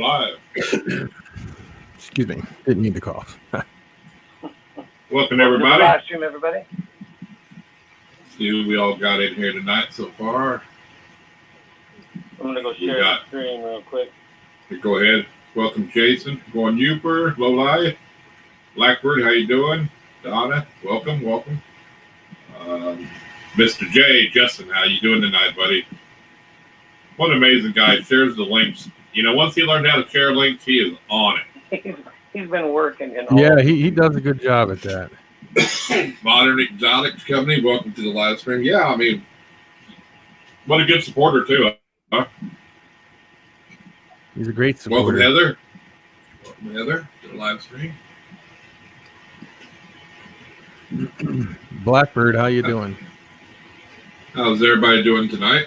live. Excuse me. Didn't mean to cough. Welcome, everybody. Live stream, everybody. See who we all got in here tonight so far. I'm going to go share the screen real quick. Go ahead. Welcome, Jason. Going Uper, Lowlife, Blackbird, how you doing? Donna, welcome. Mr. J, Justin, how you doing tonight, buddy? What an amazing guy. Shares the links. You know, once he learned how to share links, he is on it. He's been working. Yeah, he does a good job at that. Modern Exotics Company, welcome to the live stream. Yeah, I mean, what a good supporter, too. Huh? He's a great supporter. Welcome, Heather. Welcome, Heather, to the live stream. Blackbird, how you doing? How's everybody doing tonight?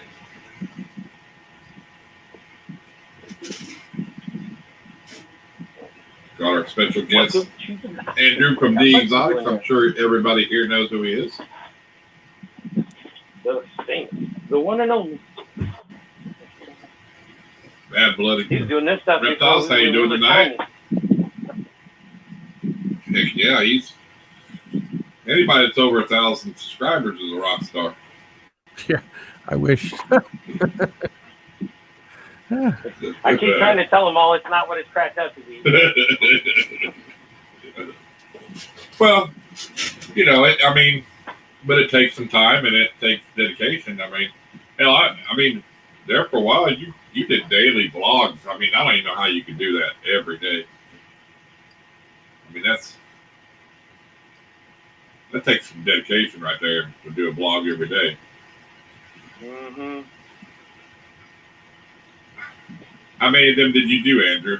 Got our special guest, Andrew from The Exotics. I'm sure everybody here knows who he is. The one and only. Bad blood again. He's doing this stuff. Reptiles, how you doing tonight? Heck yeah, he's anybody that's over 1,000 subscribers is a rock star. Yeah, I wish. I keep trying to tell them all it's not what it's cracked up to be. Well, you know, I mean, but it takes some time and it takes dedication. I mean, hell, I mean, there for a while you did daily vlogs. I mean, I don't even know how you can do that every day. I mean, that takes some dedication right there to do a vlog every day. Mm-hmm. How many of them did you do, Andrew?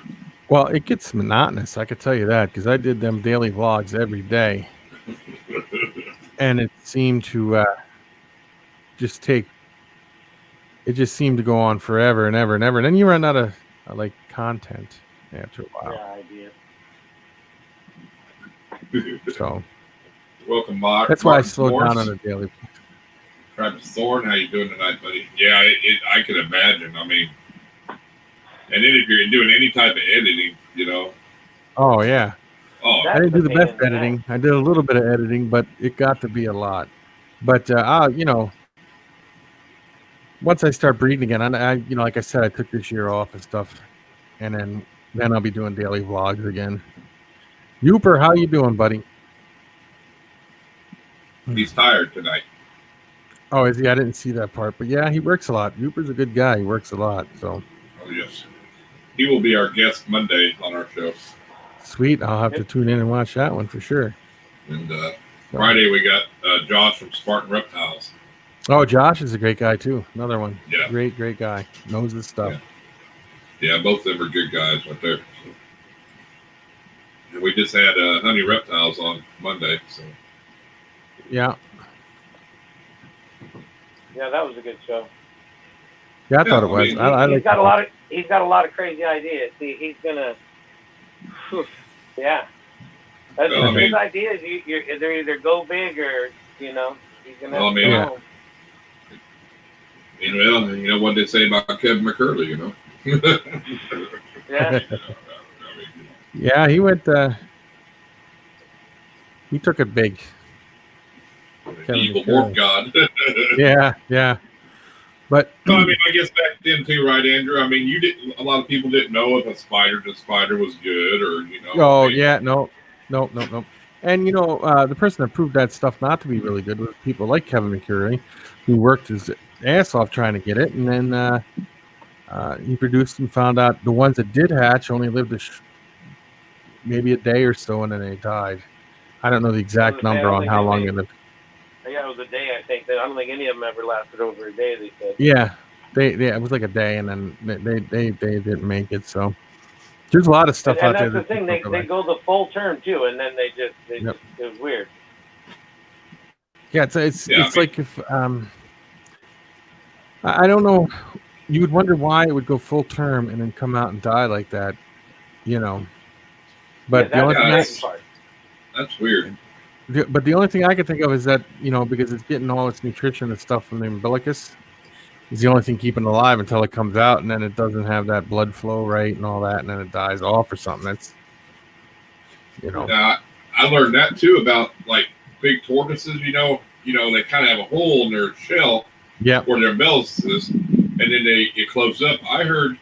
Well, it gets monotonous, I could tell you that, because I did them daily vlogs every day. And it seemed to just seemed to go on forever and ever and ever. And then you run out of like content after a while. Yeah, I did. So welcome, Mark. That's why I slowed down on a daily. Travis Thorne, how you doing tonight, buddy? Yeah, I can imagine. I mean, and then if you're doing any type of editing, you know. Oh yeah. Oh, I didn't do the best editing. I did a little bit of editing, but it got to be a lot. But you know, once I start breeding again, I you know, like I said, I took this year off and stuff, and then I'll be doing daily vlogs again. Uper, how you doing, buddy? He's tired tonight. Oh, is he? I didn't see that part, but yeah, he works a lot. Uper's a good guy. He works a lot. So. Oh yes, he will be our guest Monday on our show. Sweet, I'll have to tune in and watch that one for sure. And Friday we got Josh from Spartan Reptiles. Oh, Josh is a great guy too. Another one. Yeah. Great guy. Knows his stuff. Yeah, both of them are good guys right there. So. And we just had Honey Reptiles on Monday. So. Yeah. Yeah, that was a good show. Yeah, I thought it was. He's got a lot of crazy ideas. He's gonna. Yeah. That's his ideas. They're either go big or you know he's gonna. Well, I mean, yeah. You know what they say about Kevin McCurley, you know. Yeah. Yeah, he went. He took it big. Evil morph god. Yeah. But I mean, I guess back then too, right, Andrew? I mean, a lot of people didn't know if a spider was good or, you know. Oh, yeah, no. And, you know, the person that proved that stuff not to be really good was people like Kevin McCurry, who worked his ass off trying to get it. And then he produced and found out the ones that did hatch only lived maybe a day or so, and then they died. I don't know the exact number on how long they lived. Yeah, it was a day, I think. I don't think any of them ever lasted over a day, they said. Yeah, it was like a day, and then they didn't make it. So there's a lot of stuff out there. And that's the thing, they go the full term, too, and then it was weird. Yeah, it's like if, I don't know, you would wonder why it would go full term and then come out and die like that, you know. But the only thing that's weird. But the only thing I can think of is that, you know, because it's getting all its nutrition and stuff from the umbilicus, is the only thing keeping it alive until it comes out, and then it doesn't have that blood flow right and all that, and then it dies off or something. That's, you know. I learned that too about like big tortoises. They kind of have a hole in their shell where their bells is, and then it closes up. I heard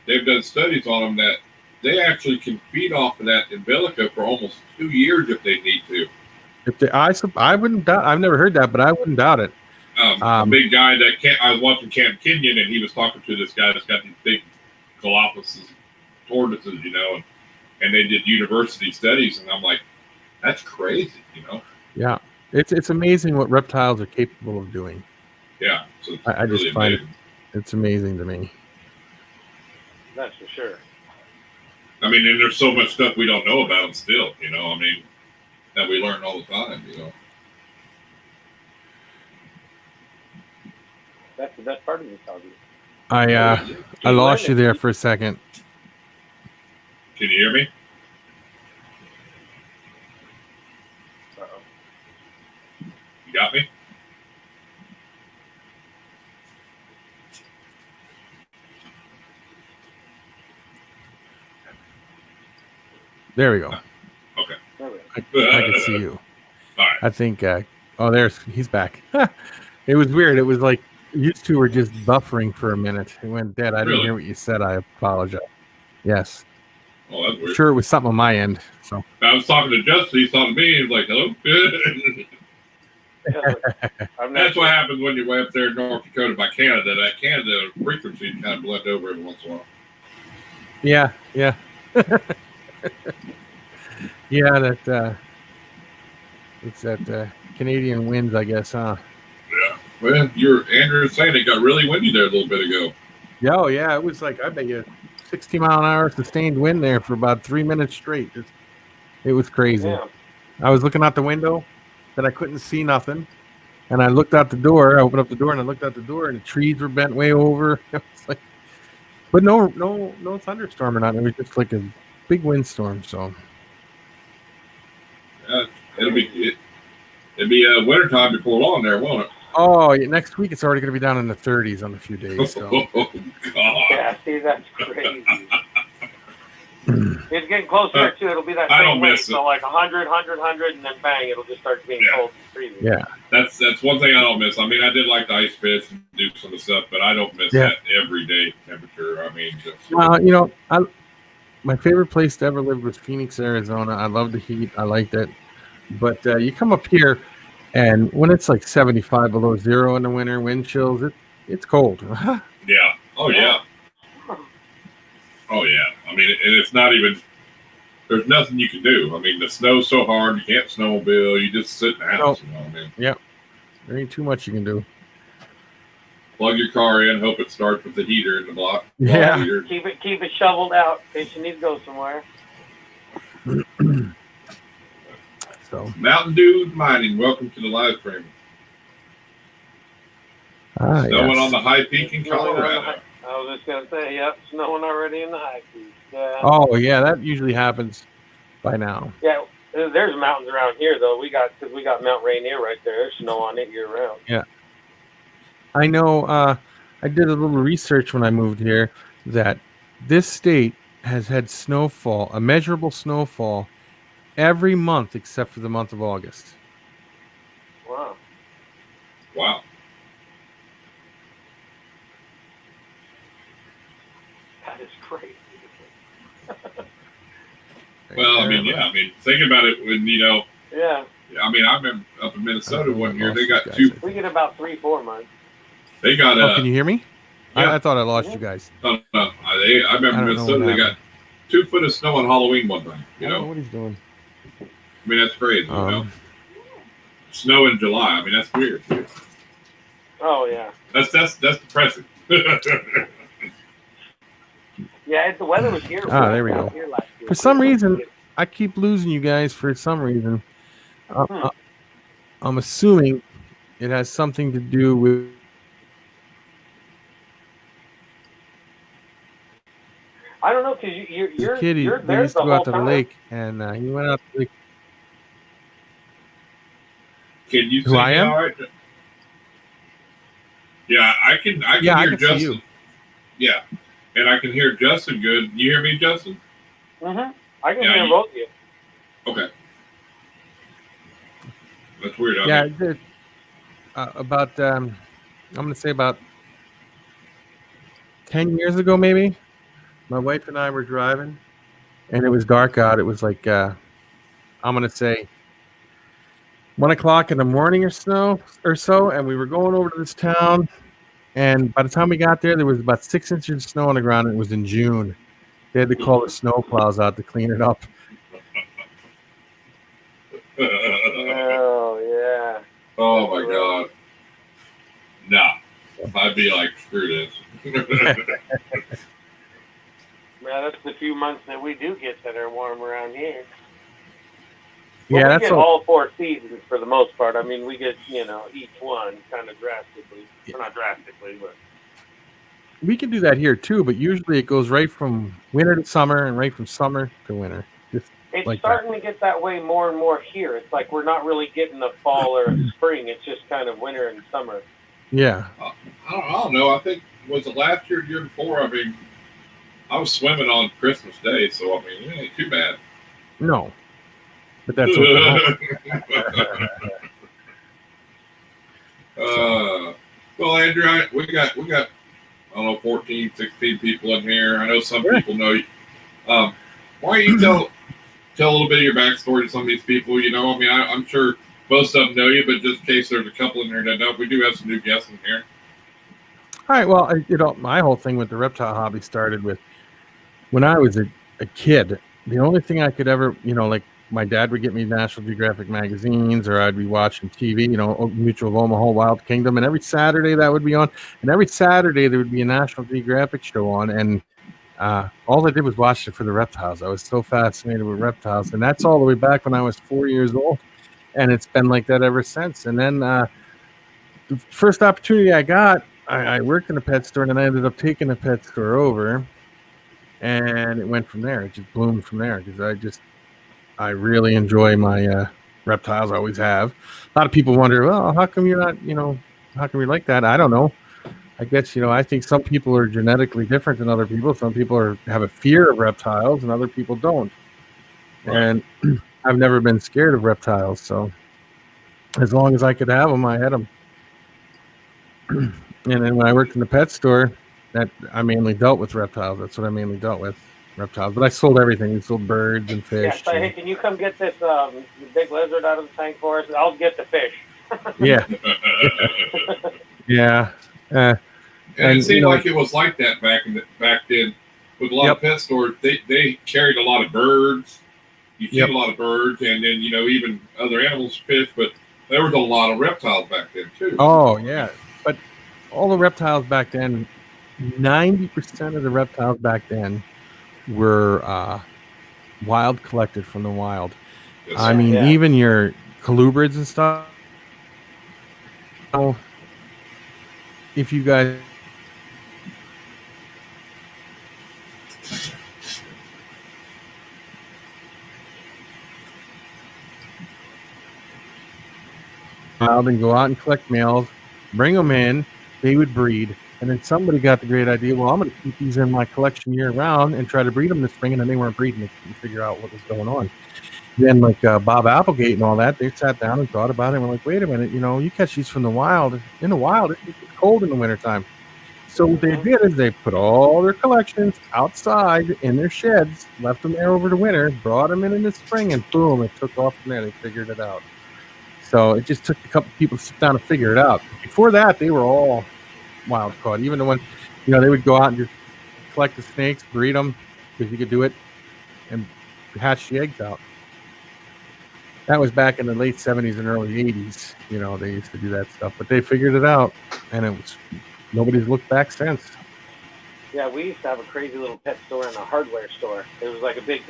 they've done studies on them that they actually can feed off of that umbilica for almost 2 years if they need to. I wouldn't doubt. I've never heard that, but I wouldn't doubt it. A big guy I was watching Camp Kenyon, and he was talking to this guy that's got these big Galapagos tortoises, and they did university studies, and I'm like, that's crazy, Yeah, it's amazing what reptiles are capable of doing. Yeah, so I really just find it's amazing to me. That's for sure. I mean, and there's so much stuff we don't know about them still, that we learn all the time, That's the best part of this hobby. I lost you there for a second. Can you hear me? Uh-oh. You got me? There we go. Okay. I can see you. All right. I think. He's back. It was weird. It was like you two were just buffering for a minute. It went dead. I didn't hear what you said. I apologize. Yes. Oh, that's weird. Sure, it was something on my end. So I was talking to Justin. He's talking to me. He's like, "Hello." That's what happens when you're way up there in North Dakota by Canada. That Canada frequency kind of blend over every once in a while. Yeah. Yeah, that it's that Canadian winds, I guess, huh? Yeah. Well, Andrew was saying it got really windy there a little bit ago. Yeah, oh yeah, it was like, I bet you 60 mile an hour sustained wind there for about 3 minutes straight. It was crazy. Yeah. I was looking out the window, then I couldn't see nothing, and I looked out the door. I opened up the door and I looked out the door, and the trees were bent way over. It was like, but no thunderstorm or nothing. It was just like a big windstorm. So it'll be wintertime before long there, won't it? Oh, next week it's already going to be down in the 30s on a few days. So. Oh, God. Yeah, see, that's crazy. It's getting closer to it'll be that I same don't way. miss So it. like 100, and then bang, it'll just start being cold and freezing. Yeah. That's one thing I don't miss. I mean, I did like to ice fish and do some of the stuff, but I don't miss that everyday temperature. I mean, my favorite place to ever live was Phoenix, Arizona. I love the heat. I liked it. But you come up here, and when it's like 75 below zero in the winter, wind chills, it's cold. Yeah. Oh, yeah. Oh, yeah. I mean, and it's not even, there's nothing you can do. I mean, the snow's so hard, you can't snowmobile. You just sit in the house, you know what I mean? Yep. There ain't too much you can do. Plug your car in, hope it starts with the heater in the block. Yeah. Heater. Keep it shoveled out in case you need to go somewhere. So Mountain Dew Mining, welcome to the live stream. Snowing on the high peak in Colorado. I was just gonna say, yep, snowing already in the high peak. Oh yeah, that usually happens by now. Yeah, there's mountains around here though. Because we got Mount Rainier right there. There's snow on it year round. Yeah, I know. I did a little research when I moved here that this state has had snowfall, a measurable snowfall, every month except for the month of August. Wow. Wow. That is crazy. Well, I mean, think about it when, Yeah. I mean, I remember up in Minnesota one year, they got two. We get about 3-4 months. They got can you hear me? Yeah. I thought I lost you guys. No. I remember Minnesota, they got 2 foot of snow on Halloween one time. I don't know what he's doing. I mean, that's crazy, Snow in July. I mean, that's weird. Oh yeah. That's depressing. Yeah, the weather was here. There we go. For some reason, I keep losing you guys. For some reason, I'm assuming it has something to do with. I don't know, because you're kid. He you're there used the to go whole out to the time. lake, and he went out to the lake. Can you Who see I me am? all right? Yeah, I can Yeah, I hear can see Justin. you. Yeah, and I can hear Justin good. You hear me, Justin? I can Yeah, hear both of you. Okay. That's weird. I Yeah, mean, about I'm going to say about 10 years ago, maybe. My wife and I were driving, and it was dark out. It was like I'm going to say 1 o'clock in the morning or so, and we were going over to this town. And by the time we got there was about 6 inches of snow on the ground. And it was in June. They had to call the snow plows out to clean it up. Oh yeah. oh my God. Nah. I'd be like, screw this. Yeah, that's the few months that we do get that are warm around here. Yeah, Well, we that's get all 4 seasons for the most part. I mean, we get, each one kind of drastically. Well, not drastically, but. we can do that here too, but usually it goes right from winter to summer and right from summer to winter. Just It's like starting to get that way more and more here. It's like we're not really getting a fall or a spring. It's just kind of winter and summer. Yeah. I don't know. I think, was it last year, year before? I mean, I was swimming on Christmas Day, so I mean, it ain't too bad. No. But that's Oklahoma. Well, Andrew, we got I don't know 14, 16 people in here. I know some people know you. Why don't you tell a little bit of your backstory to some of these people? You know, I mean, I'm sure most of them know you, but just in case there's a couple in here that don't, we do have some new guests in here. All right. Well, my whole thing with the reptile hobby started with when I was a kid. The only thing I could ever, like my dad would get me National Geographic magazines, or I'd be watching TV, Mutual of Omaha, Wild Kingdom, and every Saturday that would be on. And every Saturday there would be a National Geographic show on, and all I did was watch it for the reptiles. I was so fascinated with reptiles, and that's all the way back when I was 4 years old, and it's been like that ever since. And then the first opportunity I got, I worked in a pet store, and then I ended up taking the pet store over, and it went from there. It just bloomed from there because I really enjoy my reptiles. I always have. A lot of people wonder, well, how come you're not, how come you like that? I don't know. I guess, I think some people are genetically different than other people. Some people have a fear of reptiles and other people don't. Right. And I've never been scared of reptiles. So as long as I could have them, I had them. And then when I worked in the pet store, that I mainly dealt with reptiles. That's what I mainly dealt with, reptiles. But I sold everything. We sold birds and fish. Yeah, so, hey, can you come get this big lizard out of the tank for us? I'll get the fish. Yeah. Yeah. And it seemed like it was like that back then. With a lot of pet stores, they carried a lot of birds. You see a lot of birds, and then even other animals, fish. But there was a lot of reptiles back then too. Oh yeah, but all the reptiles back then, 90% of the reptiles back then were wild, collected from the wild. Yes, I mean, even your colubrids and stuff. If you guys and go out and collect males, bring them in, they would breed, and then somebody got the great idea, well, I'm going to keep these in my collection year round and try to breed them this spring, and then they weren't breeding. They couldn't figure out what was going on. Then like Bob Applegate and all that, they sat down and thought about it and were like, wait a minute, you catch these from the wild. In the wild, it's cold in the wintertime. So what they did is they put all their collections outside in their sheds, left them there over the winter, brought them in the spring, and boom, it took off from there. They figured it out. So it just took a couple people to sit down and figure it out. Before that, they were all wild caught. Even the one, they would go out and just collect the snakes, breed them, because you could do it, and hatch the eggs out. That was back in the late 70s and early 80s. They used to do that stuff, but they figured it out, and nobody's looked back since. Yeah, we used to have a crazy little pet store and a hardware store. It was like a big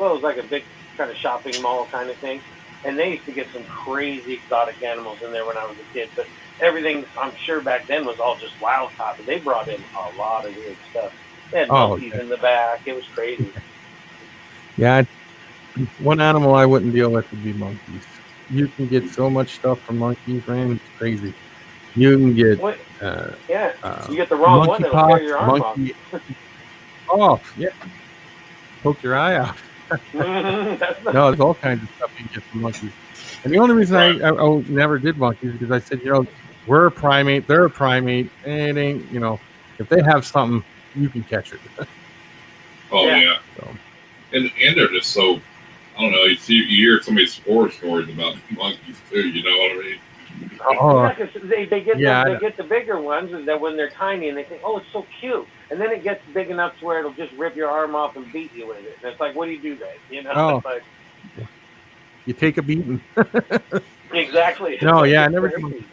kind of shopping mall kind of thing. And they used to get some crazy exotic animals in there when I was a kid. But everything, I'm sure back then, was all just wild caught. But they brought in a lot of weird stuff. They had monkeys in the back. It was crazy. Yeah, one animal I wouldn't deal with would be monkeys. You can get so much stuff from monkeys, man. It's crazy. You can get Yeah, you get the wrong one, it'll tear monkeypox, your arm off. Oh, yeah, poke your eye out. That's not, No, there's all kinds of stuff you can get from monkeys. And the only reason Right. I never did monkeys is because I said, we're a primate, they're a primate, and it ain't, if they have something, you can catch it. Oh yeah. So, And they're just so, I don't know. You hear so many horror stories about monkeys too. You know what I mean? oh, 'cause they get yeah, they get the bigger ones, and then when they're tiny, and they think, oh, it's so cute, and then it gets big enough to where it'll just rip your arm off and beat you with it. And it's like, what do you do then? Oh. It's like, you take a beating. exactly. No, It's yeah, I like never crazy. did.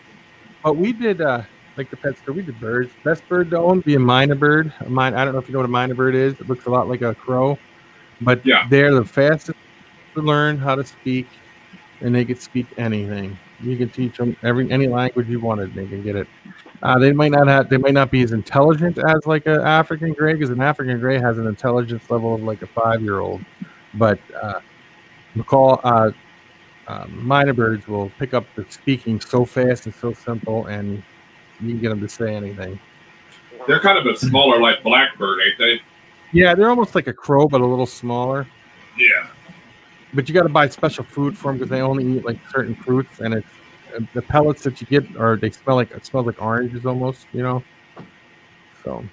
But we did, like the pet store, we did birds. Best bird to own be a mynah bird. I don't know if you know what a mynah bird is. It looks a lot like a crow, but Yeah. they're the fastest to learn how to speak, and they can speak anything. You can teach them any language you wanted, they can get it. They might not be as intelligent as like an African gray, because an African gray has an intelligence level of like a 5-year-old. But mynah birds will pick up the speaking so fast and so simple, and you can get them to say anything. They're kind of a smaller, like blackbird, ain't they? Yeah, they're almost like a crow, but a little smaller. Yeah. But you got to buy special food for them because they only eat like certain fruits, and it's the pellets that you get they smells like oranges almost, So.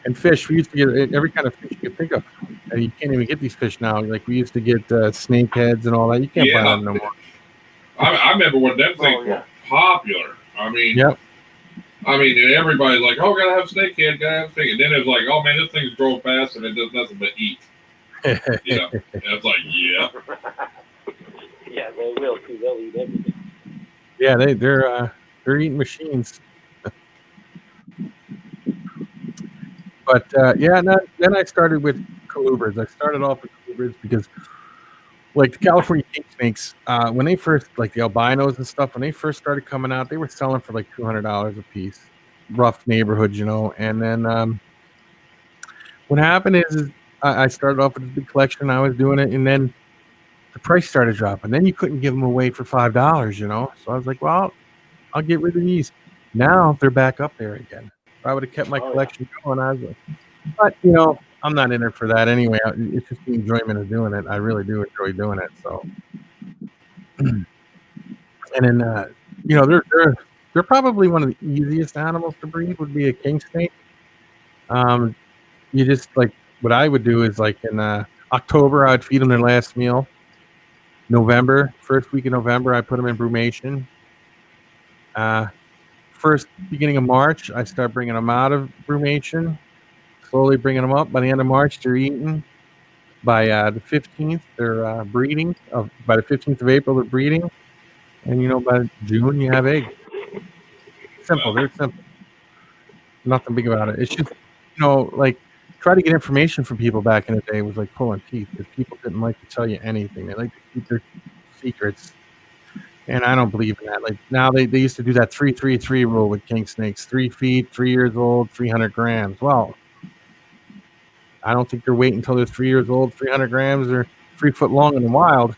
And fish, we used to get every kind of fish you could think of. And you can't even get these fish now. Like we used to get snakeheads and all that. You can't buy them no more. I remember when them things were popular. I mean, yep. And everybody's like, "Oh, gotta have snakehead, gotta have snake." And then it's like, "Oh man, this thing's growing fast and it does nothing but eat." And it's like, yeah. Yeah, they will too. They'll eat everything. Yeah, they're eating machines. But then I started with colubrids. I started off with colubrids because, like the California king snakes, when they first, like the albinos and stuff, when they first started coming out, they were selling for like $200 a piece, rough neighborhoods, And then what happened is I started off with a big collection. I was doing it, and then the price started dropping. Then you couldn't give them away for $5, So I was like, well, I'll get rid of these. Now they're back up there again. If I would have kept my collection going, I was like, but I'm not in it for that anyway. It's just the enjoyment of doing it. I really do enjoy doing it. So, and then they're probably one of the easiest animals to breed. Would be a king snake. You just like what I would do is like in October I'd feed them their last meal. First week of November I put them in brumation. First beginning of March I start bringing them out of brumation. Slowly bringing them up. By the end of March, they're eating. By the 15th, they're breeding. By the 15th of April, they're breeding. And, by June, you have eggs. Simple. They're simple. Nothing big about it. It's just, try to get information from people back in the day was like pulling teeth because people didn't like to tell you anything. They like to keep their secrets. And I don't believe in that. Like now they used to do that 3-3-3 rule with king snakes. 3 feet, 3 years old, 300 grams. Well, I don't think they're waiting until they're 3 years old, 300 grams, or 3 foot long in the wild.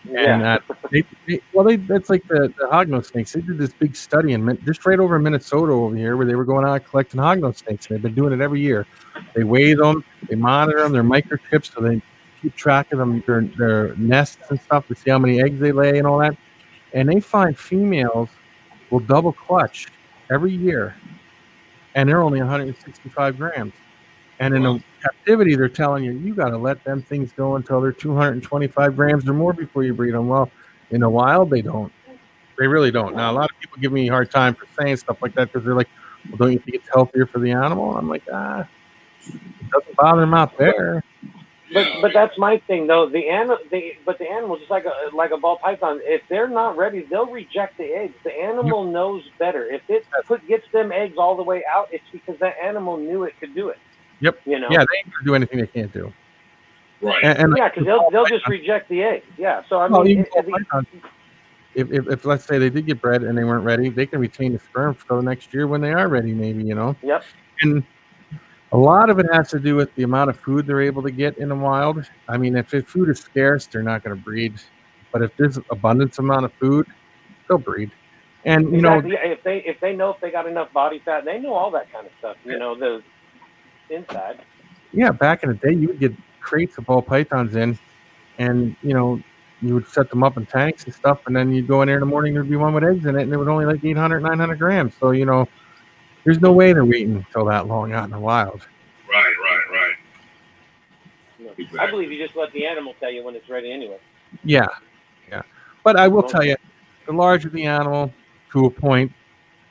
Yeah. And that's like the hognose snakes. They did this big study just right over in Minnesota over here where they were going out collecting hognose snakes. They've been doing it every year. They weigh them, they monitor them, they're microchips, so they keep track of them, their nests and stuff to see how many eggs they lay and all that. And they find females will double clutch every year, and they're only 165 grams. And in the captivity, they're telling you got to let them things go until they're 225 grams or more before you breed them. Well, in the wild, they don't. They really don't. Now, a lot of people give me a hard time for saying stuff like that because they're like, well, don't you think it's healthier for the animal? I'm like, it doesn't bother them out there. But that's my thing though. The animal just like a ball python. If they're not ready, they'll reject the eggs. The animal knows better. If it gets them eggs all the way out, it's because that animal knew it could do it. Yep. Yeah, they ain't gonna do anything they can't do. Right. And because they'll just reject the eggs. Yeah. So if let's say they did get bred and they weren't ready, they can retain the sperm for the next year when they are ready. Maybe Yep. And a lot of it has to do with the amount of food they're able to get in the wild. I mean, if food is scarce, they're not going to breed. But if there's abundance amount of food, they'll breed. And exactly. If they know if they got enough body fat, they know all that kind of stuff. The inside. Yeah, back in the day, you would get crates of ball pythons in, and you would set them up in tanks and stuff, and then you'd go in there in the morning, there'd be one with eggs in it, and it was only like 800, 900 grams. So there's no way they're waiting until that long out in the wild. Right. No. Exactly. I believe you just let the animal tell you when it's ready anyway. Yeah. But I will tell you, the larger the animal, to a point,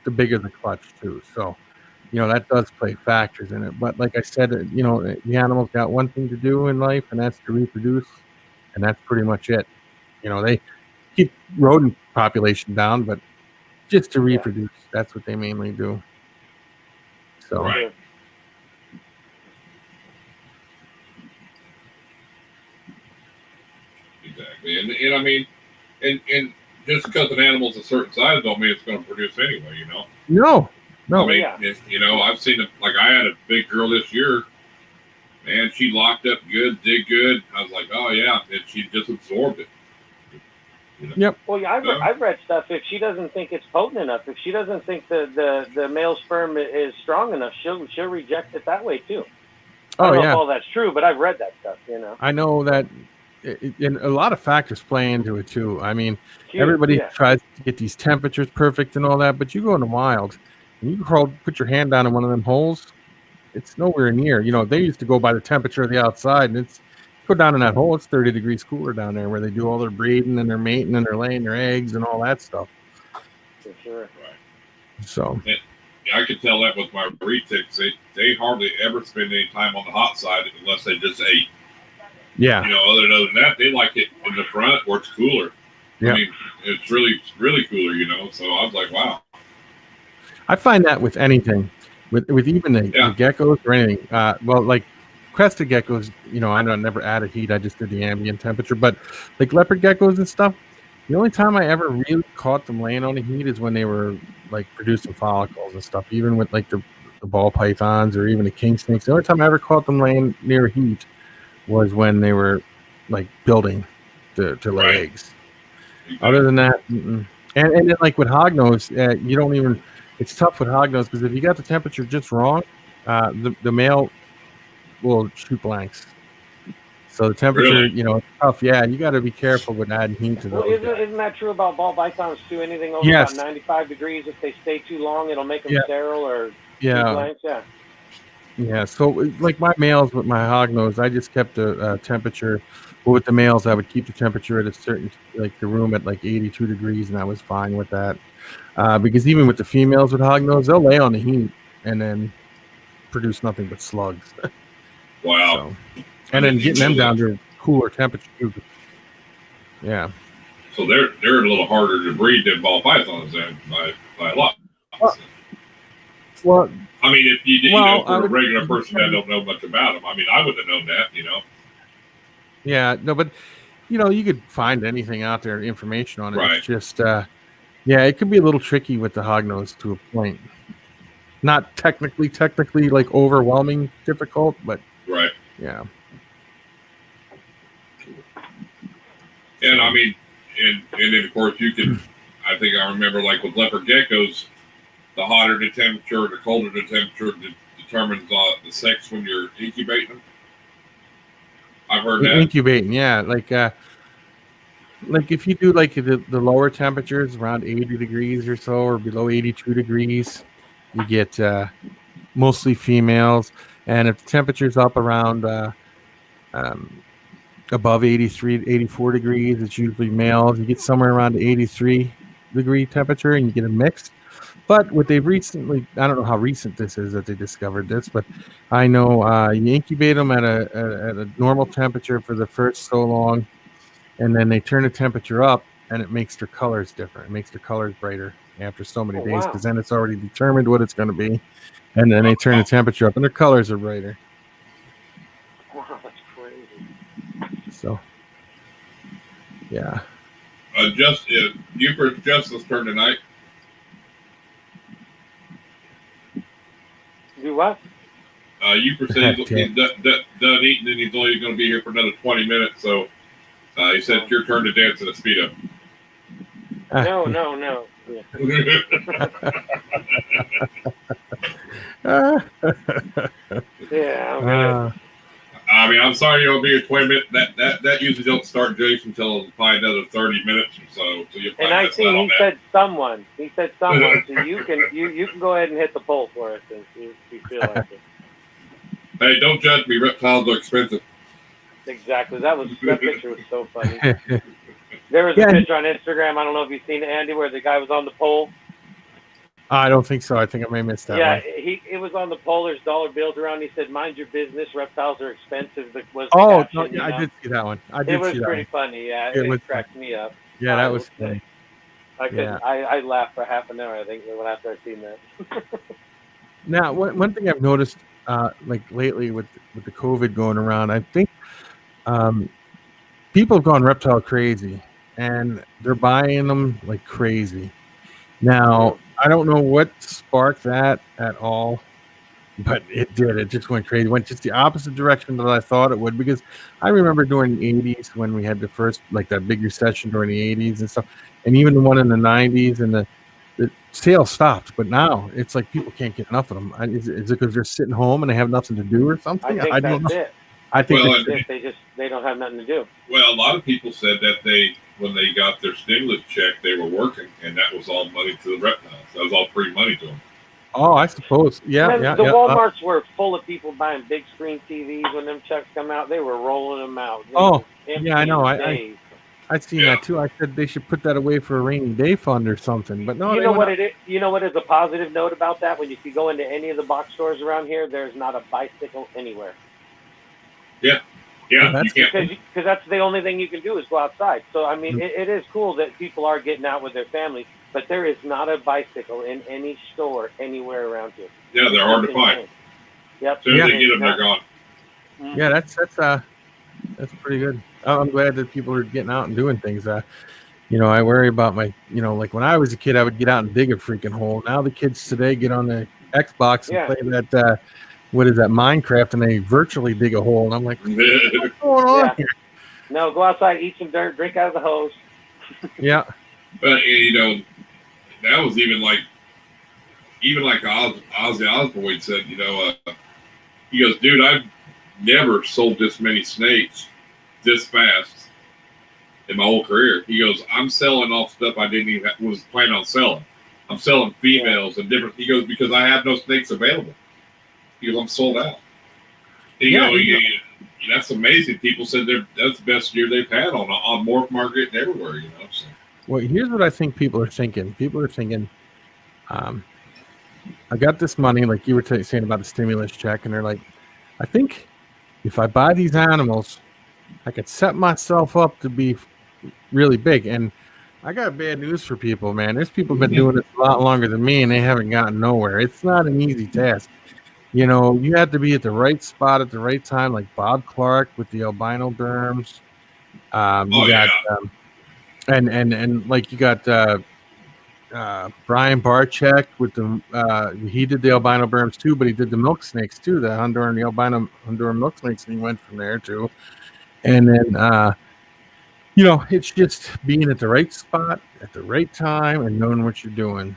the bigger the clutch too. So, that does play factors in it. But like I said, the animal's got one thing to do in life, and that's to reproduce, and that's pretty much it. They keep rodent population down, but just to reproduce, that's what they mainly do. So. Right. Exactly, and I mean, and just because an animal's a certain size don't mean it's going to produce anyway. No. I mean, I've seen it. Like I had a big girl this year, man. She locked up good, did good. I was like, oh yeah, and she just absorbed it. Yep. Well, yeah, I've read stuff. If she doesn't think it's potent enough, if she doesn't think the male sperm is strong enough, she'll reject it that way too. I don't know if all that's true, but I've read that stuff. I know that. And a lot of factors play into it too. I mean, everybody tries to get these temperatures perfect and all that, but you go in the wild and you put your hand down in one of them holes, it's nowhere near. They used to go by the temperature of the outside, and go down in that hole, it's 30 degrees cooler down there where they do all their breeding and their mating and they're laying their eggs and all that stuff. For sure. Right. So. I could tell that with my retics. They hardly ever spend any time on the hot side unless they just ate. Yeah. Other than that, they like it in the front where it's cooler. Yeah. I mean, it's really, really cooler, So I was like, wow. I find that with anything, with even the geckos or anything. Like crested geckos, I never added heat. I just did the ambient temperature. But like leopard geckos and stuff, the only time I ever really caught them laying on the heat is when they were like producing follicles and stuff. Even with like the ball pythons or even the king snakes, the only time I ever caught them laying near heat was when they were like building to lay eggs. Other than that, and then like with hognose, you don't even. It's tough with hognose because if you got the temperature just wrong, the male will shoot blanks. So the temperature, it's tough. Yeah, you got to be careful with adding heat to those. Well, isn't that true about ball pythons too? Anything over about 95 degrees, if they stay too long, it'll make them sterile or shoot blanks. Yeah. Yeah, so like my males with my hognose, I just kept the temperature. But with the males, I would keep the temperature at a certain, like the room at like 82 degrees, and I was fine with that. Because even with the females with hognose, they'll lay on the heat and then produce nothing but slugs. Wow. So, and then getting them down to a cooler temperature. Yeah. So they're a little harder to breed than ball pythons then by a lot. Well, I mean, if you for a regular person that don't know much about them, I mean, I wouldn't have known that, Yeah, no, but you could find anything out there, information on it. Right. It's just, it could be a little tricky with the hognose to a point. Not technically like overwhelming difficult, but right. Yeah. And I mean, and then of course you can. I think I remember like with leopard geckos, the hotter the temperature, the colder the temperature determines the sex when you're incubating them. I've heard that. Incubating, yeah. Like if you do like the lower temperatures around 80 degrees or so, or below 82 degrees, you get mostly females. And if the temperature's up around above 83, 84 degrees, it's usually males. You get somewhere around the 83 degree temperature and you get a mix. But what they've recently, I don't know how recent this is that they discovered this, but I know you incubate them at a normal temperature for the first so long, and then they turn the temperature up and it makes their colors different. It makes their colors brighter after so many days, because then it's already determined what it's going to be. And then they turn the temperature up and their colors are brighter. Wow, that's crazy. So, yeah. Buford's Justice turn tonight. Do what? Buford said he's done eating and he's only going to be here for another 20 minutes. So He said it's your turn to dance in a Speedo. No. Yeah. Yeah, I'm good. I mean, I'm sorry you'll be a 20 minute. That usually don't start Jason until probably another 30 minutes or so. So you'll And I see he said someone. He said someone. So you can go ahead and hit the poll for us if you feel like it. Hey, don't judge me. Reptiles are expensive. Exactly. That picture was so funny. There was a picture on Instagram. I don't know if you've seen it, Andy, where the guy was on the pole. I don't think so. I think I may have missed that one. Yeah, it was on the pole. There's dollar bills around. He said, "Mind your business. Reptiles are expensive." Caption, I did see that one. It was pretty funny. Yeah, it cracked me up. Yeah, that was funny. I laughed for half an hour. I think after I seen that. Now, one thing I've noticed, like lately with the COVID going around, I think people have gone reptile crazy, and they're buying them like crazy. Now, I don't know what sparked that at all, but it did. It just went crazy. It went just the opposite direction that I thought it would, because I remember during the 80s when we had the first, like that big recession during the 80s and stuff, and even the one in the 90s, and the sales stopped. But now it's like people can't get enough of them. Is it because they're sitting home and they have nothing to do or something? I think that's it. I think they don't have nothing to do. Well, a lot of people said that when they got their stimulus check, they were working, and that was all money to the reptiles. That was all free money to them. Oh, I suppose. Yeah. The Walmarts were full of people buying big screen TVs when them checks come out. They were rolling them out. I know. I've seen that too. I said they should put that away for a rainy day fund or something. But no, you know what it is. You know what is a positive note about that? When if you go into any of the box stores around here, there's not a bicycle anywhere. Yeah, because that's the only thing you can do is go outside. So I mean, it is cool that people are getting out with their families, but there is not a bicycle in any store anywhere around here. Yeah, they're hard to find. Yep. As soon as they get them, they're gone. Yeah, that's pretty good. I'm glad that people are getting out and doing things. I worry about my, like when I was a kid, I would get out and dig a freaking hole. Now the kids today get on the Xbox and play that. What is that, Minecraft, and they virtually dig a hole, and I'm like, what's going on here? No, go outside, eat some dirt, drink out of the hose. Yeah. But that was even like Ozzy Osbourne said, he goes, dude, I've never sold this many snakes this fast in my whole career. He goes, I'm selling off stuff I didn't even was planning on selling. I'm selling females and different. He goes, because I have no snakes available. He goes, I'm sold out. That's amazing. People said that's the best year they've had on Morph Market and everywhere, So. Well, here's what I think people are thinking. People are thinking, I got this money, like you were saying about the stimulus check, and they're like, I think if I buy these animals, I could set myself up to be really big. And I got bad news for people, man. There's people who've been doing this a lot longer than me, and they haven't gotten nowhere. It's not an easy task. You have to be at the right spot at the right time, like Bob Clark with the albino berms. And like you got Brian Barczyk with the he did the albino berms too, but he did the milk snakes too, the Honduran, the albino Honduran milk snakes, and he went from there too. And then it's just being at the right spot at the right time and knowing what you're doing.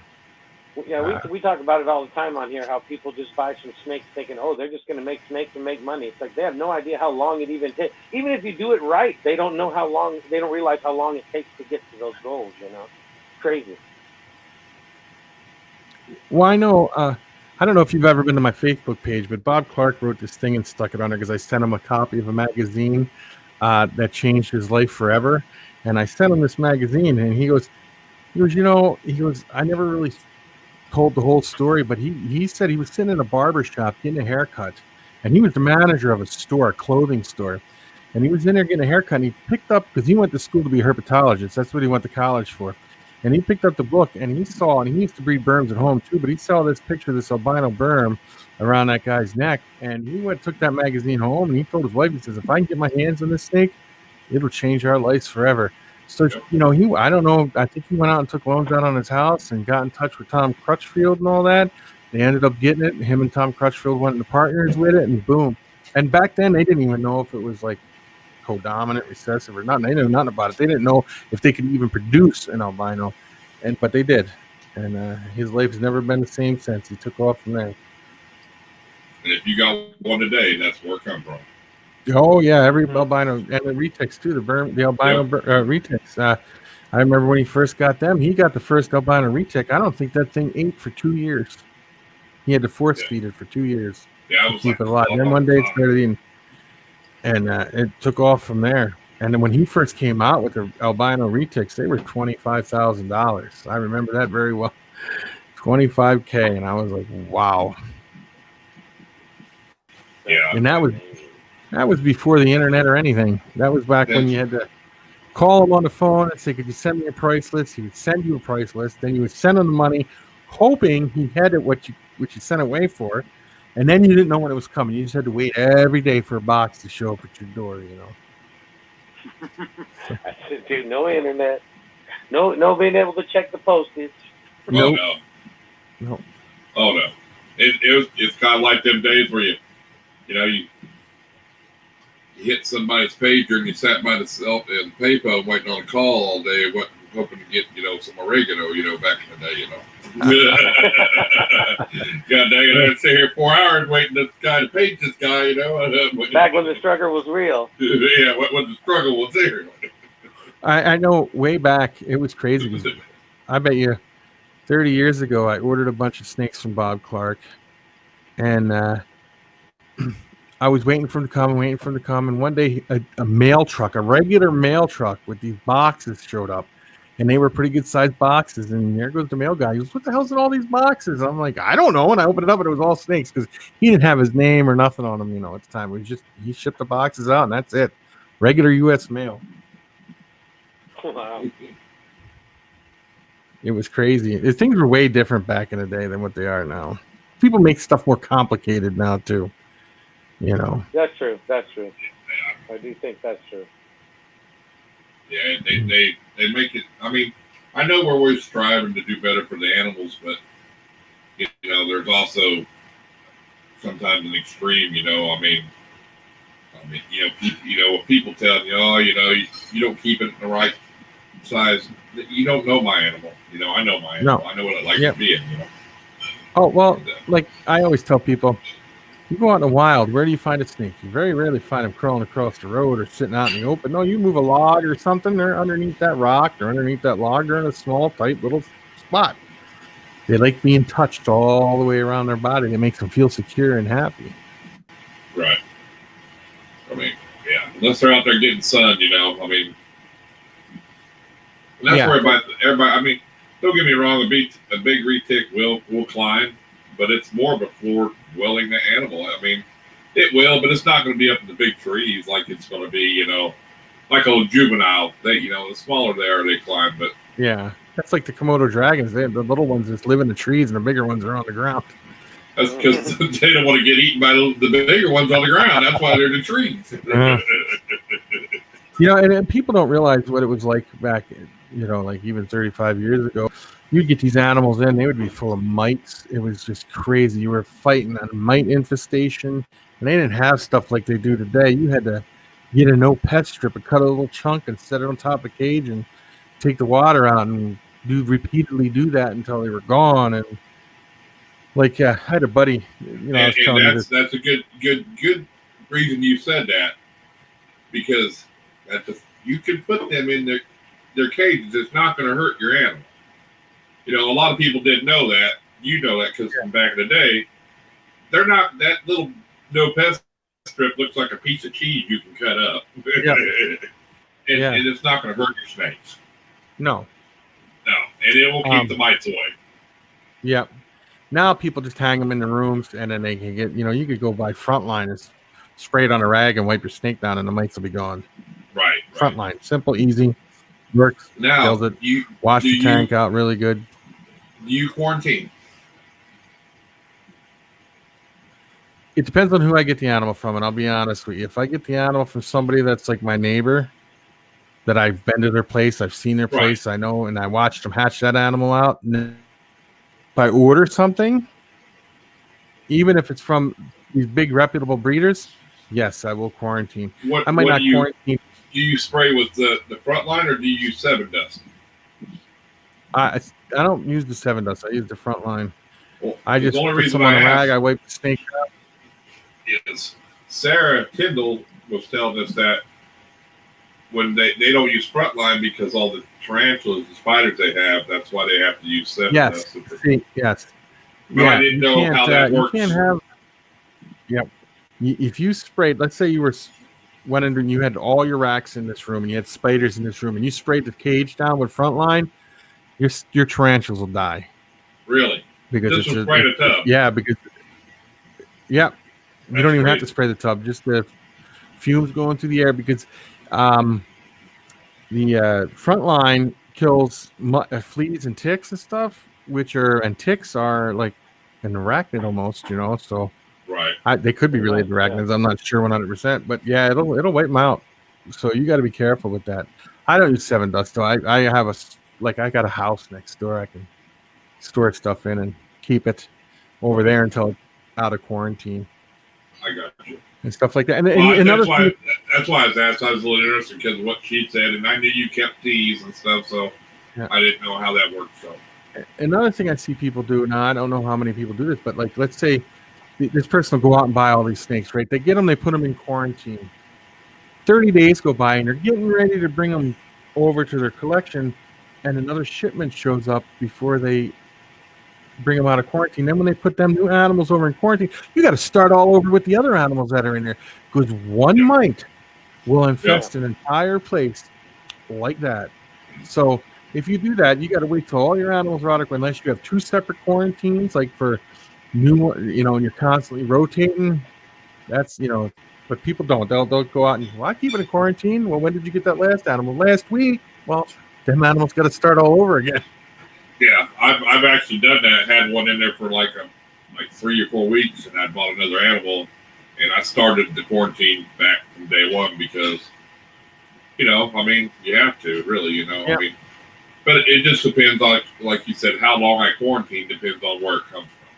Yeah, we talk about it all the time on here, how people just buy some snakes thinking, they're just going to make snakes and make money. It's like they have no idea how long it even takes. Even if you do it right, they don't know how long, they don't realize how long it takes to get to those goals, Crazy. Well, I know, I don't know if you've ever been to my Facebook page, but Bob Clark wrote this thing and stuck it on there because I sent him a copy of a magazine that changed his life forever. And I sent him this magazine, and he goes, I never really told the whole story, but he said he was sitting in a barber shop getting a haircut, and he was the manager of a clothing store, and he was in there getting a haircut, and he picked up, because he went to school to be a herpetologist, that's what he went to college for, and he picked up the book, and he used to breed berms at home too, but he saw this picture of this albino berm around that guy's neck, and he took that magazine home, and he told his wife, he says, if I can get my hands on this snake, it'll change our lives forever. So, I don't know, I think he went out and took loans out on his house and got in touch with Tom Crutchfield and all that. They ended up getting it. Him and Tom Crutchfield went into partners with it, and boom. And back then, they didn't even know if it was like codominant, recessive, or nothing. They knew nothing about it. They didn't know if they could even produce an albino, but they did. And his life has never been the same since. He took off from there. And if you got one today, that's where it comes from. Oh yeah, every albino and the retics too. The albino retics. I remember when he first got them. He got the first albino retic. I don't think that thing ate for 2 years. He had to force feed it for 2 years to keep it alive. And then one day it started eating, and it took off from there. And then when he first came out with the albino retics, they were $25,000. I remember that very well. $25K, and I was like, wow. Yeah. And that was before the internet or anything. That was back when you had to call him on the phone and say, could you send me a price list? He would send you a price list. Then you would send him the money, hoping he had it what you sent away for. And then you didn't know when it was coming. You just had to wait every day for a box to show up at your door, Dude, no internet. No being able to check the postage. No. No. Oh no. It's kind of like them days where you hit somebody's pager and you sat by the payphone waiting on a call all day, hoping to get some oregano, back in the day, God dang it, I'd sit here 4 hours waiting this guy to page this guy, Back when the struggle was real. Yeah, when the struggle was there. I know way back it was crazy. I bet you 30 years ago I ordered a bunch of snakes from Bob Clark, and I was waiting for them to come, and one day a mail truck, a regular mail truck with these boxes showed up, and they were pretty good sized boxes, and there goes the mail guy. He goes, what the hell's in all these boxes? I'm like, I don't know, and I opened it up, and it was all snakes, because he didn't have his name or nothing on him, at the time. It was just, he shipped the boxes out, and that's it. Regular U.S. mail. Wow. It was crazy. Things were way different back in the day than what they are now. People make stuff more complicated now, too. That's true. I do think that's true. Yeah, they make it. I mean, I know we're always striving to do better for the animals, but there's also sometimes an extreme. People tell you, you don't keep it in the right size. You don't know my animal. I know my animal. No. I know what it likes to be in. Oh well, like I always tell people. You go out in the wild, where do you find a snake? You very rarely find them crawling across the road or sitting out in the open. No, you move a log or something, they're underneath that rock, they're underneath that log, they're in a small, tight little spot. They like being touched all the way around their body. It makes them feel secure and happy. Right. I mean, yeah, unless they're out there getting sun, and that's where everybody, I mean, don't get me wrong, a big retic will climb, but it's more of a floor dwelling animal. I mean, it will, but it's not going to be up in the big trees like it's going to be, like a juvenile. They, the smaller they are, they climb. But yeah, that's like the Komodo dragons. The little ones just live in the trees, and the bigger ones are on the ground. That's because they don't want to get eaten by the bigger ones on the ground. That's why they're in the trees. And people don't realize what it was like back, like even 35 years ago. You'd get these animals in, they would be full of mites. It was just crazy. You were fighting on mite infestation, and they didn't have stuff like they do today. You had to get a no pet strip and cut a little chunk and set it on top of a cage and take the water out and repeatedly do that until they were gone. And like I had a buddy, I was telling you that's a good reason you said that, because you can put them in their cages. It's not going to hurt your animal. A lot of people didn't know that. You know that because from back in the day, they're not, that little no pest strip looks like a piece of cheese you can cut up. And it's not going to hurt your snakes. No. And it will keep the mites away. Yeah. Now people just hang them in the rooms, and then they can get, you could go buy Frontline and spray it on a rag and wipe your snake down, and the mites will be gone. Right. Frontline. Simple, easy, works. Now, kills it. Wash the tank out really good. Do you quarantine? It depends on who I get the animal from, and I'll be honest with you. If I get the animal from somebody that's like my neighbor, that I've been to their place, I've seen their place, I know, and I watched them hatch that animal out, and if I order something, even if it's from these big reputable breeders, Yes, I will quarantine. What I might what not do you quarantine. do? You spray with the front line, or do you use 7 dust? I don't use the 7 dust. I use the front line. Well, I the just only put reason some on I a rag. ask I wipe the snake. is Sarah Kendall was telling us that when they don't use front line because all the tarantulas and spiders they have, that's why they have to use 7 Yes. dust. See, yes. But I Yeah. didn't know how that You works. can't have. Yep. If you sprayed, let's say you went in and you had all your racks in this room and you had spiders in this room and you sprayed the cage down with front line, your tarantulas will die Really? because This was spraying a tub. yeah, because yeah, you That's don't even have crazy. to spray the tub, just the fumes going through the air because the front line kills fleas and ticks and stuff, and ticks are like an arachnid almost, so Right. they could be related to arachnids. I'm not sure 100%, but yeah, it'll wipe them out. So you got to be careful with that. I don't use 7 dust though. I have I got a house next door. I can store stuff in and keep it over there until it's out of quarantine I got you. and stuff like that. And, Well, another that's why I was asked. I was a little interested because of what she said, and I knew you kept teas and stuff, so yeah. I didn't know how that worked. So another thing I see people do now, I don't know how many people do this, but like let's say this person will go out and buy all these snakes, right? They get them, they put them in quarantine. 30 days go by, and they're getting ready to bring them over to their collection, and another shipment shows up before they bring them out of quarantine. Then when they put them new animals over in quarantine, you got to start all over with the other animals that are in there because one mite will infest an entire place like that. So if you do that, you got to wait till all your animals are out of, unless you have 2 separate quarantines, like for new, and you're constantly rotating. That's, but people don't. They'll go out and, well, I keep it in quarantine. Well, when did you get that last animal? Last week. Well, them animals got to start all over again. Yeah, I've actually done that. Had one in there for like 3 or 4 weeks, and I bought another animal, and I started the quarantine back from day one because, I mean, you have to really, Yeah. I mean, but it just depends on, like you said, how long I quarantine depends on where it comes from.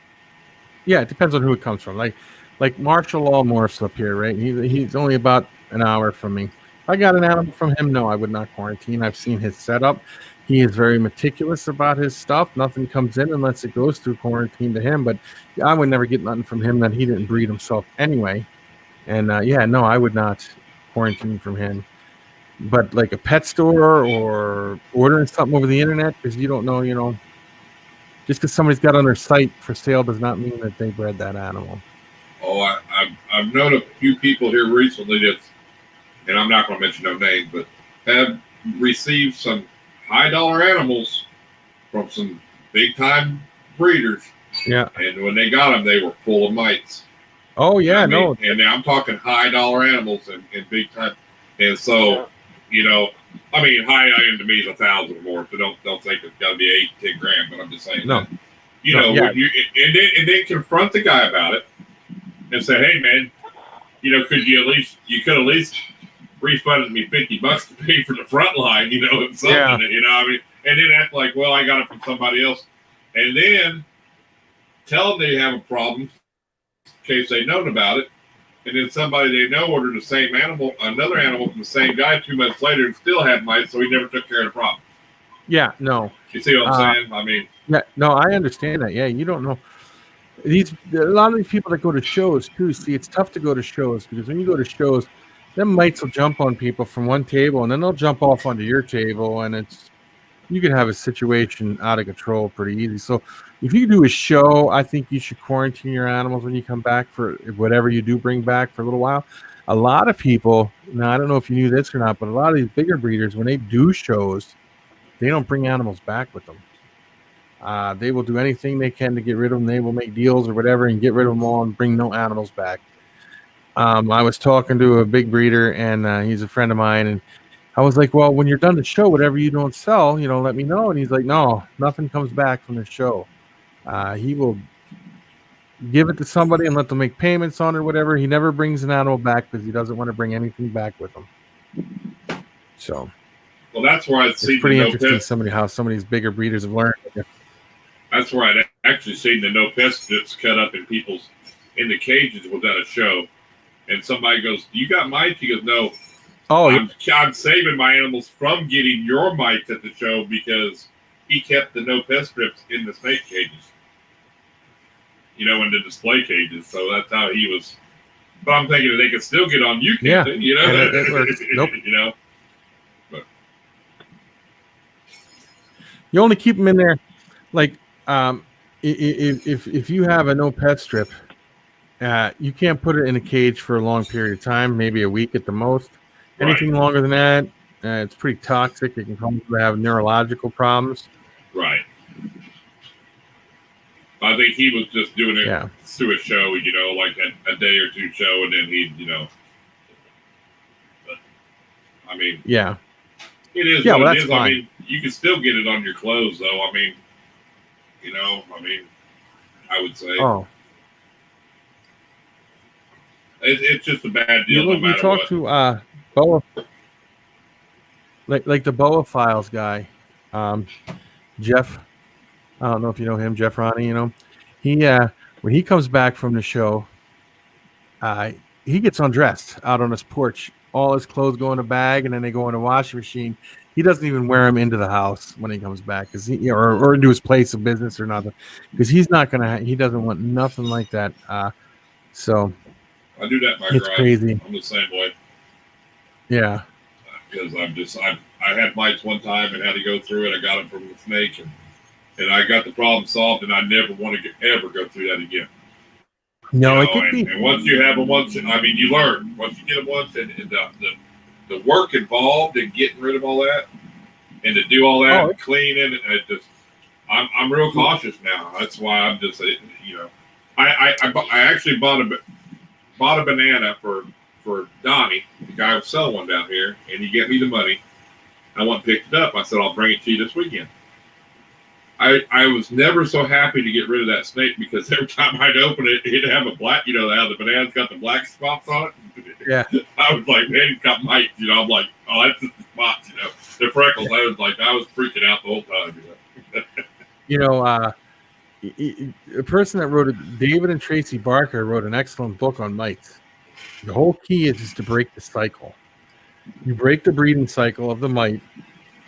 Yeah, it depends on who it comes from. Like Marshall Allmorph's up here, right? He's only about an hour from me. If I got an animal from him, no, I would not quarantine. I've seen his setup. He is very meticulous about his stuff. Nothing comes in unless it goes through quarantine to him. But I would never get nothing from him that he didn't breed himself anyway. And no, I would not quarantine from him. But like a pet store or ordering something over the internet because you don't know, just because somebody's got on their site for sale does not mean that they bred that animal. Oh, I've known a few people here recently and I'm not going to mention no names, but have received some high dollar animals from some big time breeders. Yeah. And when they got them, they were full of mites. Oh yeah, no. And I'm talking high dollar animals and big time. And so, I mean, high end to me is 1,000 or more. So don't think it's got to be 8-10 grand. But I'm just saying, no. When and then confront the guy about it and say, hey man, you could at least refunded me $50 to pay for the front line, and something, I mean, and then act like, well, I got it from somebody else, and then tell them they have a problem in case they known about it, and then somebody they know ordered the same animal, another animal from the same guy 2 months later and still had mites, so he never took care of the problem. Yeah, no. You see what I'm saying? I mean, yeah, no, I understand that. Yeah, you don't know. A lot of these people that go to shows too. See, it's tough to go to shows because when you go to shows, them mites will jump on people from one table and then they'll jump off onto your table, and you can have a situation out of control pretty easy. So if you do a show, I think you should quarantine your animals when you come back for whatever you do bring back for a little while. A lot of people, now I don't know if you knew this or not, but a lot of these bigger breeders, when they do shows, they don't bring animals back with them. They will do anything they can to get rid of them. They will make deals or whatever and get rid of them all and bring no animals back. I was talking to a big breeder, and he's a friend of mine, and I was like, well, when you're done the show, whatever you don't sell, let me know. And he's like, no, nothing comes back from the show. He will give it to somebody and let them make payments on it or whatever. He never brings an animal back because he doesn't want to bring anything back with him. So, well, that's where I'd see it's pretty interesting how some of these bigger breeders have learned. That's where I'd actually seen the no pest that's cut up in the cages without a show. And somebody goes, "You got mites?" He goes, "No, Oh, yeah. I'm saving my animals from getting your mites at the show because he kept the no pest strips in the snake cages, in the display cages. So that's how he was." But I'm thinking that they could still get on you, can't they? And it works. Nope. But You only keep them in there, like if you have a no pet strip, you can't put it in a cage for a long period of time, maybe a week at the most. Anything longer than that, it's pretty toxic. It can cause you to have neurological problems. Right. I think he was just doing it through a show, like a day or two show, and then he'd, But, I mean, yeah, it is what it is. Fine. I mean, you can still get it on your clothes, though. I mean, I would say, it's just a bad deal. No matter you talk what. to Boa, like the Boa Files guy, Jeff. I don't know if you know him, Jeff Ronnie. He when he comes back from the show, he gets undressed out on his porch. All his clothes go in a bag, and then they go in a washing machine. He doesn't even wear them into the house when he comes back, because or into his place of business or nothing, because he's not gonna. He doesn't want nothing like that. So I do that in my it's garage. crazy. I'm the same way. Yeah. Because I had mites one time and had to go through it. I got it from the snake, and I got the problem solved, and I never want to ever go through that again. No, it could be. And once you have them once, you learn. Once you get them once, and the work involved in getting rid of all that, and to do all that, and cleaning, I'm real cautious now. That's why I'm just, I actually bought a banana for Donnie, the guy who was selling one down here, and he gave me the money. I went and picked it up. I said, I'll bring it to you this weekend. I was never so happy to get rid of that snake, because every time I'd open it, it'd have a black, how the banana's got the black spots on it. Yeah. I was like, man, it's got mites. I'm like, oh, that's just the spots, the freckles. I was freaking out the whole time. A person that wrote it, David and Tracy Barker, wrote an excellent book on mites. The whole key is just to break the cycle. You break the breeding cycle of the mite,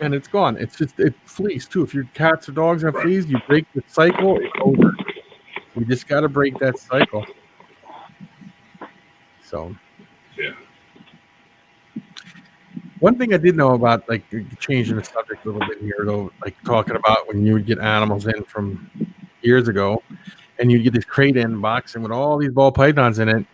and it's gone. It flees too. If your cats or dogs have fleas, you break the cycle, it's over. You just got to break that cycle. So, yeah. One thing I did know about, like, changing the subject a little bit here, though, like talking about when you would get animals in from years ago, and you'd get this crate in boxing with all these ball pythons in it,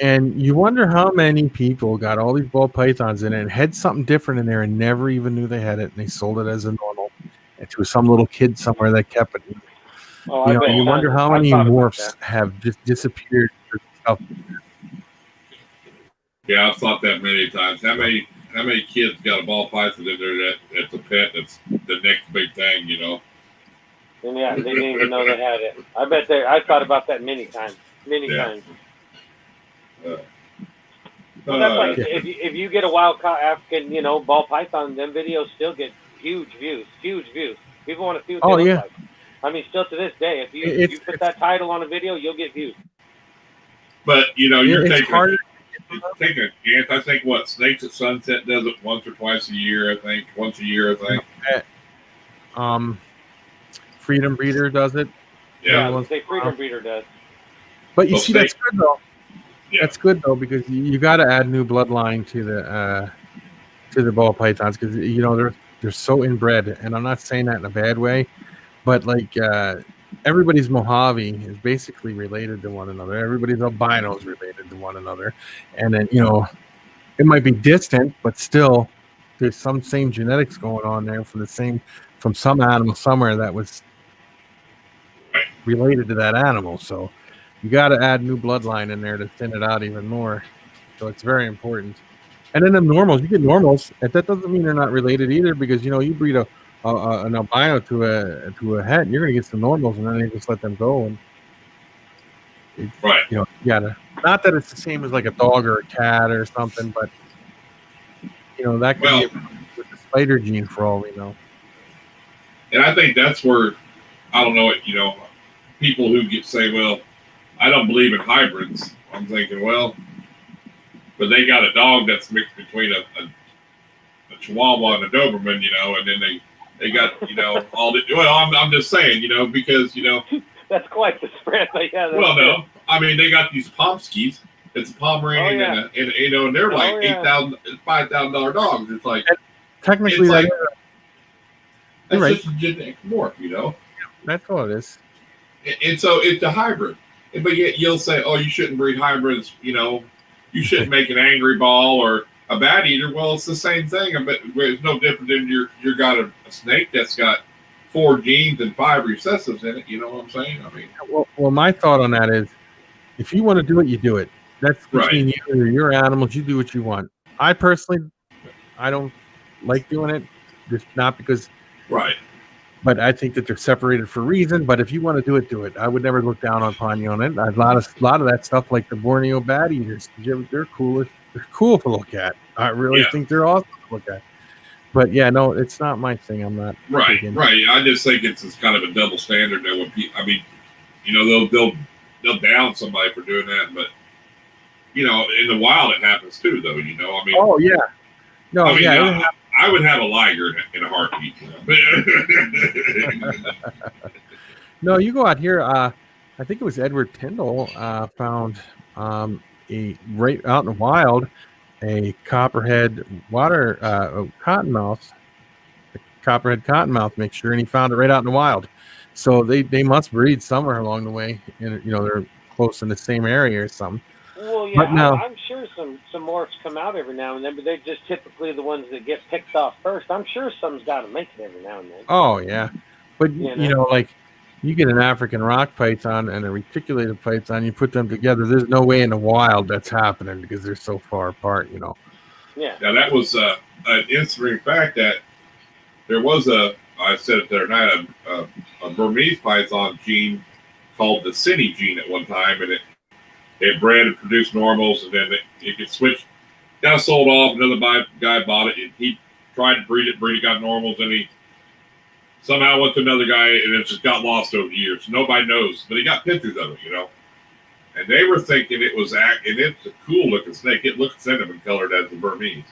and you wonder how many people got all these ball pythons in it and had something different in there and never even knew they had it, and they sold it as a normal, and to some little kid somewhere that kept it. You wonder how many morphs have just disappeared. Yeah, I've thought that many times. How many kids got a ball python in there that's a pet? That's the next big thing, And yeah, they didn't even know they had it. I bet I thought about that many times. Times. Well, that's like if you get a wild caught African, ball python, them videos still get huge views. People want to see what they look like. I mean, still to this day, if you put that title on a video, you'll get views. But you're taking a chance. I think Snakes at Sunset does it once or twice a year. I think once a year. Freedom Breeder does it. Yeah, I say Freedom Breeder does. But you see, that's good though. Yeah. That's good though, because you got to add new bloodline to the ball pythons, because they're so inbred, and I'm not saying that in a bad way, but like everybody's Mojave is basically related to one another. Everybody's albino is related to one another, and then it might be distant, but still there's some same genetics going on there from some animal somewhere that was related to that animal. So you got to add new bloodline in there to thin it out even more. So it's very important. And then the normals, you get normals, and that doesn't mean they're not related either, because you breed an albino to a het, you're gonna get some normals, and then they just let them go. And you gotta, not that it's the same as like a dog or a cat or something, but that could be with the spider gene for all we know. And I think that's where, I don't know, people who say, well, I don't believe in hybrids. I'm thinking, well, but they got a dog that's mixed between a Chihuahua and a Doberman, and then they got all the. Well, I'm just saying, because That's quite the spread, but yeah. Well, no, I mean they got these Pomskis. It's a Pomeranian and they're like $8,000, $5,000 dogs. It's like technically that's right. just a genetic morph, That's all it is. And so it's a hybrid. But yet you'll say, oh, you shouldn't breed hybrids. You shouldn't make an angry ball or a bat eater. Well, it's the same thing, but it's no different than you got a snake that's got 4 genes and 5 recessives in it. You know what I'm saying? I mean, well, my thought on that is, if you want to do it, you do it. That's between you or your animals. You do what you want. I personally, I don't like doing it, just not because. Right. But I think that they're separated for a reason. But if you want to do it, do it. I would never look down upon you on it. A lot of that stuff, like the Borneo bat eaters, they're cool. They're cool to look at. I really think they're awesome to look at. But yeah, no, it's not my thing. I'm not. Right. I just think it's kind of a double standard that when people, I mean, they'll down somebody for doing that, but in the wild it happens too, though. I mean. Oh yeah. No. I mean, I would have a liger in a heartbeat. No, you go out here. I think it was Edward Tyndall found right out in the wild a copperhead cottonmouth mixture, and he found it right out in the wild. So they must breed somewhere along the way, and they're close in the same area or something. Well, yeah, I'm sure some morphs come out every now and then, but they're just typically the ones that get picked off first. I'm sure some's got to make it every now and then. Oh yeah, but like you get an African rock python and a reticulated python, you put them together. There's no way in the wild that's happening because they're so far apart. Yeah. Now that was an interesting fact that there was I said it the other night, a Burmese python gene called the Cine gene at one time, and it bred and produced normals, and then it gets switched, got sold off. Another guy bought it. He tried to breed it, got normals, and he somehow went to another guy, and it just got lost over the years. Nobody knows, but he got pictures of it, And they were thinking it was, and it's a cool looking snake. It looked cinnamon colored as a Burmese.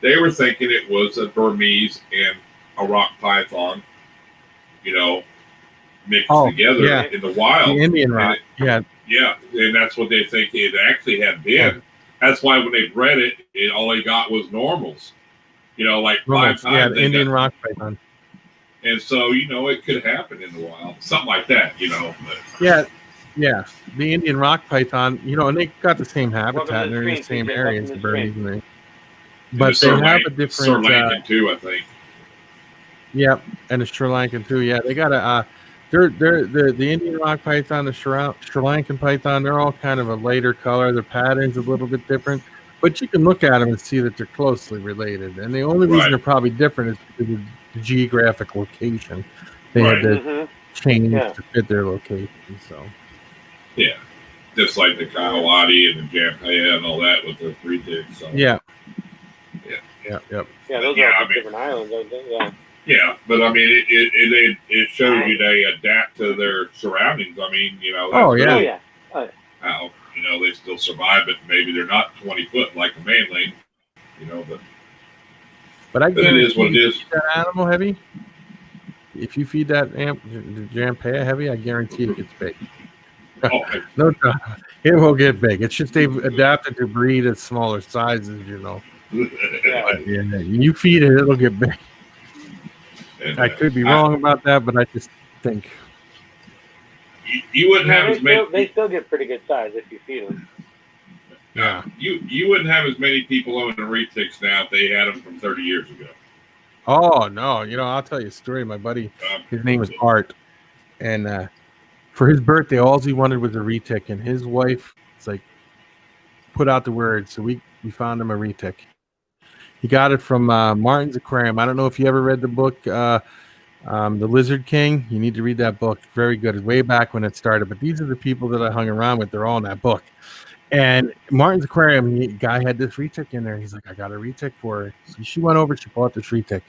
They were thinking it was a Burmese and a rock python, mixed together in the wild. The Indian rock, Yeah, and that's what they think it actually had been. Yeah. That's why when they bred it, all they got was normals. Like normals, 5 times. Yeah, the Indian rock python. And so, it could happen in the wild. Something like that, But. Yeah. The Indian rock python, and they got the same habitat and they're in the same areas. But they have a different. Sri Lankan too, I think. Yeah, and the Sri Lankan too. Yeah, they got they're the Indian rock python, the Sri Lankan python. They're all kind of a lighter color. The pattern's a little bit different, but you can look at them and see that they're closely related. And the only reason they're probably different is because of the geographic location. They had to change to fit their location. So. Yeah, just like the Coyote and the Jampaya and all that with the 3 ticks. So. Yeah. Yeah, those are different islands, aren't they? Yeah. Yeah, but I mean, it shows you they adapt to their surroundings. I mean, How they still survive, but maybe they're not 20 foot like a manling. But I guarantee it is what it is. That animal heavy. If you feed that Jampaya heavy, I guarantee it gets big. No doubt, it will get big. It's just they've adapted to breed at smaller sizes, But, you feed it, it'll get big. And, I could be wrong about that, but I just think you wouldn't have as many. They still get pretty good size if you feed them. Yeah, you wouldn't have as many people owning retics now if they had them from 30 years ago. Oh no! I'll tell you a story. My buddy, his name was Art, and for his birthday, all he wanted was a retic, and his wife put out the word, so we found him a retic. He got it from Martin's Aquarium. I don't know if you ever read the book, The Lizard King. You need to read that book. Very good. It's way back when it started. But these are the people that I hung around with. They're all in that book. And Martin's Aquarium, the guy had this retic in there. He's like, I got a retic for her. So she went over. She bought this retic.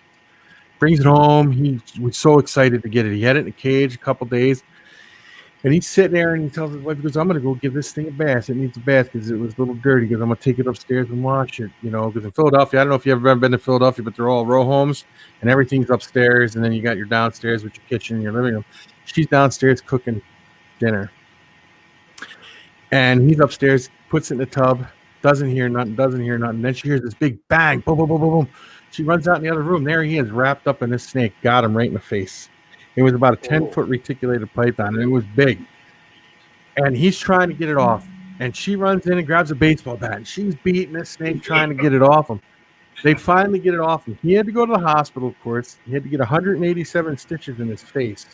Brings it home. He was so excited to get it. He had it in a cage a couple days. And he's sitting there and he tells his wife, he goes, I'm going to go give this thing a bath. It needs a bath because it was a little dirty. Because I'm going to take it upstairs and wash it. Because in Philadelphia, I don't know if you've ever been to Philadelphia, but they're all row homes and everything's upstairs. And then you got your downstairs with your kitchen and your living room. She's downstairs cooking dinner. And he's upstairs, puts it in the tub, doesn't hear nothing. Then she hears this big bang, boom, boom, boom, boom, boom. She runs out in the other room. There he is, wrapped up in this snake. Got him right in the face. It was about a 10-foot reticulated python, and it was big. And he's trying to get it off. And she runs in and grabs a baseball bat. And she's beating this snake, trying to get it off him. They finally get it off him. He had to go to the hospital, of course. He had to get 187 stitches in his face.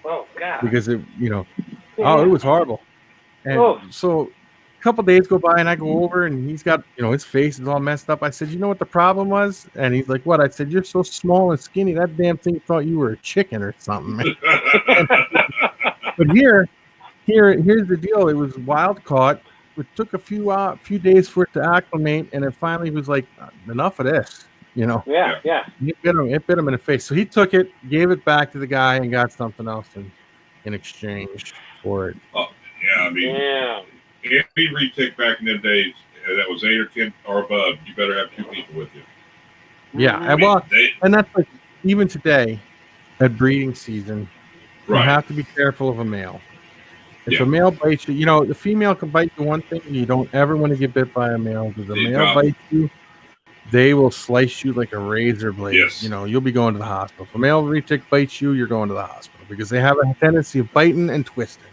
Oh, God. Because it was horrible. And so a couple days go by and I go over and he's got, his face is all messed up. I said, you know what the problem was? And he's like, what? I said, you're so small and skinny. That damn thing thought you were a chicken or something, man. But here's the deal. It was wild caught. It took a few days for it to acclimate. And it finally was like, enough of this, Yeah. It bit him in the face. So he took it, gave it back to the guy and got something else in exchange for it. Oh, yeah, I mean, any retic back in them days that was 8 or 10 or above, you better have 2 people with you. Yeah, and that's like even today at breeding season, you have to be careful of a male. If a male bites you, the female can bite you one thing, you don't ever want to get bit by a male because the male bites you, they will slice you like a razor blade. Yes. You'll be going to the hospital. If a male retic bites you, you're going to the hospital because they have a tendency of biting and twisting.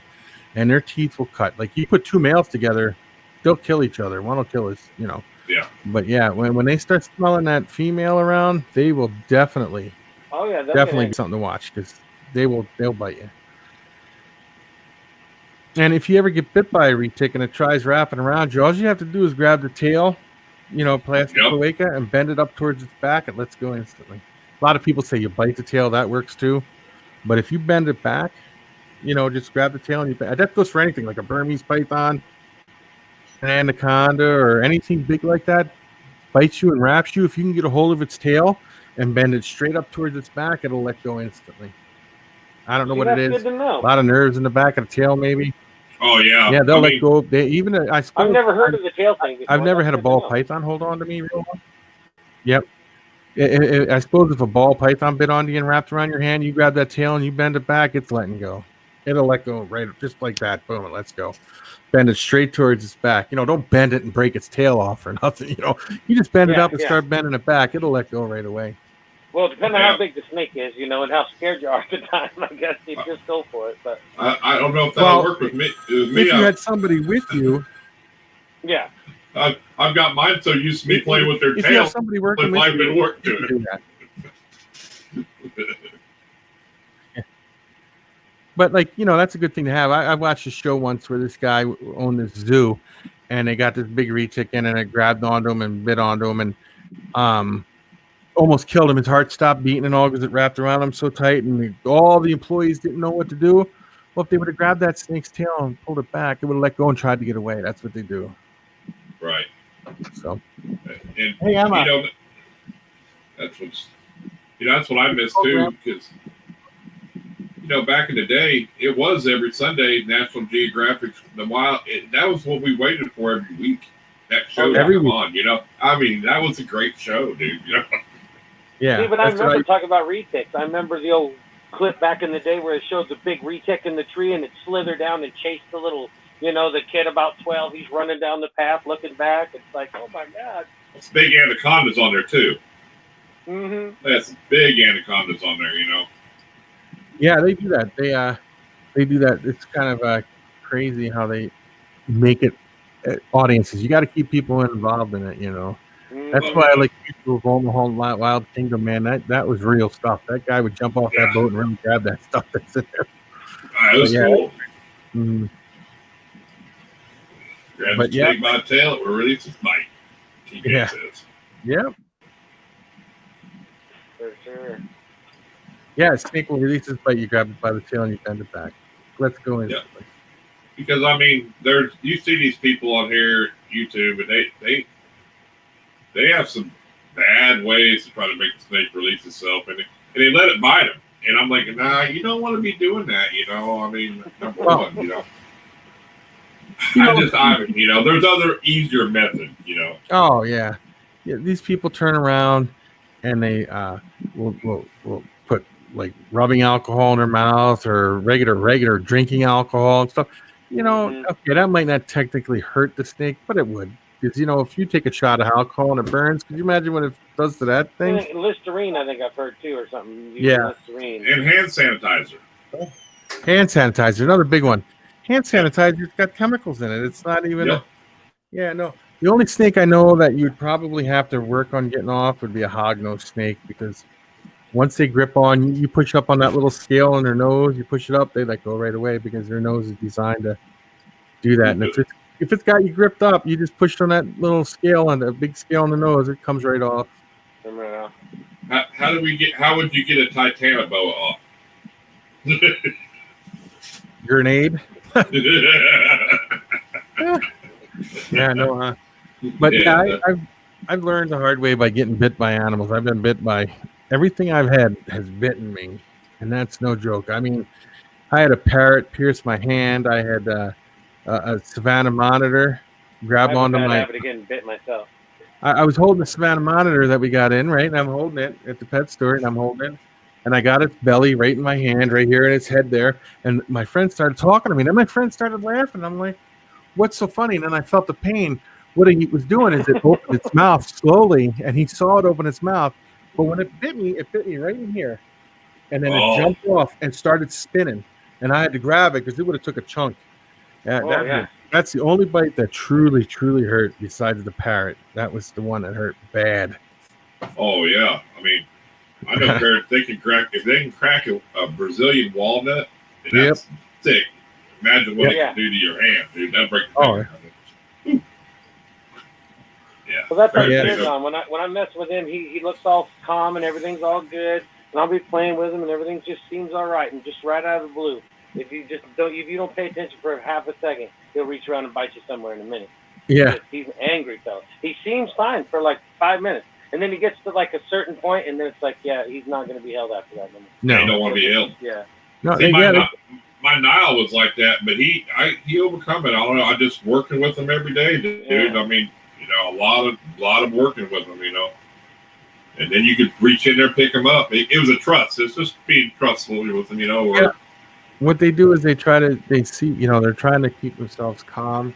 And their teeth will cut. Like you put 2 males together, they'll kill each other. One will kill us, Yeah. But yeah, when they start smelling that female around, they will definitely be something to watch because they'll bite you. And if you ever get bit by a retic and it tries wrapping around you, all you have to do is grab the tail, plastic cloaca, and bend it up towards its back. It lets go instantly. A lot of people say you bite the tail, that works too. But if you bend it back, just grab the tail and that goes for anything like a Burmese python, an anaconda, or anything big like that. Bites you and wraps you. If you can get a hold of its tail and bend it straight up towards its back, it'll let go instantly. I don't know what it is. A lot of nerves in the back of the tail, maybe. Oh yeah. Yeah, they'll let go. I've never heard of the tail thing before. I've never had a ball python hold on to me real long. Yep. I suppose if a ball python bit onto you and wrapped around your hand, you grab that tail and you bend it back, it's letting go. It'll let go right just like that. Boom, it lets go. Bend it straight towards its back. Don't bend it and break its tail off or nothing. You just bend it up and start bending it back. It'll let go right away. Well, depending on how big the snake is, and how scared you are at the time, I guess you just go for it. But I don't know if that'll work with me. If you had somebody with you. Yeah. I've got mine so used to me playing with their tail. If you have somebody working with you, do that. But that's a good thing to have. I watched a show once where this guy owned this zoo, and they got this big retic in, and it grabbed onto him and bit onto him, and almost killed him. His heart stopped beating and all because it wrapped around him so tight, and all the employees didn't know what to do. Well, if they would have grabbed that snake's tail and pulled it back, it would have let go and tried to get away. That's what they do. Right. So. And hey, Emma. That's what I miss too, because. Back in the day, it was every Sunday, National Geographic, The Wild. That was what we waited for every week. That show would come on, I mean, that was a great show, dude. Yeah. See, but I remember talking about retics. I remember the old clip back in the day where it showed the big retic in the tree and it slithered down and chased the little, the kid about 12. He's running down the path, looking back. It's like, oh my God. It's big anacondas on there too. Mm-hmm. That's big anacondas on there, Yeah, they do that. They do that. It's kind of crazy how they make it audiences. You got to keep people involved in it, That's why I like people of Omaha Wild Kingdom, man. That was real stuff. That guy would jump off that boat and really grab that stuff that's in there. That was cool. Mm-hmm. Grab the snake by the tail, it will release its bite. Yeah. Yep. For sure. Yeah, a snake will release its bite. You grab it by the tail and you bend it back. Let's go instantly. Yeah. Because you see these people on here, YouTube, and they have some bad ways to try to make the snake release itself, and they let it bite them. And I'm like, nah, you don't want to be doing that, I mean, number Well, one, You know, there's other easier methods. oh yeah. These people turn around and they will put like rubbing alcohol in their mouth or regular drinking alcohol and stuff. Okay, that might not technically hurt the snake, but it would. Because if you take a shot of alcohol and it burns, could you imagine what it does to that thing? Listerine, I think I've heard too, or something. Yeah. Listerine. And hand sanitizer. Hand sanitizer, another big one. Hand sanitizer's got chemicals in it. It's not even. Yep. Yeah, no. The only snake I know that you'd probably have to work on getting off would be a hognose snake, because once they grip on, you push up on that little scale on their nose, you push it up, they let go right away because their nose is designed to do that. And if it's got you gripped up, you just push on that little scale, on the big scale on the nose, it comes right off. How would you get a Titanoboa off? Grenade. Yeah, no. But yeah, I've learned the hard way by getting bit by animals. I've been bit by everything I've had has bitten me, and that's no joke. I mean, I had a parrot pierce my hand. I had a Savannah monitor grab onto my. I habit of getting bit myself. I was holding the Savannah monitor that we got in, right, and I'm holding it at the pet store, and I'm holding it, and I got its belly right in my hand, right here, and its head there. And my friend started talking to me, and then my friend started laughing. I'm like, what's so funny? And then I felt the pain. What he was doing is it opened its mouth slowly, and he saw it open its mouth. But when it bit me right in here. And then it jumped off and started spinning. And I had to grab it because it would have took a chunk. That's the only bite that truly, truly hurt besides the parrot. That was the one that hurt bad. Oh, yeah. I mean, I know parrots, if they can crack a Brazilian walnut, and that's thick. Imagine what it can do to your hand, dude. That'd break the finger. Yeah. Well, that's how he is on. When I mess with him, he looks all calm and everything's all good, and I'll be playing with him and everything just seems all right, and just right out of the blue. If you don't pay attention for half a second, he'll reach around and bite you somewhere in a minute. Yeah. He's an angry fellow. He seems fine for like 5 minutes, and then he gets to like a certain point, and then it's like, yeah, he's not going to be held after that minute. No, you don't want to be held. Yeah. No, see, my Nile was like that, but he overcome it. I don't know. I just working with him every day, dude. Yeah. I mean, a lot of working with him, and then you could reach in there, pick him up. It was a trust. It's just being trustful with him, Yeah. What they do is they see, they're trying to keep themselves calm,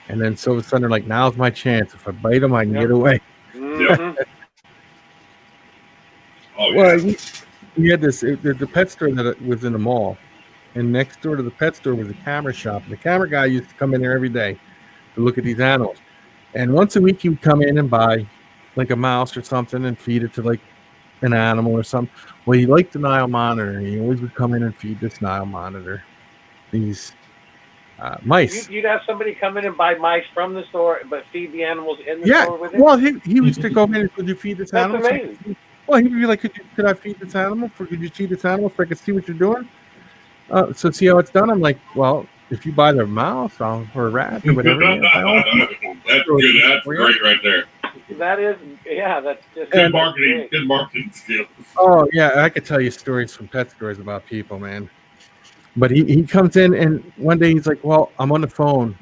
and then so all of a sudden they're like, now's my chance. If I bite him, I can get away. Mm-hmm. Well, we had the pet store that was in the mall, and next door to the pet store was a camera shop. And the camera guy used to come in there every day to look at these animals. And once a week he would come in and buy like a mouse or something and feed it to like an animal or something. Well, he liked the Nile monitor. He always would come in and feed this Nile monitor these mice. You'd have somebody come in and buy mice from the store, but feed the animals in the store with it? Well, he used to go in and, could you feed this animal? That's amazing. Well, he'd be like, could I feed this animal? Could you feed this animal so I could see what you're doing? So see how it's done? I'm like, well, if you buy the mouse or a rat or whatever. That's good. That's great right there. That is, that's just good marketing. Good marketing skills. Oh yeah, I could tell you stories from pet stores about people, man. But he comes in and one day he's like, well, I'm on the phone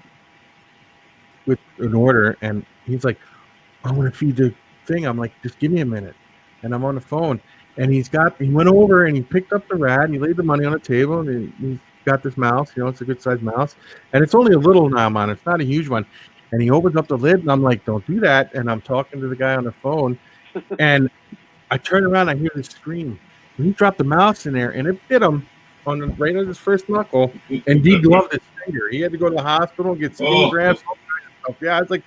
with an order, and he's like, I want to feed the thing. I'm like, just give me a minute. And I'm on the phone, and he went over and he picked up the rat and he laid the money on the table, and he's got this mouse, it's a good sized mouse, and it's only a little Nile monitor, it's not a huge one. And he opens up the lid, and I'm like, don't do that. And I'm talking to the guy on the phone, and I turn around, I hear this scream. And he dropped the mouse in there, and it bit him right on his first knuckle, and degloved his finger. He had to go to the hospital, get skin grafts, all kinds of stuff. Yeah, I was like,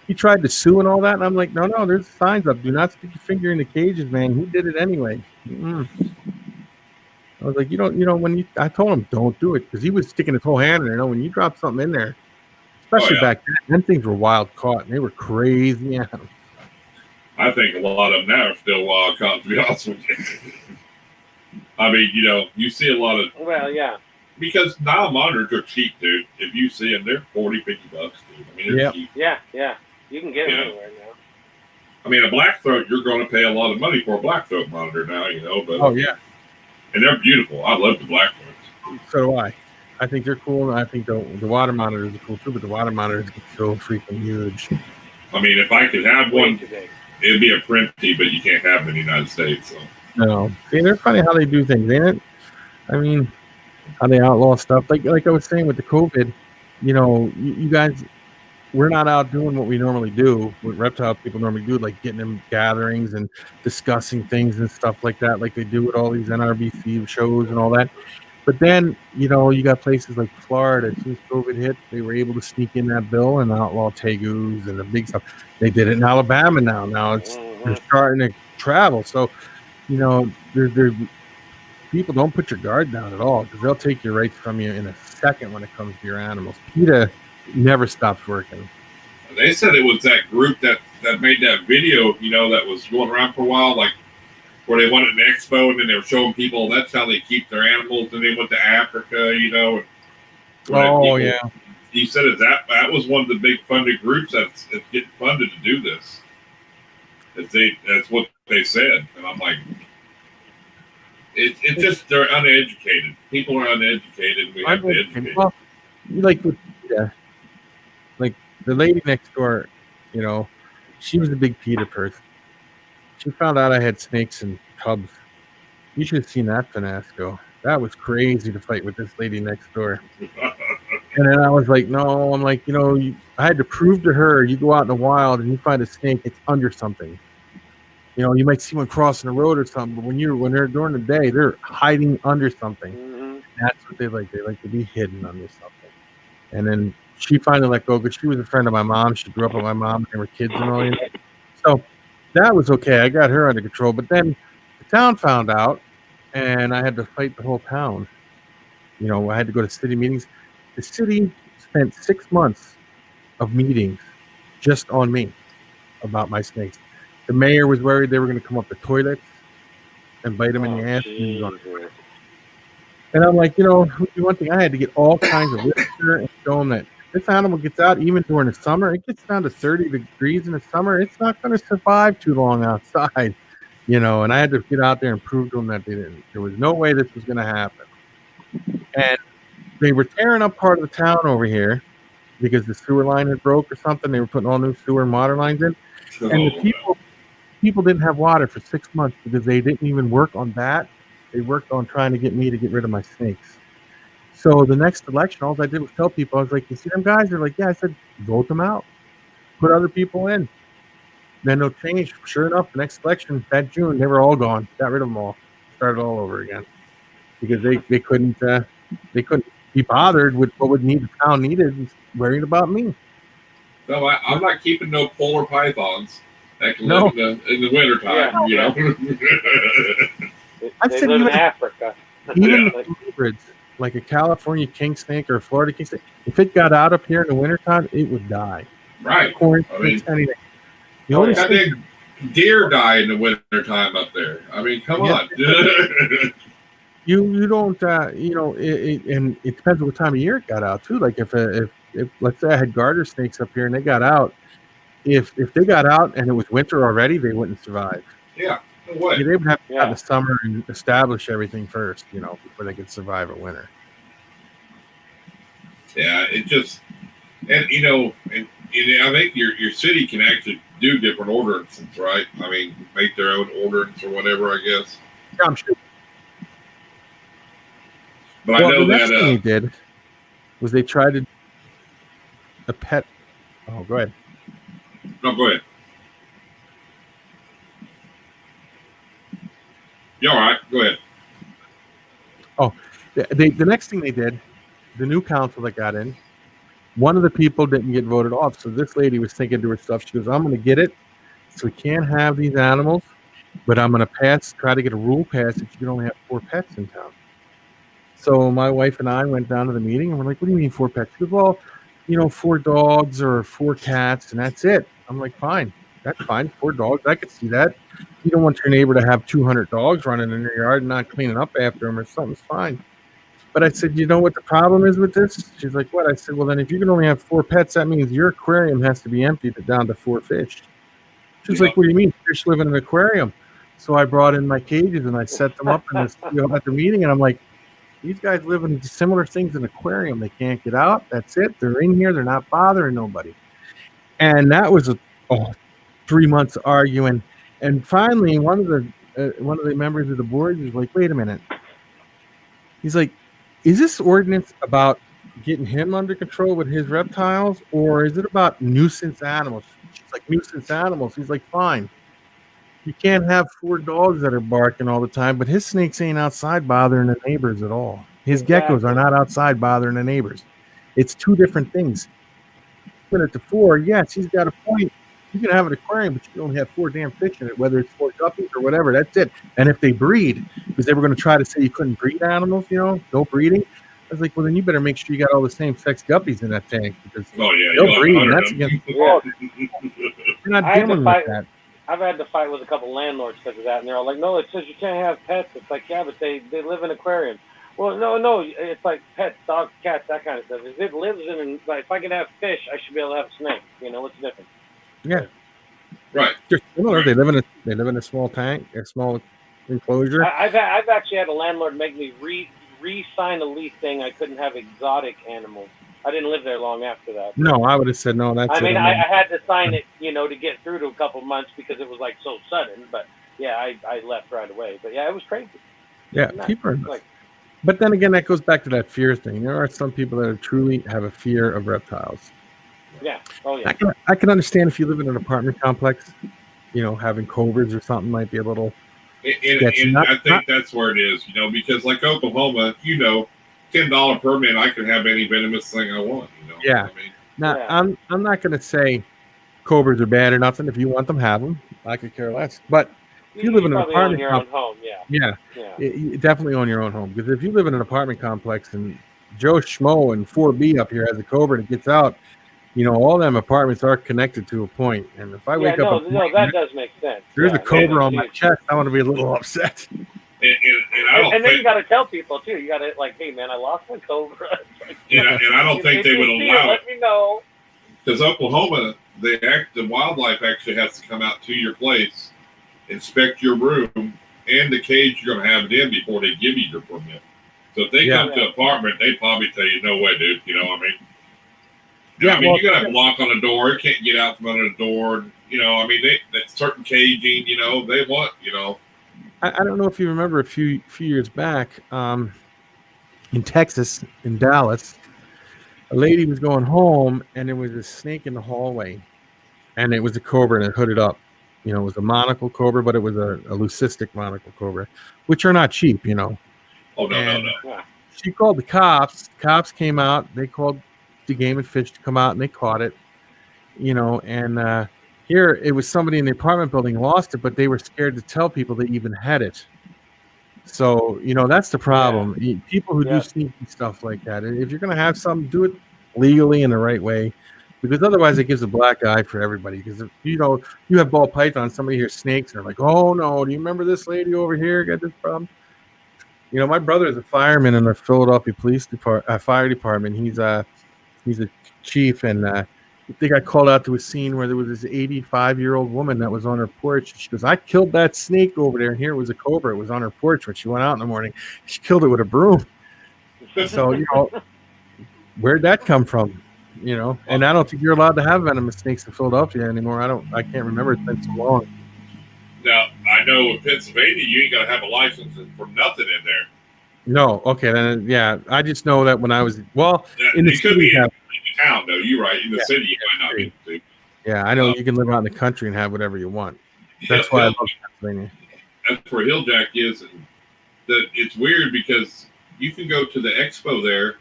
he tried to sue and all that, and I'm like, no, there's signs up. Do not stick your finger in the cages, man. He did it anyway. I was like, I told him don't do it, because he was sticking his whole hand in there. When you drop something in there, especially back then things were wild caught, and they were crazy animals. I think a lot of them now are still wild caught, to be honest with you. I mean, you see a lot of... Well, yeah. Because Nile monitors are cheap, dude. If you see them, they're $40, $50, dude. I mean, they're cheap. Yeah. You can get them anywhere now. I mean, a black throat, you're going to pay a lot of money for a black throat monitor now, but... Oh, yeah. and they're beautiful. I love the black ones. So do I. I think they're cool, and I think the water monitors are cool too. But the water monitors get so freaking huge. I mean, if I could have Way one, too big. it'd be a Prempty, but you can't have them in the United States. So. No, see, they're funny how they do things, ain't it? I mean, how they outlaw stuff. Like I was saying with the COVID, you know, you guys, we're not out doing what we normally do, what reptile people normally do, like getting in gatherings and discussing things and stuff like that, like they do with all these NRBC shows and all that. But then, you know, you got places like Florida. As soon as COVID hit, they were able to sneak in that bill and outlaw tegus and the big stuff. They did it in Alabama now. Now they're starting to travel. So, you know, there's people don't put your guard down at all because they'll take your rights from you in a second when it comes to your animals. PETA never stops working. They said it was that group that made that video, you know, that was going around for a while, like where they went at an expo and then they were showing people that's how they keep their animals. And they went to Africa, you know. And oh, people, yeah. He said that was one of the big funded groups that's getting funded to do this. That's what they said. And I'm like, it's just they're uneducated. People are uneducated. We have to educate. Well, like the lady next door, you know, she was a big PETA person. She found out I had snakes and cubs. You should have seen that finasco. That was crazy to fight with this lady next door. And then I was like, no, I'm like, you know, I had to prove to her, you go out in the wild and you find a snake, it's under something. You know, you might see one crossing the road or something, but when they're during the day, they're hiding under something. Mm-hmm. That's what they like. They like to be hidden under something. And then she finally let go because she was a friend of my mom. She grew up with my mom and they were kids and all that. So that was okay. I got her under control. But then the town found out and I had to fight the whole town. You know, I had to go to city meetings. The city spent 6 months of meetings just on me about my snakes. The mayor was worried they were going to come up the toilets and bite him in the ass. And I'm like, you know, one thing, I had to get all kinds of literature and show them that this animal gets out even during the summer. It gets down to 30 degrees in the summer. It's not going to survive too long outside, you know. And I had to get out there and prove to them that there was no way this was going to happen. And they were tearing up part of the town over here because the sewer line had broke or something. They were putting all new sewer and water lines in. And the people didn't have water for 6 months because they didn't even work on that. They worked on trying to get me to get rid of my snakes. So the next election, all I did was tell people, I was like, you see them guys? They're like, yeah. I said, vote them out. Put other people in. Then they'll change. Sure enough, the next election, that June, they were all gone. Got rid of them all. Started all over again. Because they couldn't be bothered with what the town needed, worried about me. No, I'm not keeping no polar pythons that can live in the wintertime, you know. They live in Africa. Even the hybrids, like a California king snake or a Florida king snake, if it got out up here in the wintertime, it would die. Right. Corn, anything. I think deer die in the wintertime up there. I mean, come on. You don't, you know, and it depends on what time of year it got out too. Like if let's say I had garter snakes up here and they got out, if they got out and it was winter already, they wouldn't survive. Yeah, no way. They would have to have the summer and establish everything first, you know, before they could survive a winter. Yeah, it just, and you know, and I think your city can actually do different ordinances, right? I mean, make their own ordinance or whatever, I guess. Yeah, I'm sure. But I know the next that thing they did was they tried to a pet. Oh, go ahead. No, go ahead. You all right? Go ahead. Oh, the next thing they did, the new council that got in, one of the people didn't get voted off. So this lady was thinking to herself, she goes, I'm going to get it. So we can't have these animals, but I'm going to try to get a rule passed that you can only have 4 pets in town. So my wife and I went down to the meeting and we're like, what do you mean 4 pets? She goes, well, you know, 4 dogs or 4 cats and that's it. I'm like, fine. That's fine. 4 dogs. I could see that. You don't want your neighbor to have 200 dogs running in your yard and not cleaning up after them or something's fine. But I said, you know what the problem is with this? She's like, what? I said, well, then if you can only have 4 pets, that means your aquarium has to be emptied down to 4 fish. She's like, what do you mean? Fish live in an aquarium. So I brought in my cages and I set them up in this, at the meeting, and I'm like, these guys live in similar things in an aquarium. They can't get out. That's it. They're in here. They're not bothering nobody. And that was 3 months arguing. And finally, one of the members of the board was like, "Wait a minute." He's like, "Is this ordinance about getting him under control with his reptiles, or is it about nuisance animals?" She's like, "Nuisance animals." He's like, "Fine. You can't have 4 dogs that are barking all the time, but his snakes ain't outside bothering the neighbors at all. His geckos are not outside bothering the neighbors. It's 2 different things." Put it to 4, yes, he's got a point. You can have an aquarium, but you can only have 4 damn fish in it, whether it's 4 guppies or whatever. That's it. And if they breed, because they were going to try to say you couldn't breed animals, no breeding. I was like, well, then you better make sure you got all the same sex guppies in that tank, because they'll breed. And that's against the law. You're not dealing with that. I've had to fight with a couple landlords because of that, and they're all like, "No, it says you can't have pets." It's like, yeah, but they live in aquariums. Well, no, it's like pets, dogs, cats, that kind of stuff. If it lives in, like, if I can have fish, I should be able to have a snake. What's the difference? Yeah, right. They're similar. They live in a small tank, a small enclosure. I've actually had a landlord make me re-sign a lease saying I couldn't have exotic animals. I didn't live there long after that. No, I would have said no. That's. I mean, I had to sign it, to get through to a couple months because it was like so sudden. But yeah, I left right away. But yeah, it was crazy. Yeah, people are like. But then again, that goes back to that fear thing. There are some people that truly have a fear of reptiles. Yeah. Oh yeah. I can understand if you live in an apartment complex, having cobras or something might be a little. And I think that's where it is, because like Oklahoma, $10 permit, I can have any venomous thing I want. Yeah. Now, I'm not going to say cobras are bad or nothing. If you want them, have them. I could care less. But if you live in an apartment complex, you definitely own your own home. Because if you live in an apartment complex and Joe Schmo and 4B up here has a cobra that gets out, all them apartments are connected to a point. And if I wake up, that does make sense. There's a cobra on my chest. I want to be a little upset. And then you got to tell people too. You got to hey man, I lost my cobra. And I don't think they would allow it. Let me know. Because Oklahoma, the wildlife actually has to come out to your place, inspect your room and the cage you're going to have it in before they give you your permit. So if they come to an apartment, they probably tell you, "No way, dude." You got to have a lock on the door. It can't get out from under the door. That certain caging. They want. I don't know if you remember a few years back, in Texas, in Dallas, a lady was going home and there was a snake in the hallway, and it was a cobra and it hooded up. It was a monocle cobra, but it was a leucistic monocle cobra, which are not cheap. Oh no. She called the cops. Cops came out. They called the Game and Fish to come out, and they caught it. And here it was somebody in the apartment building lost it, but they were scared to tell people they even had it. So that's the problem. Yeah. People who do sneaky stuff like that. If you're going to have something, do it legally in the right way, because otherwise it gives a black eye for everybody. Because if you have ball python, somebody hears snakes, and they're like, "Oh no, do you remember this lady over here got this problem?" My brother is a fireman in the Philadelphia fire department. He's a chief, and they got called out to a scene where there was this 85-year-old woman that was on her porch. She goes, "I killed that snake over there, and here was a cobra. It was on her porch when she went out in the morning. She killed it with a broom." So where'd that come from? And I don't think you're allowed to have venomous snakes in Philadelphia anymore. I can't remember. It's been so long. Now I know in Pennsylvania you ain't got to have a license for nothing in there. No, okay, then I just know that when I was in the city. Town, though, you're right. In the city, you might not be able to. Yeah, I know you can live out in the country and have whatever you want. That's why I love Pennsylvania. That's where Hilljack is. It's weird because you can go to the expo there,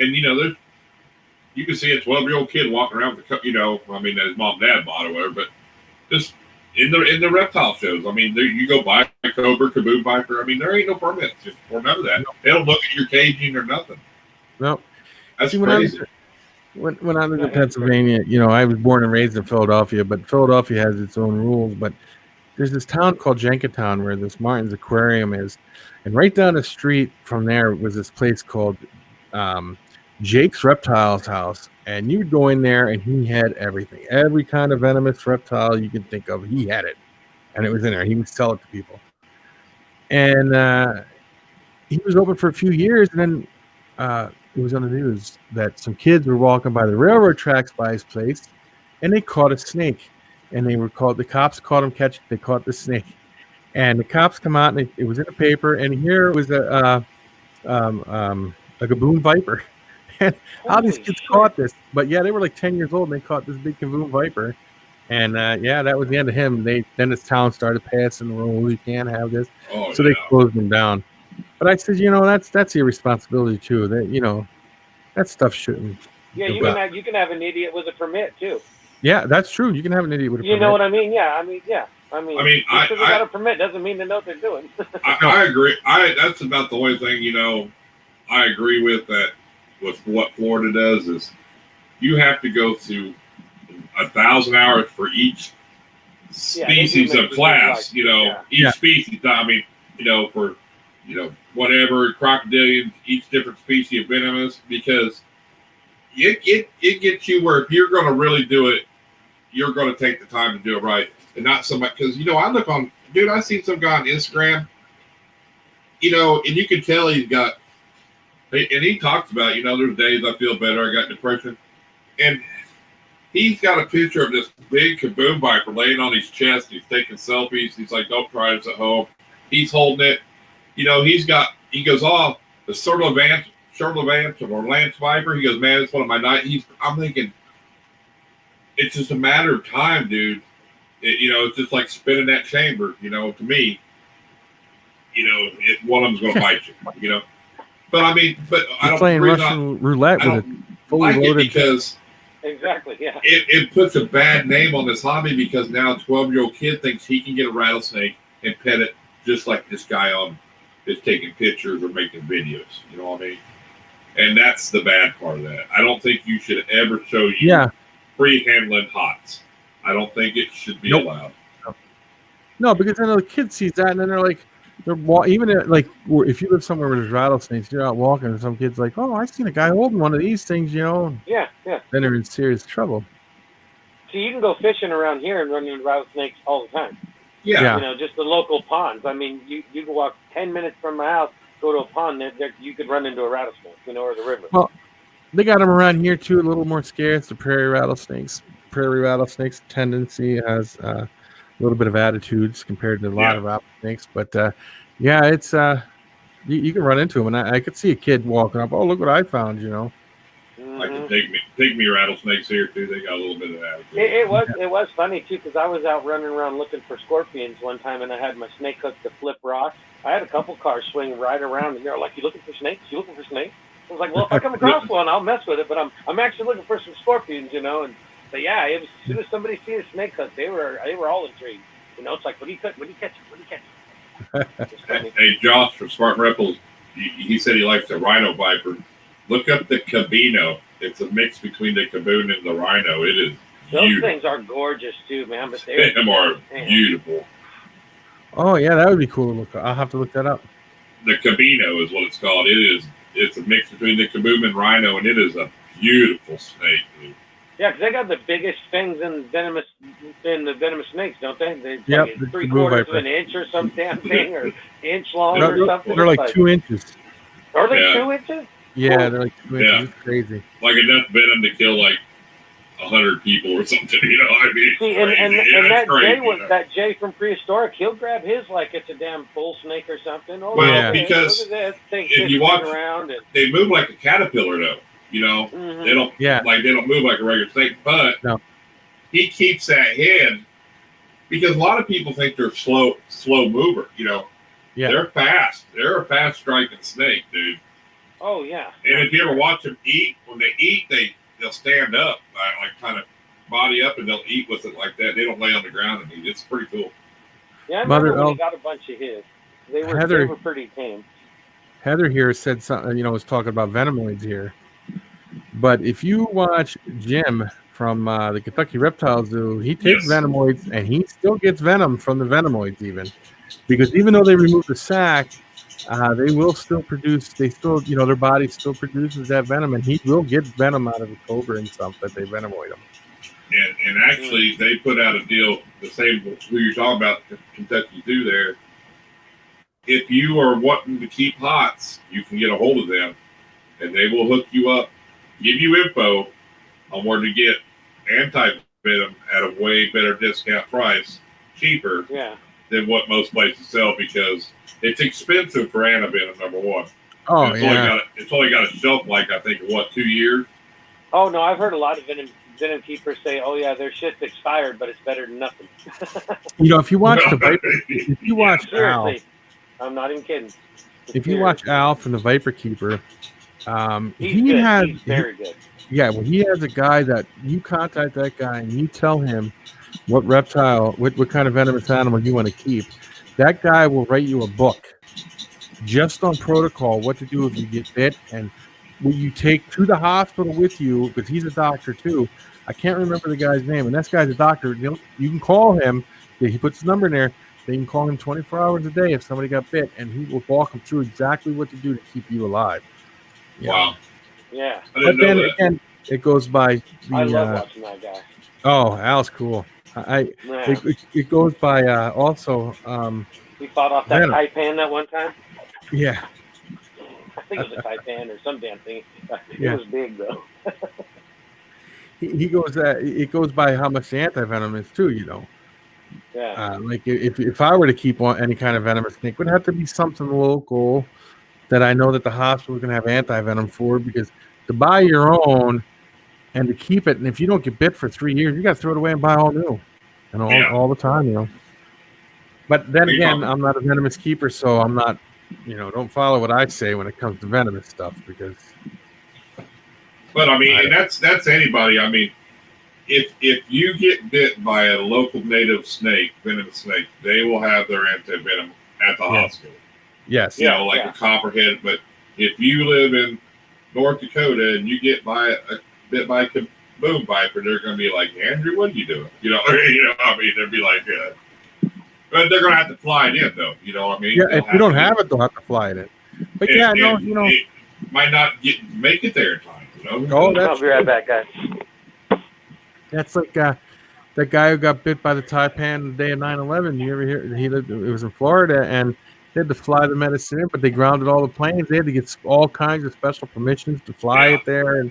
and you can see a 12-year-old kid walking around with that his mom and dad bought or whatever, but just in the reptile shows. You go buy a cobra, kaboom viper. there ain't no permits or none of that. They don't look at your caging or nothing. No, that's crazy. When I lived in Pennsylvania, I was born and raised in Philadelphia, but Philadelphia has its own rules. But there's this town called Jenkintown where this Martin's Aquarium is, and right down the street from there was this place called Jake's Reptiles House, and you would go in there and he had everything, every kind of venomous reptile you could think of. He had it, and it was in there. He would sell it to people, and he was open for a few years, and then it was on the news that some kids were walking by the railroad tracks by his place, and they caught a snake, and they were called. The cops caught him catching. They caught the snake, and the cops come out, and it was in the paper, and here was a gaboon viper. And how these kids caught this? But yeah, they were like 10 years old, and they caught this big gaboon viper. And yeah, that was the end of him. Then this town started passing rules. You can't have this, so they closed him down. But I said, that's irresponsibility too. That that stuff shouldn't. Yeah, you can have an idiot with a permit too. Yeah, that's true. You can have an idiot with a permit. You know what I mean? Yeah, I mean, just because they got a permit doesn't mean they know what they're doing. I agree. That's about the only thing I agree with that. With what Florida does is you have to go through 1,000 hours for each species of class. Each species. I mean, for whatever crocodilian, each different species of venomous, because it gets you where if you're going to really do it, you're going to take the time to do it right, and not so much because I look on. Dude, I seen some guy on Instagram. And you can tell he's got. And he talks about, there's days I feel better, I got depression. And he's got a picture of this big kaboom viper laying on his chest. He's taking selfies. He's like, don't try this at home. He's holding it. He goes, oh, the Short-lived or Lance viper. He goes, man, it's one of my night. I'm thinking, it's just a matter of time, dude. It's just like spinning that chamber, to me. One of them's going to bite you, But I mean, I don't playing Russian roulette with it fully loaded. Because exactly, yeah. It puts a bad name on this hobby because now a 12-year-old kid thinks he can get a rattlesnake and pet it just like this guy is taking pictures or making videos. You know what I mean? And that's the bad part of that. I don't think you should ever show free handling hots. I don't think it should be allowed. No, because then the kid sees that and then they're like. Even if you live somewhere where there's rattlesnakes, you're out walking, and some kid's like, "Oh, I seen a guy holding one of these things," Yeah. Then they're in serious trouble. So you can go fishing around here and run into rattlesnakes all the time. Yeah. Just the local ponds. I mean, you can walk 10 minutes from my house, go to a pond, you could run into a rattlesnake, or the river. Well, they got them around here too, a little more scarce. The prairie rattlesnakes. Prairie rattlesnakes tendency has. A little bit of attitudes compared to a lot of rattlesnakes, but it's you can run into them, and I could see a kid walking up. Oh, look what I found! Like the pygmy rattlesnakes here too. They got a little bit of attitude. It was funny too because I was out running around looking for scorpions one time, and I had my snake hook to flip rocks. I had a couple cars swing right around, and they're like, "You looking for snakes? You looking for snakes?" I was like, "Well, if I come across one, I'll mess with it, but I'm actually looking for some scorpions, And but yeah, it was as soon as somebody seen a snake hook, they were all intrigued. It's like, what do you catch? What do you catch? Hey, Josh from Smart Reptiles, he said he likes the rhino viper. Look up the cabino. It's a mix between the caboon and the rhino. It is those things are gorgeous too, man. But they are beautiful. Oh yeah, that would be cool to look. I'll have to look that up. The cabino is what it's called. It's a mix between the caboon and rhino, and it is a beautiful snake, dude. Yeah, because they got the biggest fangs in the venomous snakes, don't they? They like 3/4 of an inch or some damn thing, or inch long or something. They're like 2 inches. Are they 2 inches? Yeah, they're like 2 inches. It's crazy. Like enough venom to kill 100 people or something. I mean, see, and that Jay from Prehistoric, he'll grab his like it's a damn bull snake or something. Oh, well, because look at that thing if you watch around they move like a caterpillar though. They don't they don't move like a regular snake, but he keeps that head because a lot of people think they're slow mover, They're fast. They're a fast striking snake, dude. Oh yeah. And if you ever watch them eat, when they eat they'll stand up, like kind of body up, and they'll eat with it like that. They don't lay on the ground and eat. It's pretty cool. Yeah, I remember when he got a bunch of his. They were pretty tame. Heather here said something, was talking about venomoids here. But if you watch Jim from the Kentucky Reptile Zoo, he takes venomoids, and he still gets venom from the venomoids even. Because even though they remove the sac, they will still produce, their body still produces that venom, and he will get venom out of a cobra and stuff that they venomoid them. And actually, they put out a deal the same who you're talking about, Kentucky Zoo there. If you are wanting to keep hots, you can get a hold of them, and they will hook you up, give you info on where to get anti-venom at a way better discount price, cheaper than what most places sell, because it's expensive for antivenom, number one. Oh, It's only got a shelf life, I think, 2 years? Oh, no, I've heard a lot of venom keepers say, oh, yeah, their shit's expired, but it's better than nothing. If you watch if you watch Al, I'm not even kidding. If you watch Al from the Viper Keeper, he's good. He's very good. Yeah, well, he has a guy that you contact that guy and you tell him what reptile, what kind of venomous animal you want to keep. That guy will write you a book just on protocol, what to do if you get bit, and what you take to the hospital with you, because he's a doctor too. I can't remember the guy's name, and this guy's a doctor. You can call him. He puts his number in there. They can call him 24 hours a day if somebody got bit, and he will walk them through exactly what to do to keip you alive. Wow. Yeah. But then again, it goes by I love watching that guy. Oh, Al's cool. It goes by also. He fought off that taipan that one time. Yeah. I think it was a taipan or some damn thing. It was big though. He goes. It goes by how much the anti-venom is too. Yeah. Like if I were to keep on any kind of venomous snake, it would have to be something local that I know that the hospital is going to have anti-venom for, because to buy your own and to keep it, and if you don't get bit for 3 years, you got to throw it away and buy all new, and all the time, But then again, I'm not a venomous keeper, so I'm not, don't follow what I say when it comes to venomous stuff, because. But I mean, and that's anybody. I mean, if you get bit by a local native snake, venomous snake, they will have their anti-venom at the hospital. Yes. A copperhead. But if you live in North Dakota and you get bit by a boom viper, they're going to be like, Andrew, what are you doing? I mean, they'd be like, but they're going to have to fly it in, though. I mean? Yeah, if you don't have it, they'll have to fly it in. But it might not make it there in time. I'll be right back, guys. That's like that guy who got bit by the taipan the day of 9/11. You ever hear? It was in Florida, and they had to fly the medicine in, but they grounded all the planes. They had to get all kinds of special permissions to fly it there, and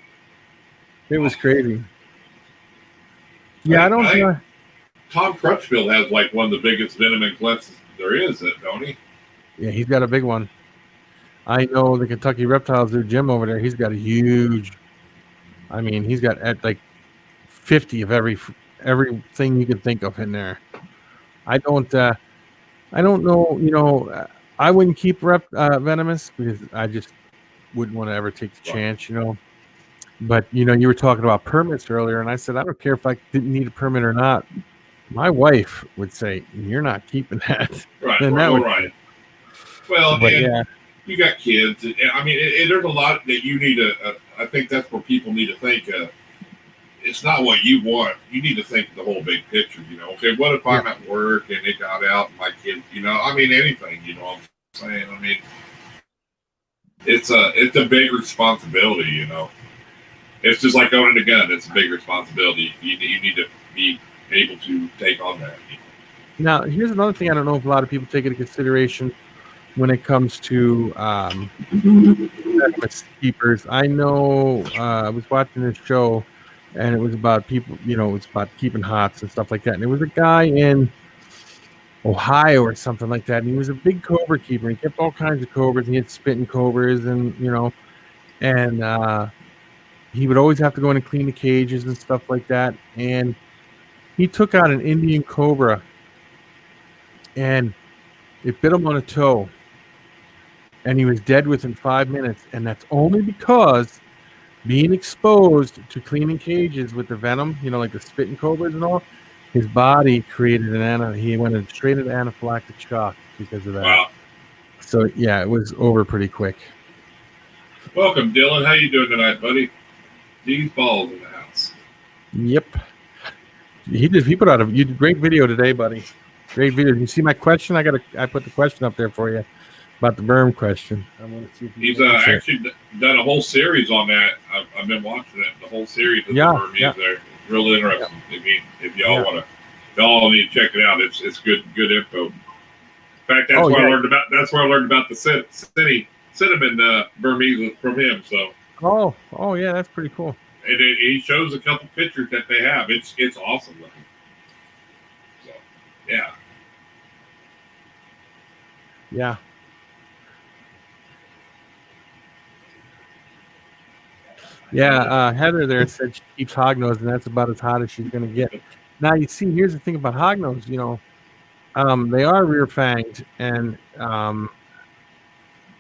it was crazy. Yeah, I don't. Tom Crutchfield has like one of the biggest venom collections there is, don't he? Yeah, he's got a big one. I know the Kentucky Reptiles Zoo gym over there. He's got a huge. I mean, he's got like 50 of everything you can think of in there. I don't know. I wouldn't keep venomous, because I just wouldn't want to ever take the chance. But you were talking about permits earlier, and I said I don't care if I didn't need a permit or not. My wife would say you're not keeping that. Right. And right. Well, you got kids. And I mean, there's a lot that you need to. I think that's where people need to think. It's not what you want. You need to think of the whole big picture. Okay, what if I'm at work and it got out and my kids? I mean, anything. What I'm saying. I mean, it's a big responsibility. It's just like owning a gun. It's a big responsibility. You need to be able to take on that. Now, here's another thing I don't know if a lot of people take into consideration when it comes to venomous keepers. I know I was watching this show, and it was about people, it was about keeping hots and stuff like that. And there was a guy in Ohio or something like that, and he was a big cobra keeper. He kept all kinds of cobras. He had spitting cobras, and he would always have to go in and clean the cages and stuff like that. And he took out an Indian cobra, and it bit him on a toe, and he was dead within 5 minutes. And that's only because being exposed to cleaning cages with the venom, like the spitting cobras and all, his body created he went straight into anaphylactic shock because of that. Wow. So yeah, it was over pretty quick. Welcome, Dylan. How you doing tonight, buddy? These balls in the house. Yep. He put out a great video today, buddy. Great video. You see my question? I put the question up there for you about the berm question. I want to see if he's actually done a whole series on that. I've been watching it. The whole series of the berm. They're real interesting. I mean, if y'all want to Y'all need to check it out. It's good info. In fact, that's where I learned about. That's where I learned about the cinnamon Burmese from him. So. Oh yeah, that's pretty cool. And he shows a couple pictures that they have. It's awesome looking. So, yeah. Yeah. Yeah, Heather there said she keeps hognose, and that's about as hot as she's going to get. Now, you see, here's the thing about hognose. You know, they are rear fanged, and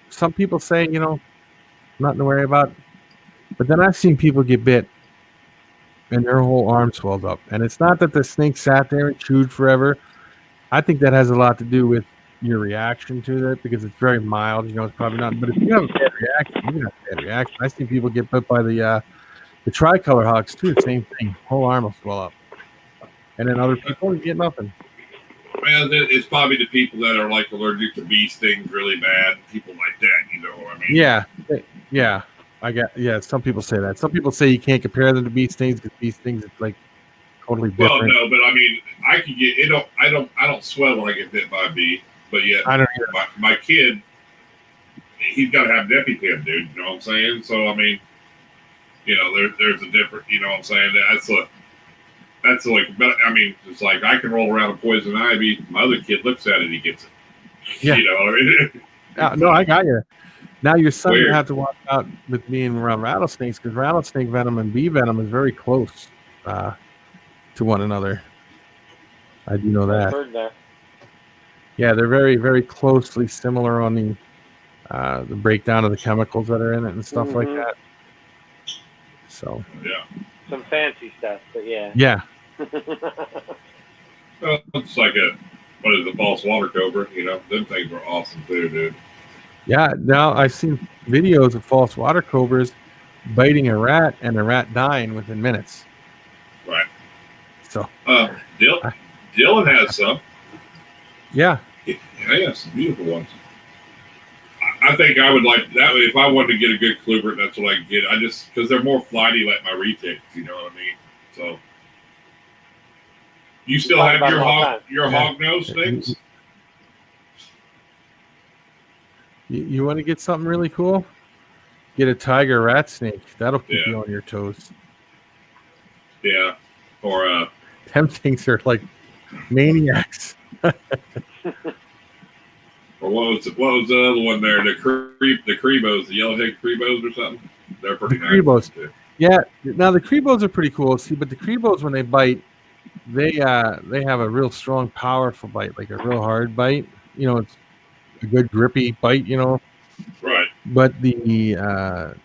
some people say, you know, nothing to worry about. But then I've seen people get bit, and their whole arm swelled up. And it's not that the snake sat there and chewed forever. I think that has a lot to do with your reaction to it, because it's very mild. You know, it's probably not. But if you have a bad reaction, you have a bad reaction. I see people get bit by the tricolor hawks too. The same thing. Whole arm will swell up. And then other people get nothing. Well, it's probably the people that are like allergic to bee stings really bad. People like that, you know. I mean, yeah. Some people say that. Some people say you can't compare them to bee stings, because bee stings it's like totally different. Well, no, but I mean, I can get it. I don't swell when I get bit by a bee, but yet I don't my kid, he's got to have an EpiPen, dude. You know what I'm saying? So I mean, you know, there's a different. You know what I'm saying? That's like, but I mean, it's like I can roll around a poison ivy. My other kid looks at it, he gets it. Yeah. You know. No, I got you. Now your son Weird. will have to watch out with being around rattlesnakes, because rattlesnake venom and bee venom is very close to one another. I do know that. I've heard that. Yeah, they're very, very closely similar on the breakdown of the chemicals that are in it and stuff like that. So. Yeah. Some fancy stuff, but yeah. Yeah. Well, it's like a false water cobra, you know. Them things are awesome too, dude. Yeah, now I've seen videos of false water cobras biting a rat and a rat dying within minutes. Right. So Dylan has some. Yeah. He has some beautiful ones. I think I would like that. If I wanted to get a good klubert, that's what I could get. Because they're more flighty like my retics, you know what I mean? So, you still have your hog nose things? You want to get something really cool? Get a tiger rat snake. That'll keep you on your toes. Yeah. Or them things are like maniacs. Or what was the other one there? The Crebos, the yellowhead Crebos or something. They're pretty nice. Crebos. Yeah. Now the Crebos are pretty cool. See, but the Crebos, when they bite, they have a real strong, powerful bite, like a real hard bite. You know, it's a good grippy bite. You know. Right. But the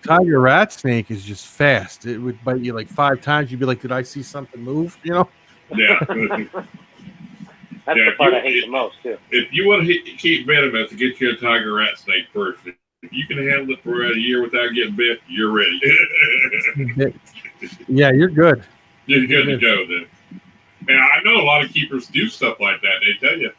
tiger rat snake is just fast. It would bite you like 5 times. You'd be like, "Did I see something move?" You know. Yeah. That's the part I hate the most, too. If you want to keep venomous, get you a tiger rat snake first. If you can handle it for a year without getting bit, you're ready. Yeah, you're good. You're good to go, then. And I know a lot of keepers do stuff like that. They tell you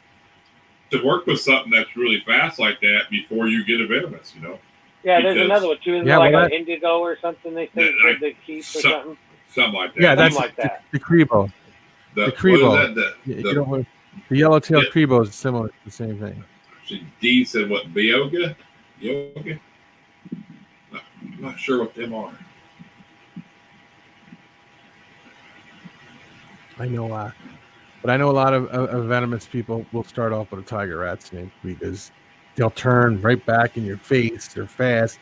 to work with something that's really fast like that before you get a venomous, you know? Yeah, there's another one, too. Isn't there like an indigo or something they say they keep or something? Something like that. Yeah, that's like that. The Crebo. The Crebo. The yellow-tailed Crebo is similar to the same thing. D said what? Yoga? I'm not sure what them are. I know but I know a lot of venomous people will start off with a tiger rat snake because they'll turn right back in your face. They're fast.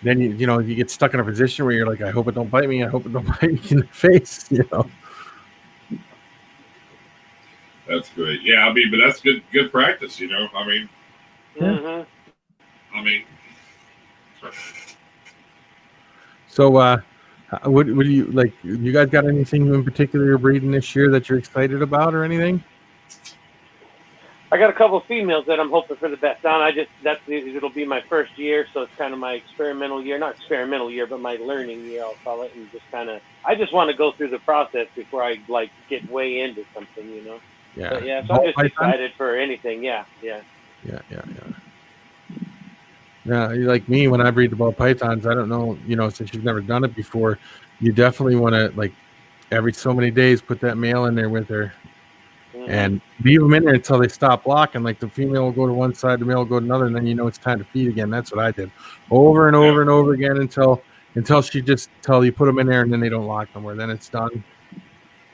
Then you get stuck in a position where you're like, I hope it don't bite me. I hope it don't bite me in the face. You know. That's great. Yeah, I mean, but that's good practice, you know. I mean, I mean. So, what do you like? You guys got anything in particular you're breeding this year that you're excited about, or anything? I got a couple of females that I'm hoping for the best on. It'll be my first year, so it's kind of my experimental year. Not experimental year, but my learning year, I'll call it. And I just want to go through the process before I get way into something, you know. Yeah. But yeah, so I'm just excited for anything. Yeah. Yeah, like me, when I breed the ball pythons, I don't know, since you've never done it before, you definitely want to every so many days, put that male in there with her. Mhm. And leave them in there until they stop blocking. Like the female will go to one side, the male will go to another, and then it's time to feed again. That's what I did, over and over and over again until you put them in there, and then they don't lock no more. Then it's done,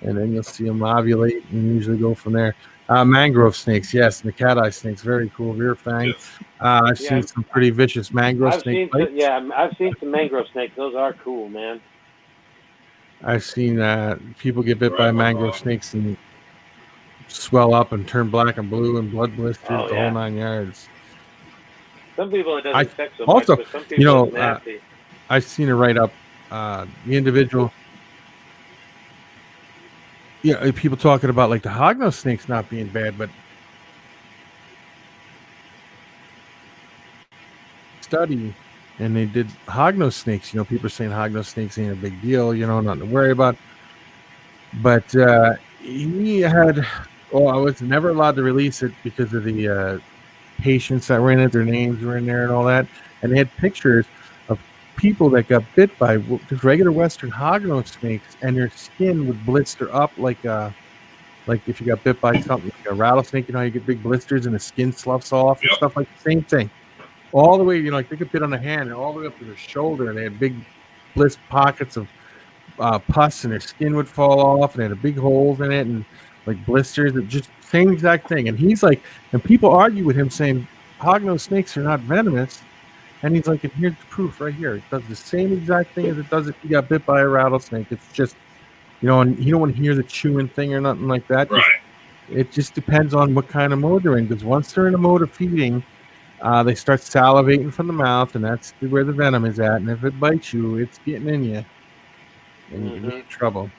and then you'll see them ovulate and usually go from there. Mangrove snakes, yes, and the cat eye snakes, very cool, rear fang. Yes. I've seen some pretty vicious mangrove snake bites. I've seen some mangrove snakes. Those are cool, man. I've seen people get bit by Right, mangrove snakes and swell up and turn black and blue and blood blisters, Oh, the yeah. whole 9 yards. Some people it doesn't affect so also, much, but some people it's nasty. I've seen a write up, the individual. Yeah, people talking about like the hognose snakes not being bad, but study, and they did hognose snakes. People are saying hognose snakes ain't a big deal, nothing to worry about. But he had, I was never allowed to release it because of the patients that were in it. Their names were in there and all that, and they had pictures of people that got bit by just regular Western hognose snakes, and their skin would blister up like if you got bit by something like a rattlesnake. You get big blisters and the skin sloughs off and stuff like the same thing. All the way, like they get bit on the hand and all the way up to their shoulder, and they had big pockets of pus, and their skin would fall off, and they had big holes in it, and like blisters. Just same exact thing. And he's like, and people argue with him saying hognose snakes are not venomous, and he's like, and here's the proof right here. It does the same exact thing as it does if you got bit by a rattlesnake. It's just, and you don't want to hear the chewing thing or nothing like that. Right. It just depends on what kind of mode they're in, because once they're in a mode of feeding, they start salivating from the mouth, and that's where the venom is at. And if it bites you, it's getting in you, and you're in trouble.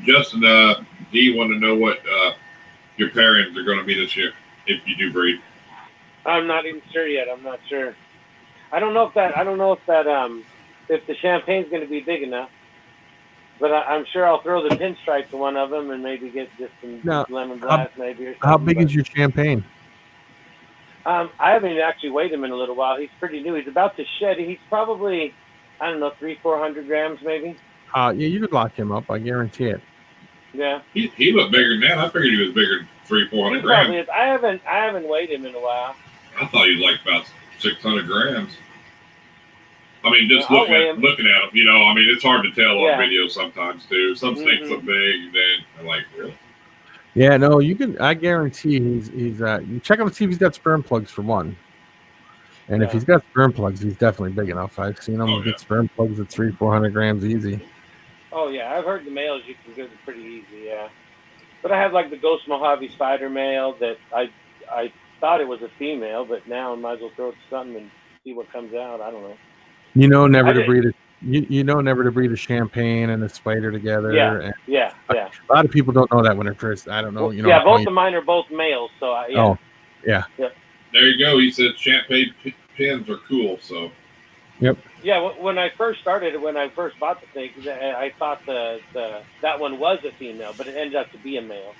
Justin, do you want to know what your pairings are going to be this year if you do breed? I'm not even sure yet. I'm not sure. I don't know if the champagne's going to be big enough. But I'm sure I'll throw the pinstripe to one of them and maybe get just some lemon blast maybe or something. How big is your champagne? I haven't even actually weighed him in a little while. He's pretty new. He's about to shed. He's probably, 300-400 grams maybe. Yeah, you could lock him up. I guarantee it. Yeah. He looked bigger than that. I figured he was bigger than 300-400 grams. Probably is. I haven't weighed him in a while. I thought he was like about 600 grams. I mean, just looking at him, it's hard to tell on video sometimes too. Some snakes look big, then they're like, really? Yeah, no, you can. I guarantee he's. You check him and see if he's got sperm plugs for one. And if he's got sperm plugs, he's definitely big enough. I've seen him get sperm plugs at 300-400 grams easy. Oh yeah, I've heard the males you can get it pretty easy. Yeah, but I have like the Ghost Mojave spider male that I thought it was a female, but now I might as well throw it to something and see what comes out. I don't know. Never to breed a champagne and a spider together. Yeah. A lot of people don't know that when they're first. I don't know. Both of mine are both males, so yeah. Oh, yeah. Yep. There you go. He said champagne pins are cool. So. Yep. Yeah. When I first bought the thing, I thought that one was a female, but it ended up to be a male.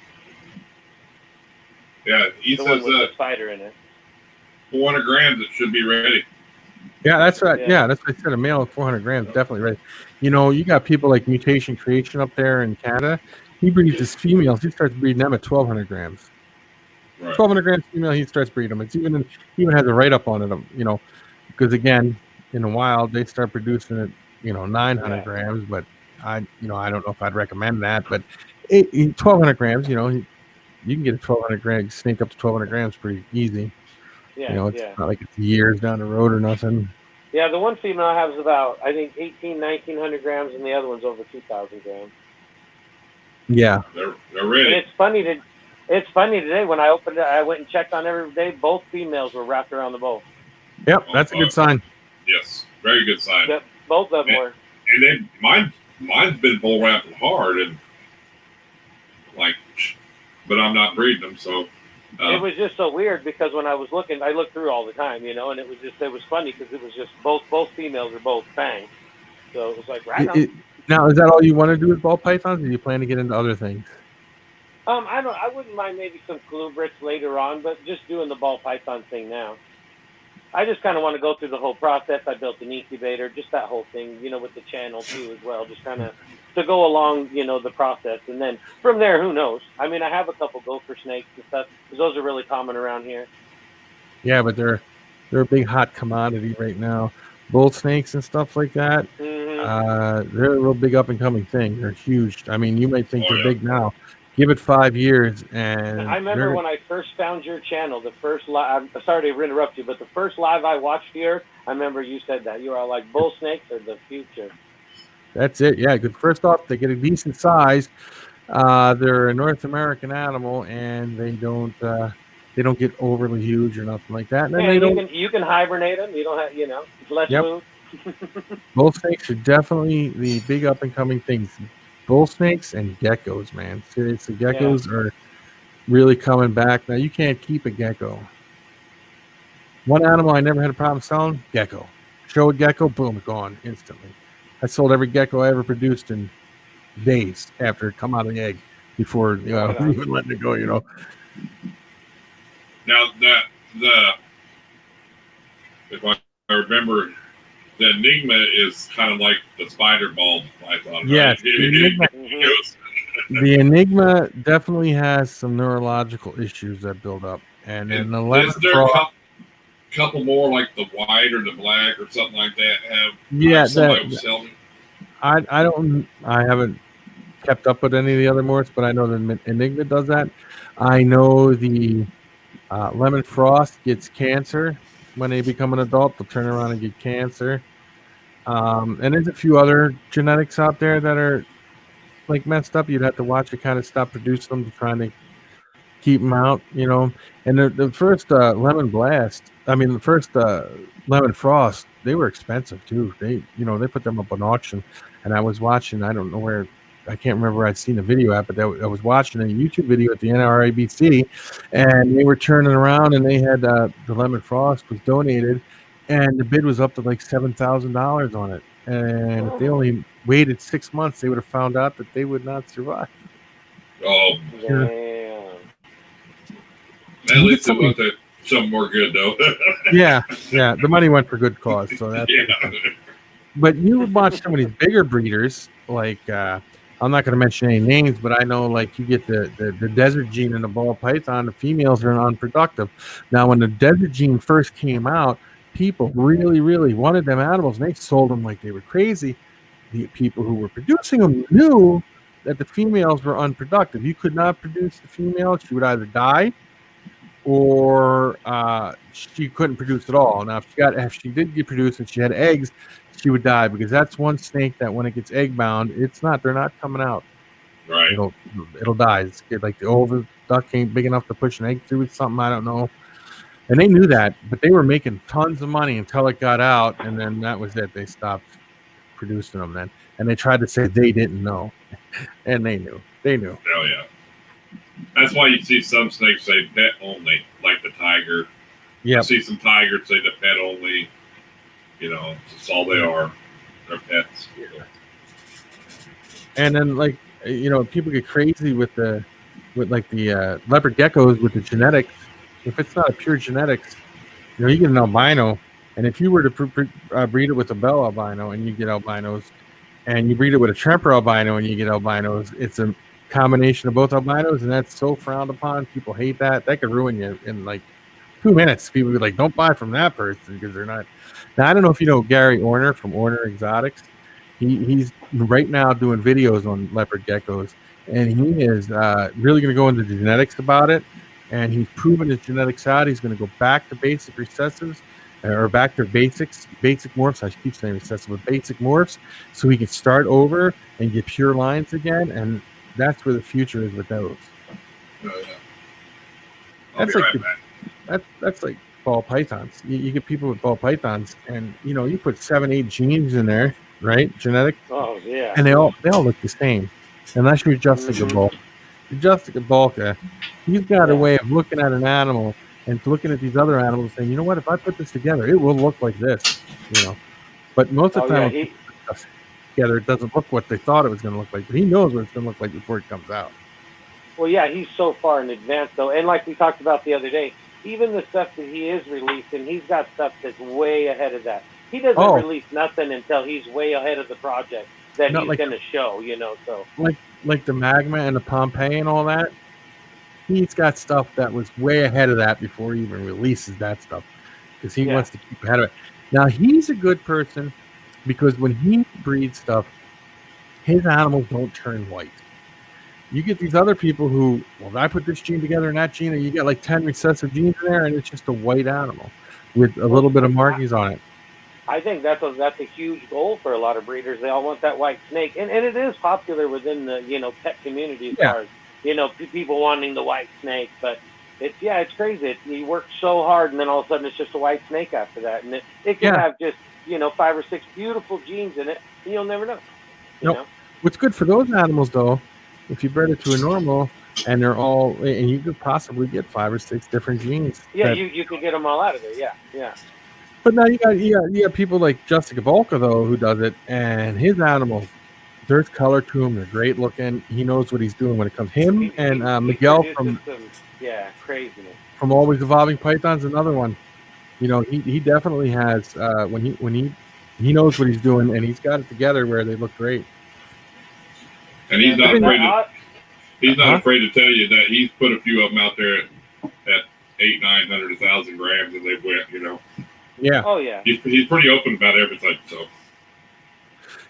Yeah, he says with the spider in it. 400 grams. It should be ready. Yeah, that's right. Yeah, that's what I said. A male of 400 grams, definitely ready. You got people like Mutation Creation up there in Canada. He breeds his females. He starts breeding them at 1,200 grams. Right. 1,200 grams female, he starts breeding them. It's even has a write up on it. Because again, in the wild they start producing it, 900 grams. But I don't know if I'd recommend that. But 1,200 grams, you can get a 1,200 gram snake up to 1,200 grams pretty easy. Yeah, it's not like it's years down the road or nothing. Yeah, the one female I have is about, I think, 1,900 grams, and the other one's over 2,000 grams. Yeah. They're ready. And it's funny today when I opened it, I went and checked on every day. Both females were wrapped around the bowl. Yep, that's a good sign. Yes, very good sign. Yep, both of them were. And then mine's been bull wrapping hard, and but I'm not breeding them, so. It was just so weird because when I was looking, I looked through all the time, and it was funny because it was just both females are both fangs. So it was like, right on. Now, is that all you want to do with ball pythons, or do you plan to get into other things? I wouldn't mind maybe some colubrids later on, but just doing the ball python thing now. I just kind of want to go through the whole process. I built an incubator, just that whole thing, with the channel too as well, just kind of to go along, the process. And then from there, who knows? I mean, I have a couple gopher snakes and stuff because those are really common around here. Yeah, but they're a big hot commodity right now. Bull snakes and stuff like that. They're a real big up and coming thing. They're huge. I mean, you might think they're big now. Give it 5 years, and I remember when I first found your channel, the first live. I'm sorry to interrupt you, but the first live I watched here, I remember you said that you were all like, bull snakes are the future. That's it. Yeah, because first off, they get a decent size. They're a North American animal, and they don't get overly huge or nothing like that. And then you can hibernate them. You don't have it's less food. Bull snakes are definitely the big up and coming things. Bull snakes and geckos, man. Seriously, geckos are really coming back. Now, you can't keep a gecko. One animal I never had a problem selling, gecko. Show a gecko, boom, gone instantly. I sold every gecko I ever produced in days after it come out of the egg before even letting it go, Now, if I remember, the Enigma is kind of like the spider ball python. Yes, right? The Enigma definitely has some neurological issues that build up, and then the lemon frost. Couple more like the white or the black or something like that have. I haven't kept up with any of the other morphs, but I know the Enigma does that. I know the lemon frost gets cancer. When they become an adult, they'll turn around and get cancer. And there's a few other genetics out there that are like messed up. You'd have to watch it kind of stop producing them to try and keep them out, And the first lemon frost, they were expensive too. They put them up on auction, and I was watching. I don't know where. I can't remember where I'd seen the video at, but I was watching a YouTube video at the NRABC, and they were turning around, and they had the lemon frost was donated, and the bid was up to like $7,000 on it. And if they only waited 6 months, they would have found out that they would not survive. Oh, damn! At least it went to something more good, though. yeah. The money went for good cause, so that's. But you would watch some of these bigger breeders, like I'm not going to mention any names, but I know like you get the desert gene in the ball python, the females are unproductive. Now, when the desert gene first came out, people really, really wanted them animals, and they sold them like they were crazy. The people who were producing them knew that the females were unproductive. You could not produce the female; she would either die, or she couldn't produce at all. Now, if she did get produced and she had eggs, she would die, because that's one snake that when it gets egg bound, they're not coming out. Right. It'll die. It's like the oval duck ain't big enough to push an egg through with something, I don't know. And they knew that, but they were making tons of money until it got out, and then that was it. They stopped producing them then. And they tried to say they didn't know. And they knew. They knew. Hell yeah. That's why you see some snakes say pet only, like the tiger. Yeah. You see some tigers say the pet only. That's all they are. They're pets. And then, like, people get crazy with the leopard geckos with the genetics. If it's not a pure genetics, you get an albino, and if you were to breed it with a bell albino and you get albinos, and you breed it with a tremper albino and you get albinos, it's a combination of both albinos, and that's so frowned upon. People hate that. That could ruin you in like 2 minutes. People be like, don't buy from that person because they're not. Now, I don't know if you know Gary Orner from Orner Exotics. He's right now doing videos on leopard geckos, and he is really going to go into the genetics about it. And he's proven his genetics out. He's going to go back to basic recessives, or back to basic morphs. I keep saying recessive, but basic morphs, so he can start over and get pure lines again. And that's where the future is with those. Oh, yeah. That's like ball pythons. You get people with ball pythons, and you put 7-8 genes in there, right? Genetic. Oh yeah. And they all look the same, unless you're adjusting a bulk. Adjusting a bulk, he's got a way of looking at an animal and looking at these other animals, saying, you know what? If I put this together, it will look like this. But most of the time, together, it doesn't look what they thought it was going to look like. But he knows what it's going to look like before it comes out. Well, yeah, he's so far in advance, though. And like we talked about the other day, even the stuff that he is releasing, he's got stuff that's way ahead of that. He doesn't Oh. release nothing until he's way ahead of the project that Not he's like- going to show, so. like the Magma and the Pompeii and all that. He's got stuff that was way ahead of that before he even releases that stuff because he wants to keep ahead of it. Now, he's a good person because when he breeds stuff, his animals don't turn white. You get these other people who, well, I put this gene together and that gene, and you get like 10 recessive genes in there, and it's just a white animal with a little bit of markings on it. I think that's a huge goal for a lot of breeders. They all want that white snake, and it is popular within the pet community as far as people wanting the white snake. But it's crazy. You work so hard, and then all of a sudden it's just a white snake after that, and it can have just 5 or 6 beautiful genes in it, and you'll never know. You know? What's good for those animals though, if you bred it to a normal and they're all, and you could possibly get 5 or 6 different genes. Yeah, you can get them all out of there. Yeah. But now you got people like Jessica Volka though who does it, and his animals, there's color to him. They're great looking. He knows what he's doing when it comes. Him and Miguel from craziness from Always Evolving Pythons, another one. He definitely has when he knows what he's doing, and he's got it together where they look great. And he's not afraid to tell you that he's put a few of them out there at 800, 900, 1,000 grams, and they went. Yeah. Oh yeah. He's pretty open about everything. So.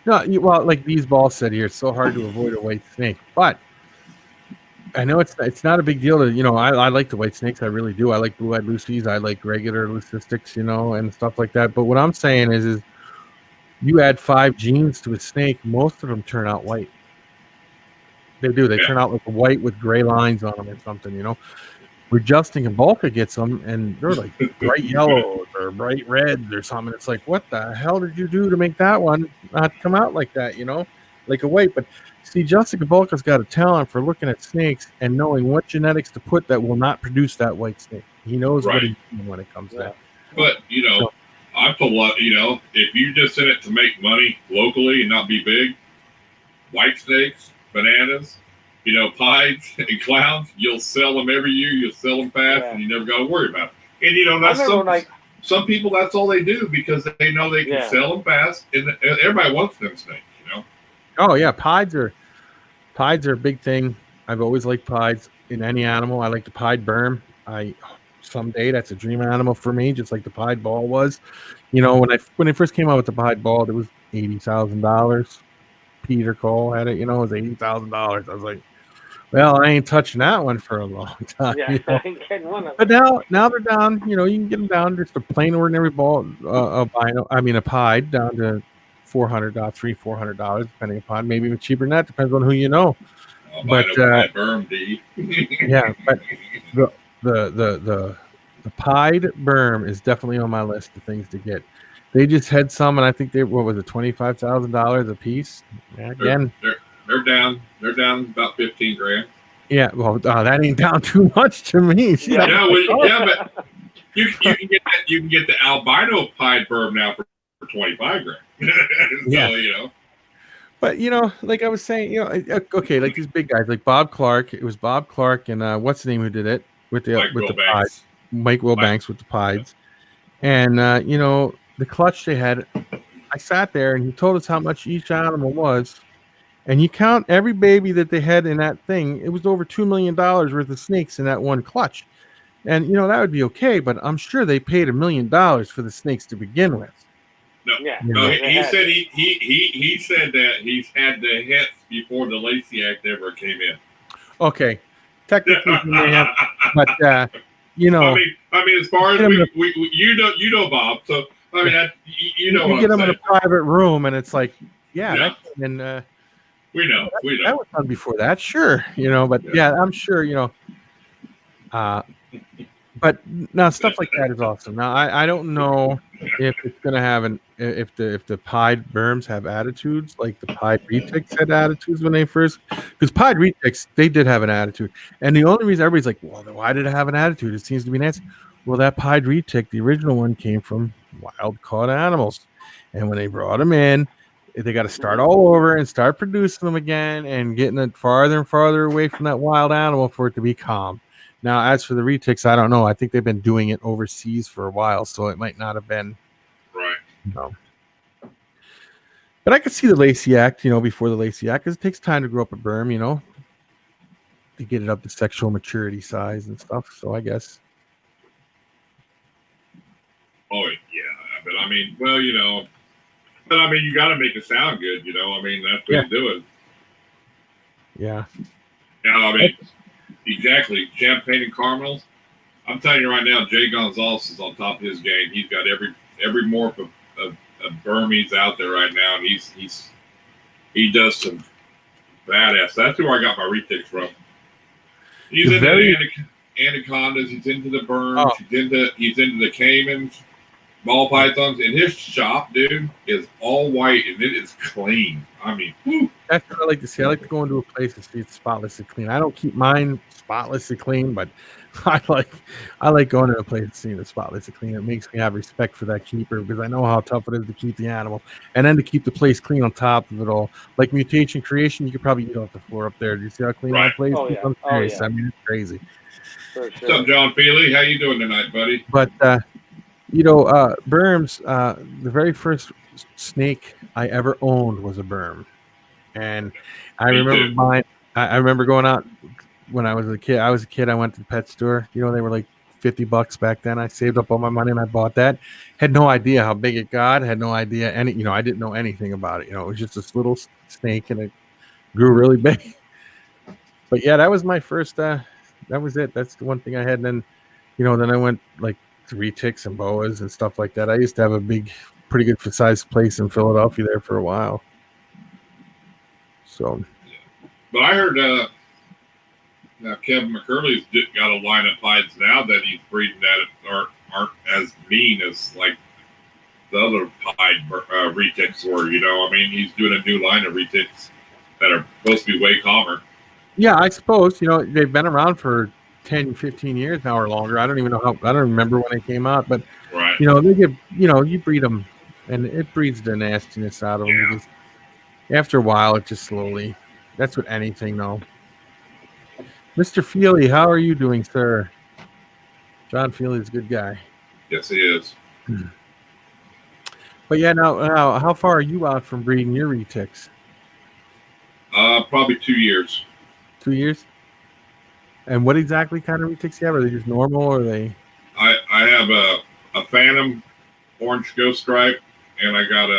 No, well, like these balls said here, it's so hard to avoid a white snake, but I know it's not a big deal to I like the white snakes, I really do. I like blue-eyed Lucies, I like regular leucistics, and stuff like that. But what I'm saying is you add 5 genes to a snake, most of them turn out white. They do. They turn out like white with gray lines on them or something. Where Justin and Volka gets them, and they're like bright yellows or bright reds or something. It's like, what the hell did you do to make that one not come out like that? Like a white. But see, Justin Volka's got a talent for looking at snakes and knowing what genetics to put that will not produce that white snake. He knows what he's doing when it comes to that. But I've told a lot. If you just send it to make money locally and not be big, white snakes, bananas, pies and clowns, you'll sell them every year. You'll sell them fast, and you never got to worry about it. And that's some people. That's all they do because they know they can sell them fast, and everybody wants them snakes. Oh yeah, pieds are a big thing. I've always liked pieds in any animal. I like the pied berm. Someday that's a dream animal for me, just like the pied ball was. When I first came out with the pied ball, it was $80,000. Peter Cole had it, it was $80,000. I was like, well, I ain't touching that one for a long time. Yeah, I ain't getting one of them. But now they're down. You can get them down just a plain ordinary ball, a pied down to $400, $300-$400, depending upon, maybe even cheaper than that. Depends on who you know. But yeah, but the pied berm is definitely on my list of things to get. They just had some, and I think what was it, $25,000 a piece? Again, they're down about 15 grand. Yeah, well, that ain't down too much to me. But you can get the albino pied berm now for 25 grand. So, But like I was saying, okay, like these big guys, like Bob Clark. It was Bob Clark and what's the name who did it with the pieds? Mike Wilbanks with the pieds, and the clutch they had. I sat there and he told us how much each animal was, and you count every baby that they had in that thing. It was over $2 million worth of snakes in that one clutch, and that would be okay. But I'm sure they paid $1 million for the snakes to begin with. No, he said he said that he's had the hits before the Lacey Act ever came in. Okay, technically he may have, but I mean, as far as you know Bob, so I mean, you get them in a private room, and it's like, we know. That was done before that, sure, but I'm sure, but now stuff like that is awesome. Now I don't know if it's gonna have if the pied berms have attitudes like the pied retics had attitudes when they first, because pied retics, they did have an attitude, and the only reason everybody's like, well, why did it have an attitude? It seems to be nasty. Well, that pied retic, the original one, came from wild caught animals, and when they brought them in, they got to start all over and start producing them again and getting it farther and farther away from that wild animal for it to be calm. Now, as for the retics, I don't know. I think they've been doing it overseas for a while, so it might not have been. Right. But I could see the Lacey Act, before the Lacey Act, because it takes time to grow up a berm, to get it up to sexual maturity size and stuff. So I guess. Oh yeah, but I mean, well, you got to make it sound good, I mean, that's what you're doing. Yeah. Now, I mean, exactly. Champagne and caramels. I'm telling you right now, Jay Gonzalez is on top of his game. He's got every morph of Burmese out there right now, and he does some badass. That's who I got my retics from. He's into the anacondas. He's into the berms. Oh. He's into the caimans, ball pythons. And his shop, dude, is all white and it is clean. I mean, whew. That's what I like to see. I like to go into a place and see it's spotlessly clean. I don't keep mine spotlessly clean, but I like going to a place and seeing it spotlessly clean. It makes me have respect for that keeper because I know how tough it is to keep the animal and then to keep the place clean on top of it all. Like mutation creation, you could probably eat off the floor up there. Do you see how clean that place is? I'm serious. I mean, it's crazy. For sure. What's up, John Feely? How you doing tonight, buddy? But berms. The very first snake I ever owned was a berm. And I remember going out when I was a kid. I went to the pet store. They were like $50 back then. I saved up all my money and I bought that. Had no idea how big it got. Had no idea I didn't know anything about it. It was just this little snake and it grew really big. But yeah, that was my first. That was it. That's the one thing I had. And then, then I went like to retics and boas and stuff like that. I used to have a pretty good sized place in Philadelphia there for a while. So, but I heard now Kevin McCurley's got a line of hides now that he's breeding that aren't as mean as like the other hide retics were. I mean, he's doing a new line of retics that are supposed to be way calmer. Yeah, I suppose they've been around for 10, 15 years now or longer. I don't even know I don't remember when they came out, but right. They give you breed them, and it breeds the nastiness out of them. Yeah. Because after a while, it just slowly. That's with anything, though. Mr. Feely, how are you doing, sir? John Feely's a good guy. Yes, he is. But yeah, now, how far are you out from breeding your retics? Probably 2 years. 2 years? And what exactly kind of retics you have? Are they just normal, or are they? I have a Phantom orange ghost stripe, and I got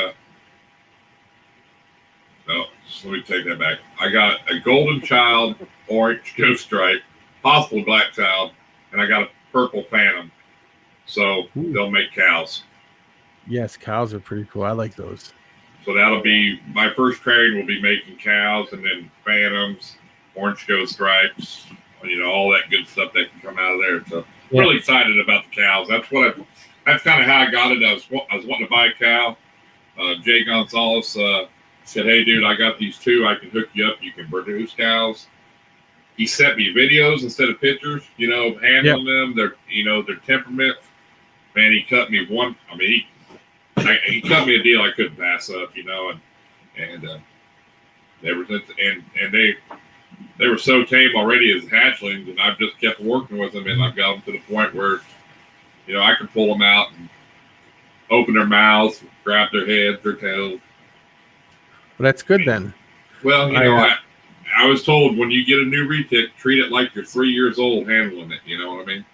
let me take that back. I got a golden child, orange ghost stripe, possible black child, and I got a purple Phantom. So they'll make cows. Yes, cows are pretty cool. I like those. So that'll be my first trade. Will be making cows, and then Phantoms, orange ghost stripes, all that good stuff that can come out of there. So really excited about the cows. That's kind of how I got it. I was wanting to buy a cow. Jay Gonzalez said, "Hey, dude, I got these two. I can hook you up. You can produce cows." He sent me videos instead of pictures. Handling them, their temperament. Man, he cut me one. I mean, he cut me a deal I couldn't pass up. And they were so tame already as hatchlings, and I've just kept working with them, and I've got them to the point where, I can pull them out and open their mouths, grab their heads, their tails. Well, that's good then. Well, I was told when you get a new retic, treat it like you're 3 years old handling it. You know what I mean?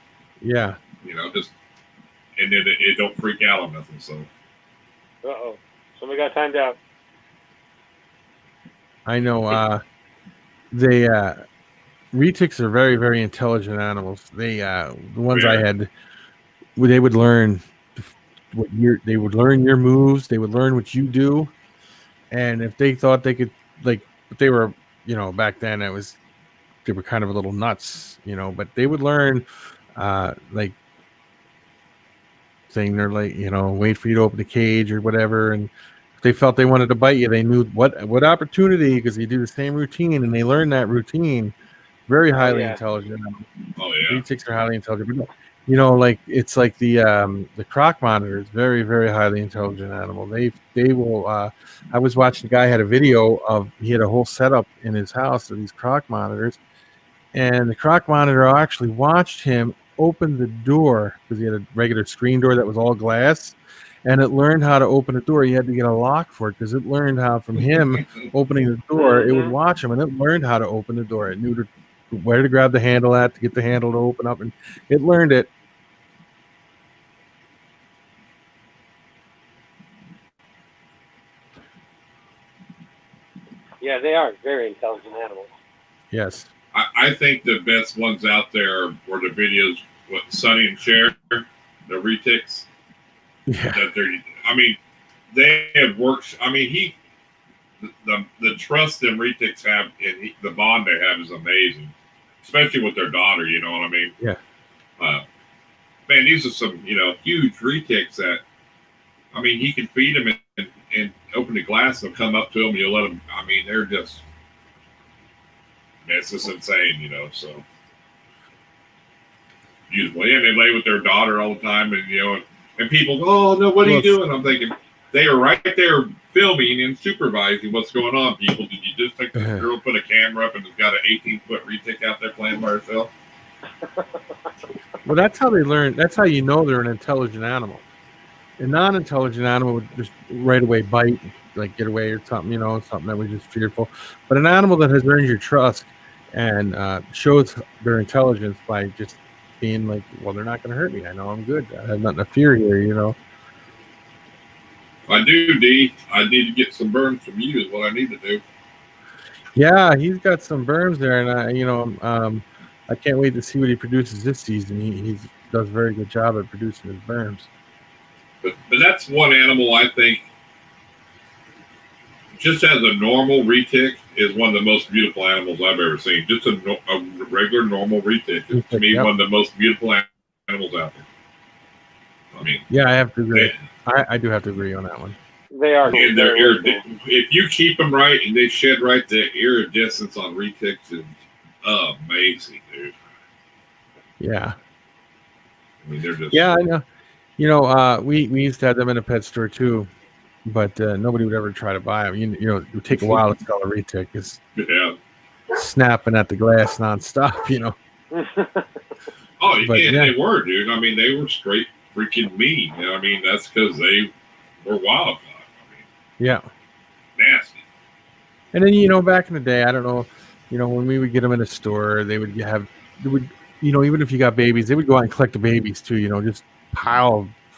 Yeah. And then it don't freak out on nothing. So. Uh-oh. Somebody got timed out. I know. Retics are very, very intelligent animals. The ones I had, they would learn they would learn your moves. They would learn what you do, and if they thought they could, but they were, back then they were kind of a little nuts, but they would learn, saying they're wait for you to open the cage or whatever, and if they felt they wanted to bite you, they knew what opportunity, because you do the same routine, and they learn that routine. Very highly intelligent. Oh yeah. Retics are highly intelligent. It's like the croc monitor is very, very highly intelligent animal. They will. I was watching a guy had a video of he had a whole setup in his house of these croc monitors, and the croc monitor actually watched him open the door because he had a regular screen door that was all glass, and it learned how to open the door. He had to get a lock for it because it learned how from him opening the door. It would watch him, and it learned how to open the door. It knew where to grab the handle at to get the handle to open up, and it learned it. Yeah, they are very intelligent animals. Yes. I think the best ones out there were the videos with Sonny and Cher, the retics. Yeah. I mean, they have worked. I mean, the trust them retics have and the bond they have is amazing, especially with their daughter. You know what I mean? Yeah. Man, these are some huge retics that. I mean, he can feed them and open the glass and they'll come up to them. You let them. I mean, they're just. It's just insane, so beautiful. Yeah, they lay with their daughter all the time, and people go, "Oh no, what are you doing?" I'm thinking they are right there filming and supervising what's going on. People, did you just think the girl put a camera up and has got an 18-foot retic out there playing by herself? Well, that's how they learn. That's how you know they're an intelligent animal. A non-intelligent animal would just right away bite, like get away or something, something that was just fearful. But an animal that has earned your trust and shows their intelligence by just being like, well, they're not going to hurt me. I know I'm good. I have nothing to fear here, I do, D. I need to get some burns from you is what I need to do. Yeah, he's got some berms there, and I can't wait to see what he produces this season. He does a very good job at producing his berms. But that's one animal I think, just as a normal retic, is one of the most beautiful animals I've ever seen. Just a regular normal retic is to me one of the most beautiful animals out there. I mean, yeah, I have to agree. I do have to agree on that one. They are. And if you keep them right and they shed right, the iridescence on retics is amazing, dude. Yeah. I mean, they're just. Yeah, I know. We used to have them in a pet store too, but nobody would ever try to buy them. It would take a while to sell a retic. It's snapping at the glass nonstop, Oh, they were, dude. I mean, they were straight freaking mean. I mean, that's because they were wildlife. I mean, yeah, nasty. And then back in the day, I don't know, when we would get them in a store, even if you got babies, they would go out and collect the babies too. Just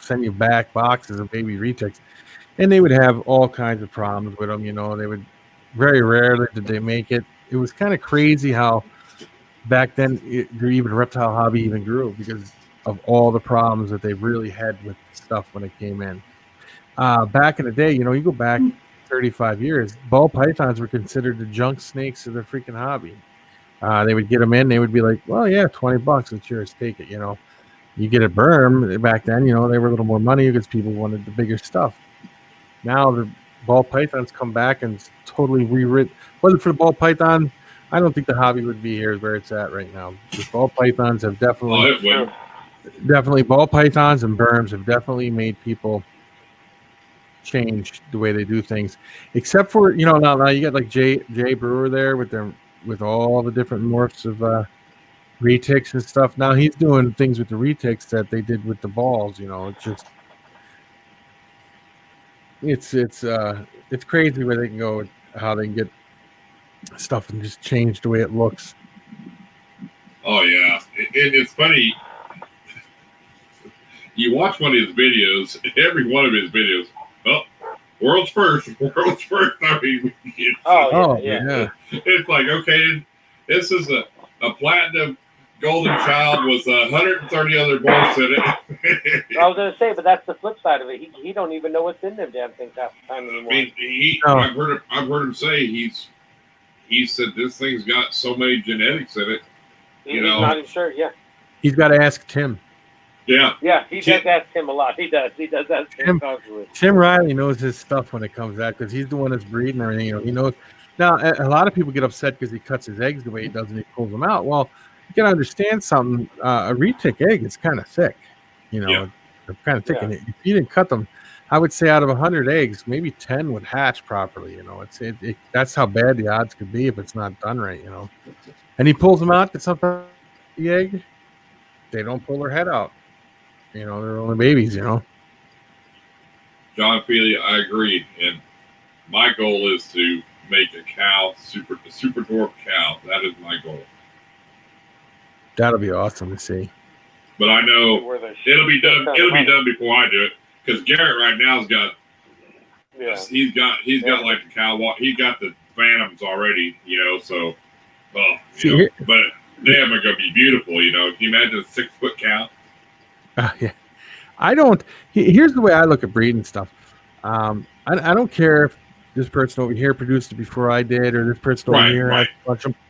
send you back boxes of baby retics, and they would have all kinds of problems with them. They would very rarely did they make it. It was kind of crazy how back then even reptile hobby even grew because of all the problems that they really had with stuff when it came in. Back in the day, you go back 35 years, ball pythons were considered the junk snakes of the freaking hobby. They would get them in, they would be like, well, yeah, $20, it's yours, take it. You get a berm back then, they were a little more money because people wanted the bigger stuff. Now the ball pythons come back and it's totally rewritten. Wasn't for the ball python, I don't think the hobby would be here where it's at right now. The ball pythons have definitely ball pythons and berms have definitely made people change the way they do things. Except for now you got like Jay Brewer there with all the different morphs of retics and stuff. Now he's doing things with the retics that they did with the balls. It's just it's crazy where they can go, how they can get stuff and just change the way it looks. Oh yeah, it's funny. You watch one of his videos, every one of his videos. Oh, world's first. I mean, yeah. It's like, okay, this is a platinum golden child with 130 other bolts in it. I was gonna say, but that's the flip side of it. He don't even know what's in them damn things half the time anymore. I mean, I've heard him say he said this thing's got so many genetics in it. He's not even sure. Yeah. He's got to ask Tim. Yeah, he does ask Tim a lot. He does ask Tim constantly. Tim Riley knows his stuff when it comes out because he's the one that's breeding everything. He knows. Now, a lot of people get upset because he cuts his eggs the way he does and he pulls them out. Well, you got to understand something. A retic egg is kind of thick. They're kind of thick. And if you didn't cut them, I would say out of 100 eggs, maybe 10 would hatch properly. That's how bad the odds could be if it's not done right. And he pulls them out, gets sometimes the egg. They don't pull their head out. They're only babies, John Feely, I agree. And my goal is to make a cow, super dwarf cow. That is my goal. That'll be awesome to see. But I know it'll be done. It'll be done before I do it, because Garrett right now's got. Yeah. He's got like the cow walk. He's got the phantoms already. So, but damn, they're gonna be beautiful. Can you imagine a 6-foot cow? Yeah. I don't. Here's the way I look at breeding stuff. I don't care if this person over here produced it before I did, or this person over here has a bunch of them.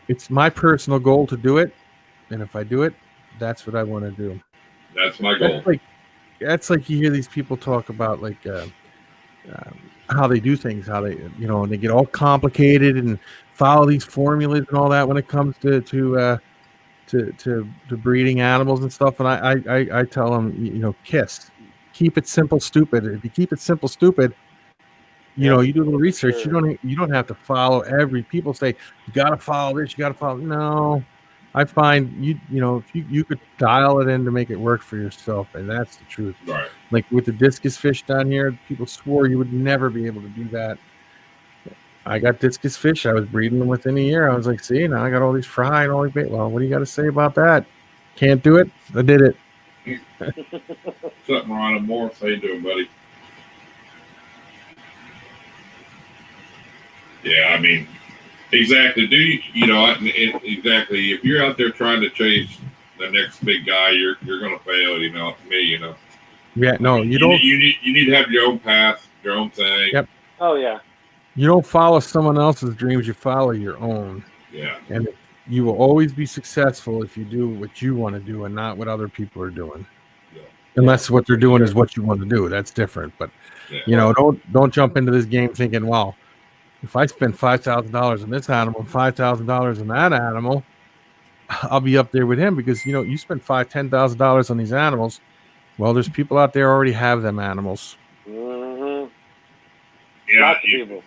It's my personal goal to do it, and if I do it, that's what I want to do. That's my goal. That's like you hear these people talk about like how they do things, how they and they get all complicated and follow these formulas and all that when it comes to breeding animals and stuff. And I tell them, keep it simple, stupid. If you keep it simple, stupid, you do a little research. Sure. You don't have to follow people say you got to follow this, you got to follow. No, I find if you could dial it in to make it work for yourself, and that's the truth. Right. Like with the discus fish down here, people swore you would never be able to do that. I got discus fish. I was breeding them within a year. I was like, see, now I got all these fry and all these bait. Well, what do you got to say about that? Can't do it. I did it. Something wrong with Morris. How you doing, buddy? Yeah, I mean, exactly. Exactly. If you're out there trying to chase the next big guy, you're going to fail. To me. Yeah, no, you don't. You need to have your own path, your own thing. Yep. Oh yeah. You don't follow someone else's dreams. You follow your own. Yeah. And you will always be successful if you do what you want to do and not what other people are doing. Yeah. Unless what they're doing is what you want to do. That's different. But don't jump into this game thinking, well, if I spend $5,000 on this animal, $5,000 on that animal, I'll be up there with him, because you spend $10,000 on these animals. Well, there's people out there already have them animals. Mm-hmm. Yeah, lots of people.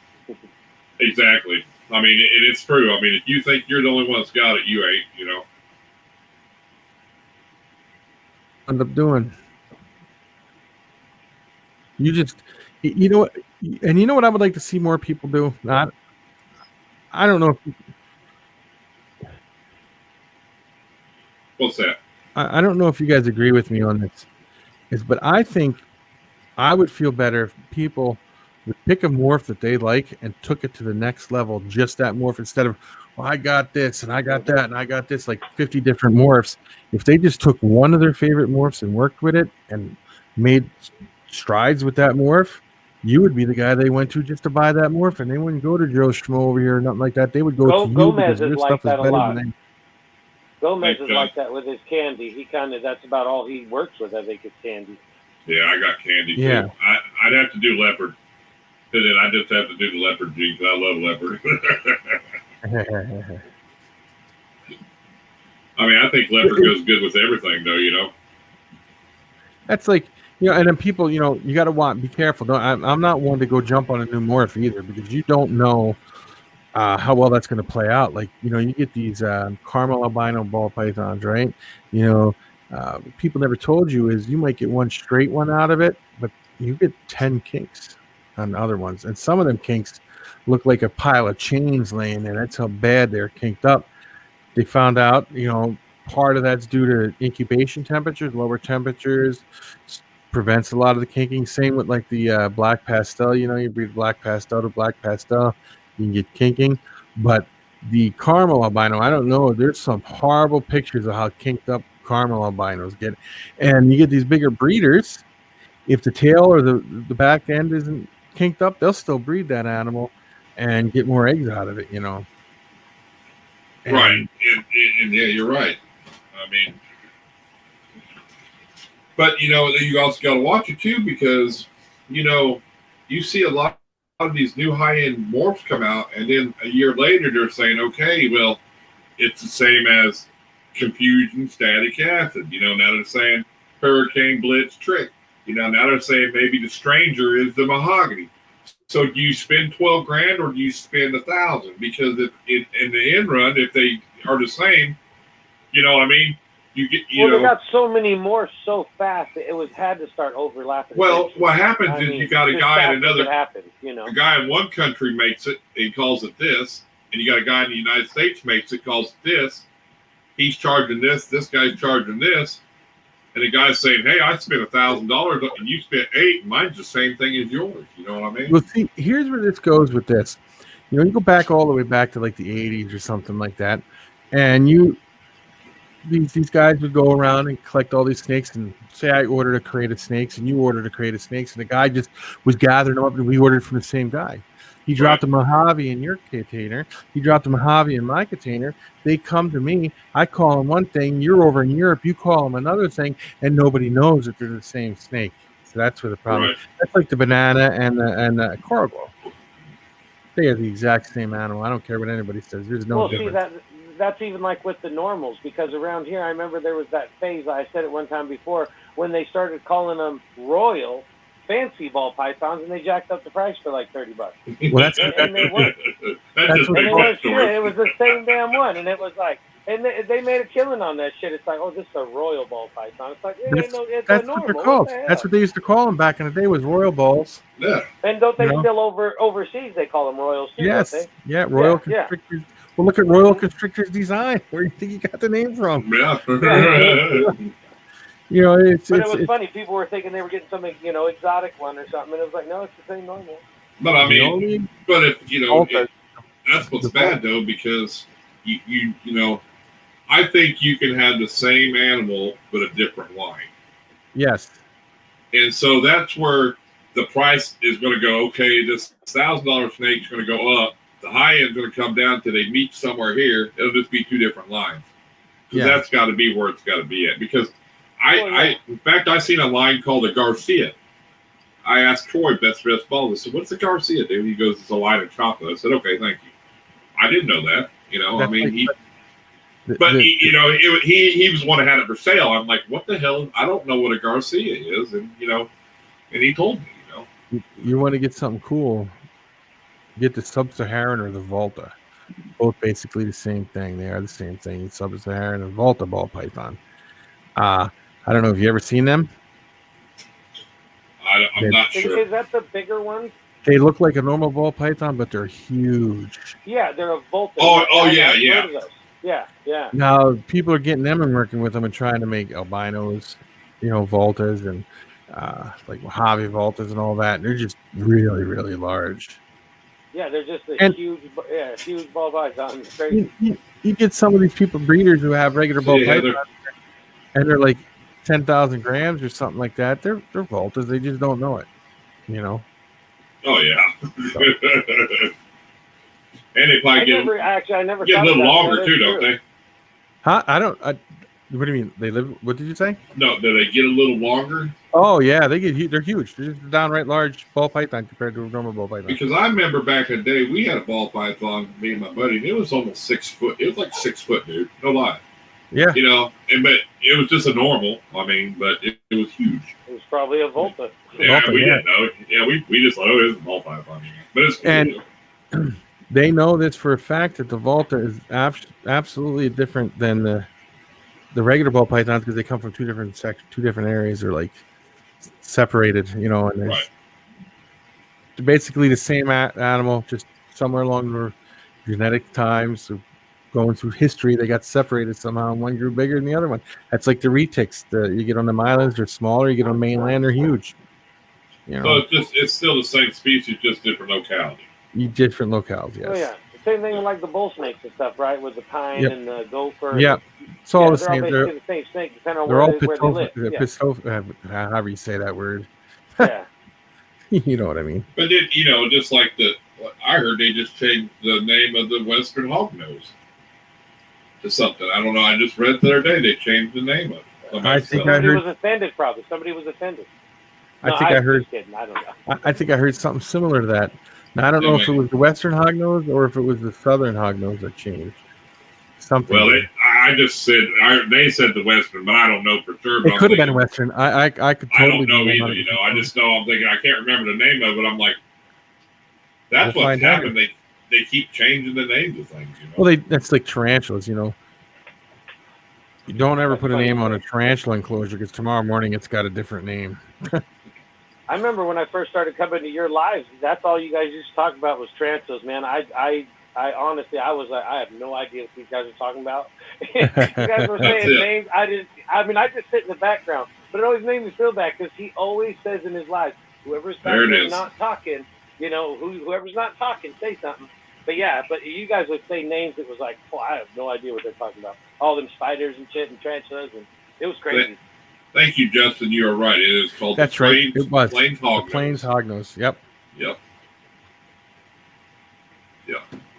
Exactly. I mean, it's true. I mean, if you think you're the only one that's got it, you ain't. End up doing. You just, and you know what I would like to see more people do? I don't know if. What's that? I don't know if you guys agree with me on this, but I think I would feel better if people would pick a morph that they like and took it to the next level, just that morph, instead of, well, I got this and I got that and I got this, like 50 different morphs. If they just took one of their favorite morphs and worked with it and made strides with that morph, you would be the guy they went to just to buy that morph, and they wouldn't go to Joe Schmo over here or nothing like that. They would go to you. Gomez is like that a lot. Gomez is Okay. like that with his candy. That's about all he works with, I think, is candy. Yeah, I got candy Yeah. too. I'd have to do leopard. And then I just have to do the leopard jeans. I love leopard. I mean, I think leopard goes good with everything, though. That's like, and then people, you got to be careful. I'm not one to go jump on a new morph either, because you don't know how well that's going to play out. Like, you get these caramel albino ball pythons, right? People never told you is you might get one straight one out of it, but you get 10 kinks on the other ones. And some of them kinks look like a pile of chains laying there. That's how bad they're kinked up. They found out, part of that's due to incubation temperatures, lower temperatures, prevents a lot of the kinking. Same with like the black pastel. You breed black pastel to black pastel, you can get kinking. But the caramel albino, I don't know. There's some horrible pictures of how kinked up caramel albinos get. And you get these bigger breeders. If the tail or the back end isn't kinked up, they'll still breed that animal and get more eggs out of it, And, right. And yeah, you're right. I mean, but you also got to watch it too, because you see a lot of these new high-end morphs come out, and then a year later they're saying, okay, well, it's the same as Confusion Static Acid. Now they're saying Hurricane Blitz Trick. Now they're saying maybe the Stranger is the Mahogany. So do you spend $12,000 or do you spend $1,000? Because in the end run, if they are the same. You know what I mean? You get, you Well, know. they got so many more so fast that it had to start overlapping. Well, what happens is you got a guy in another. Happens, you know. A guy in one country makes it and calls it this, and you got a guy in the United States makes it, calls it this. He's charging this. This guy's charging this, and the guy's saying, "Hey, I spent $1,000 and you spent $8. Mine's the same thing as yours." You know what I mean? Well, see, here's where this goes with this. You know, you go back all the way back to like the 80s or something like that, and these guys would go around and collect all these snakes, and say I ordered a crate of snakes and you ordered a crate of snakes, and the guy just was gathering them up, and we ordered from the same guy. He dropped a Mojave in your container. He dropped a Mojave in my container. They come to me. I call them one thing. You're over in Europe. You call them another thing, and nobody knows that they're the same snake. So that's where the problem is. That's like the banana and the coral glow. They are the exact same animal. I don't care what anybody says. There's no difference. See, that's even like with the normals, because around here, I remember there was that phase, I said it one time before, when they started calling them royal, fancy ball pythons, and they jacked up the price for like $30. Well, and they weren't. It was the same damn one, and it was like, and they made a killing on that shit. It's like, oh, this is a royal ball python. It's like, it's that's a normal. What they're called. That's what they used to call them back in the day, was royal balls. Yeah. And don't they still overseas? They call them royals too. Yes. Don't they? Yeah. Royal constrictors. Yeah. Well, look at Royal Constrictor's design. Where do you think you got the name from? Yeah. You know, it was funny. People were thinking they were getting some, exotic one or something, and it was like, no, it's the same normal. But I mean, but if that's what's bad though, because you know, I think you can have the same animal but a different line. Yes. And so that's where the price is going to go. Okay, this $1,000 snake is going to go up. The high end is going to come down to they meet somewhere here. It'll just be two different lines. Yeah. That's got to be where it's got to be at. Because in fact, I seen a line called a Garcia. I asked Troy if that's the best ball. I said, "What's a Garcia, dude?" He goes, "It's a line of chocolate." I said, "Okay, thank you." I didn't know that. You know, I mean, he was the one that had it for sale. I'm like, "What the hell? I don't know what a Garcia is," and and he told me. You want to get something cool? Get the Sub-Saharan or the Volta. Both basically the same thing. They are the same thing. Sub-Saharan and Volta ball python. I don't know if you ever seen them. I'm not sure. Is that the bigger ones? They look like a normal ball python, but they're huge. Yeah, they're a Volta. Yeah. Now people are getting them and working with them and trying to make albinos, Voltas and like Mojave Voltas and all that. And they're just really, really large. Yeah, they're just huge ball python. It's crazy. You get some of these breeders who have regular ball pythons, and they're like 10,000 grams or something like that. They're Voltas. They just don't know it, Oh yeah. So. And they probably get a little longer too, don't they? Huh? What do you mean? They live? What did you say? No, do they get a little longer? Oh yeah, they're huge. They're just downright large ball python compared to a normal ball python. Because I remember back in the day, we had a ball python, me and my buddy, and it was almost 6 foot. It was like 6 foot, dude. No lie. Yeah. But it was just a normal. I mean, but it was huge. It was probably a Volta. Yeah, we didn't know. Yeah, we just thought, it was a ball python. But it's cool. And they know this for a fact that the Volta is absolutely different than the regular ball pythons, because they come from two different areas, or like separated, and they're basically the same animal, just somewhere along the genetic times, going through history, they got separated somehow, and one grew bigger than the other one. That's like the retics. You get on the islands, they're smaller. You get on mainland, they're huge. So it's still the same species, just different locality. Different locales, yes. Oh yeah. Same thing with like the bull snakes and stuff, right? With the pine and the gopher. Yeah, it's all the same. They're the same snake, depending on they're all where they live. However you say that word. Yeah. You know what I mean. But then, just like I heard they just changed the name of the Western hognose to something. I don't know. I just read the other day they changed the name of it. Somebody was offended, probably. Somebody was offended. I heard. Kidding. I don't know. I think I heard something similar to that. Now, I don't know if it was the Western hognose or if it was the Southern hognose that changed. Something. Well, I just said they said the Western, but I don't know for sure. It could have been Western. I could totally. I don't know either. I just know. I'm thinking I can't remember the name of it. I'm like, that's what's happened. they keep changing the names of things. You know? Well, that's like tarantulas, you know. You don't ever That's put a funny. name on a tarantula enclosure because tomorrow morning it's got a different name. I remember when I first started coming to your lives, that's all you guys used to talk about was tarantulas, man. I honestly, I was like, I have no idea what these guys are talking about. You guys were That's saying it. names. I just sit in the background, but it always made me feel bad because he always says in his lives, whoever's back There it there is. not talking, you know, whoever's not talking, say something. But yeah, but you guys would say names that was like, oh, I have no idea what they're talking about. All them spiders and shit and tarantulas, and it was crazy. Thank you, Justin. You are right. It is called That's the right. Plains, It was Plains the Hognose. Plains Hognose. Yep. Yep.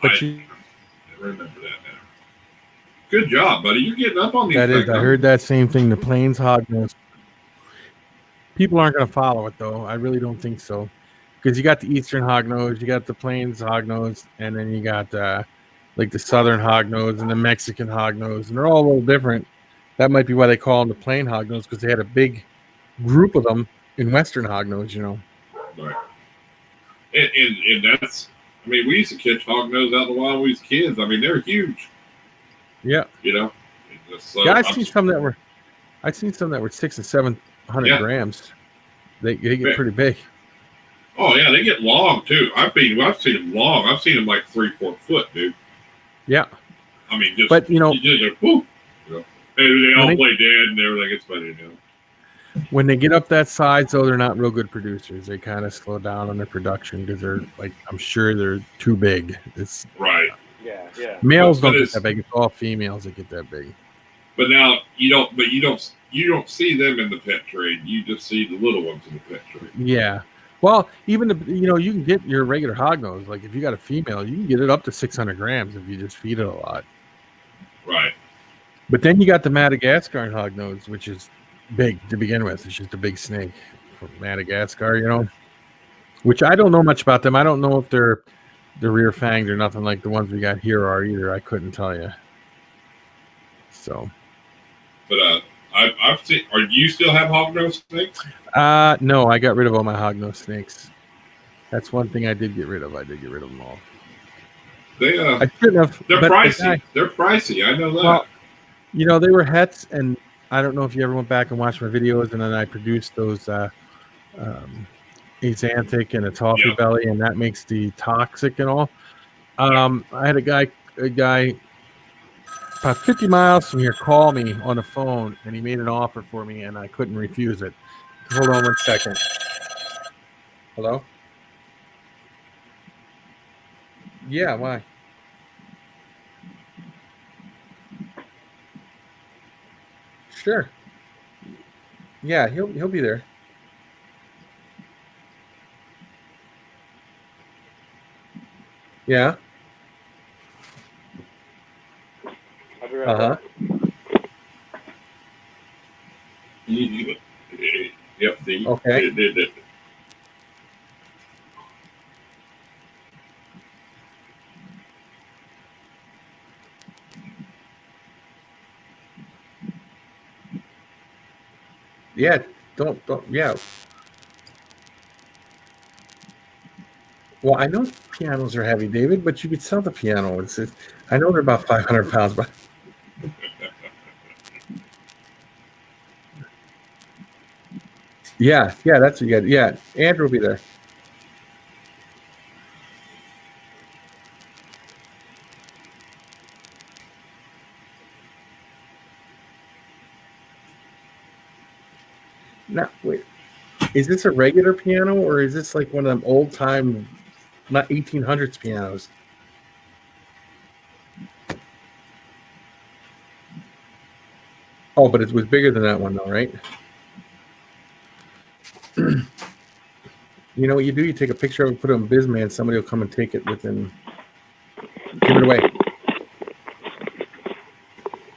But I remember that now. Good job, buddy. You're getting up on these that things. is, I heard that same thing. The Plains Hognose. People aren't going to follow it though. I really don't think so, because you got the Eastern Hognose, you got the Plains Hognose, and then you got like the Southern Hognose and the Mexican Hognose, and they're all a little different. That might be why they call them the Plain Hognose, because they had a big group of them in Western Hognose, you know. Right. And that's, I mean, we used to catch hognose out in the wild when we was kids. I mean, they're huge. Yeah. You know. So Yeah, I've seen some that were 600 and 700 grams. They get pretty big. Oh yeah, they get long too. I've seen them long. I've seen them like 3-4 foot, dude. Yeah. I mean, just but you know, whoop, you know. They all play dead and everything. It's funny, you know. When they get up that size, though, they're not real good producers. They kind of slow down on their production because they're like, I'm sure they're too big. It's right. Yeah. Males don't get that big. It's all females that get that big. But now you don't see them in the pet trade. You just see the little ones in the pet trade. Yeah. Well, even you can get your regular hognose. Like if you got a female, you can get it up to 600 grams if you just feed it a lot. Right. But then you got the Madagascar hognose, which is big to begin with. It's just a big snake from Madagascar, you know. Which I don't know much about them. I don't know if they're rear fanged or nothing like the ones we got here are either. I couldn't tell you. So. But I've seen. Or do you still have hognose snakes? No, I got rid of all my hognose snakes. That's one thing I did get rid of. I did get rid of them all. I shouldn't have. They're pricey. They're pricey. I know that. Well, you know, they were hets, and I don't know if you ever went back and watched my videos, and then I produced those axanthic and a toffee belly, and that makes the toxic and all. I had a guy about 50 miles from here call me on the phone, and he made an offer for me, and I couldn't refuse it. Hold on 1 second. Hello? Yeah, why? Sure. Yeah, he'll be there. Yeah. I'll be right back. Yep. Okay. Yeah, don't, yeah. Well, I know pianos are heavy, David, but you could sell the piano. I know they're about 500 pounds, but. Yeah, that's what you got. Yeah, Andrew will be there. Now, wait. Is this a regular piano, or is this like one of them old time, not 1800s pianos? Oh, but it was bigger than that one, though, right? You know what you do? You take a picture of it, put it on Bizman, somebody will come and take it within. Give it away.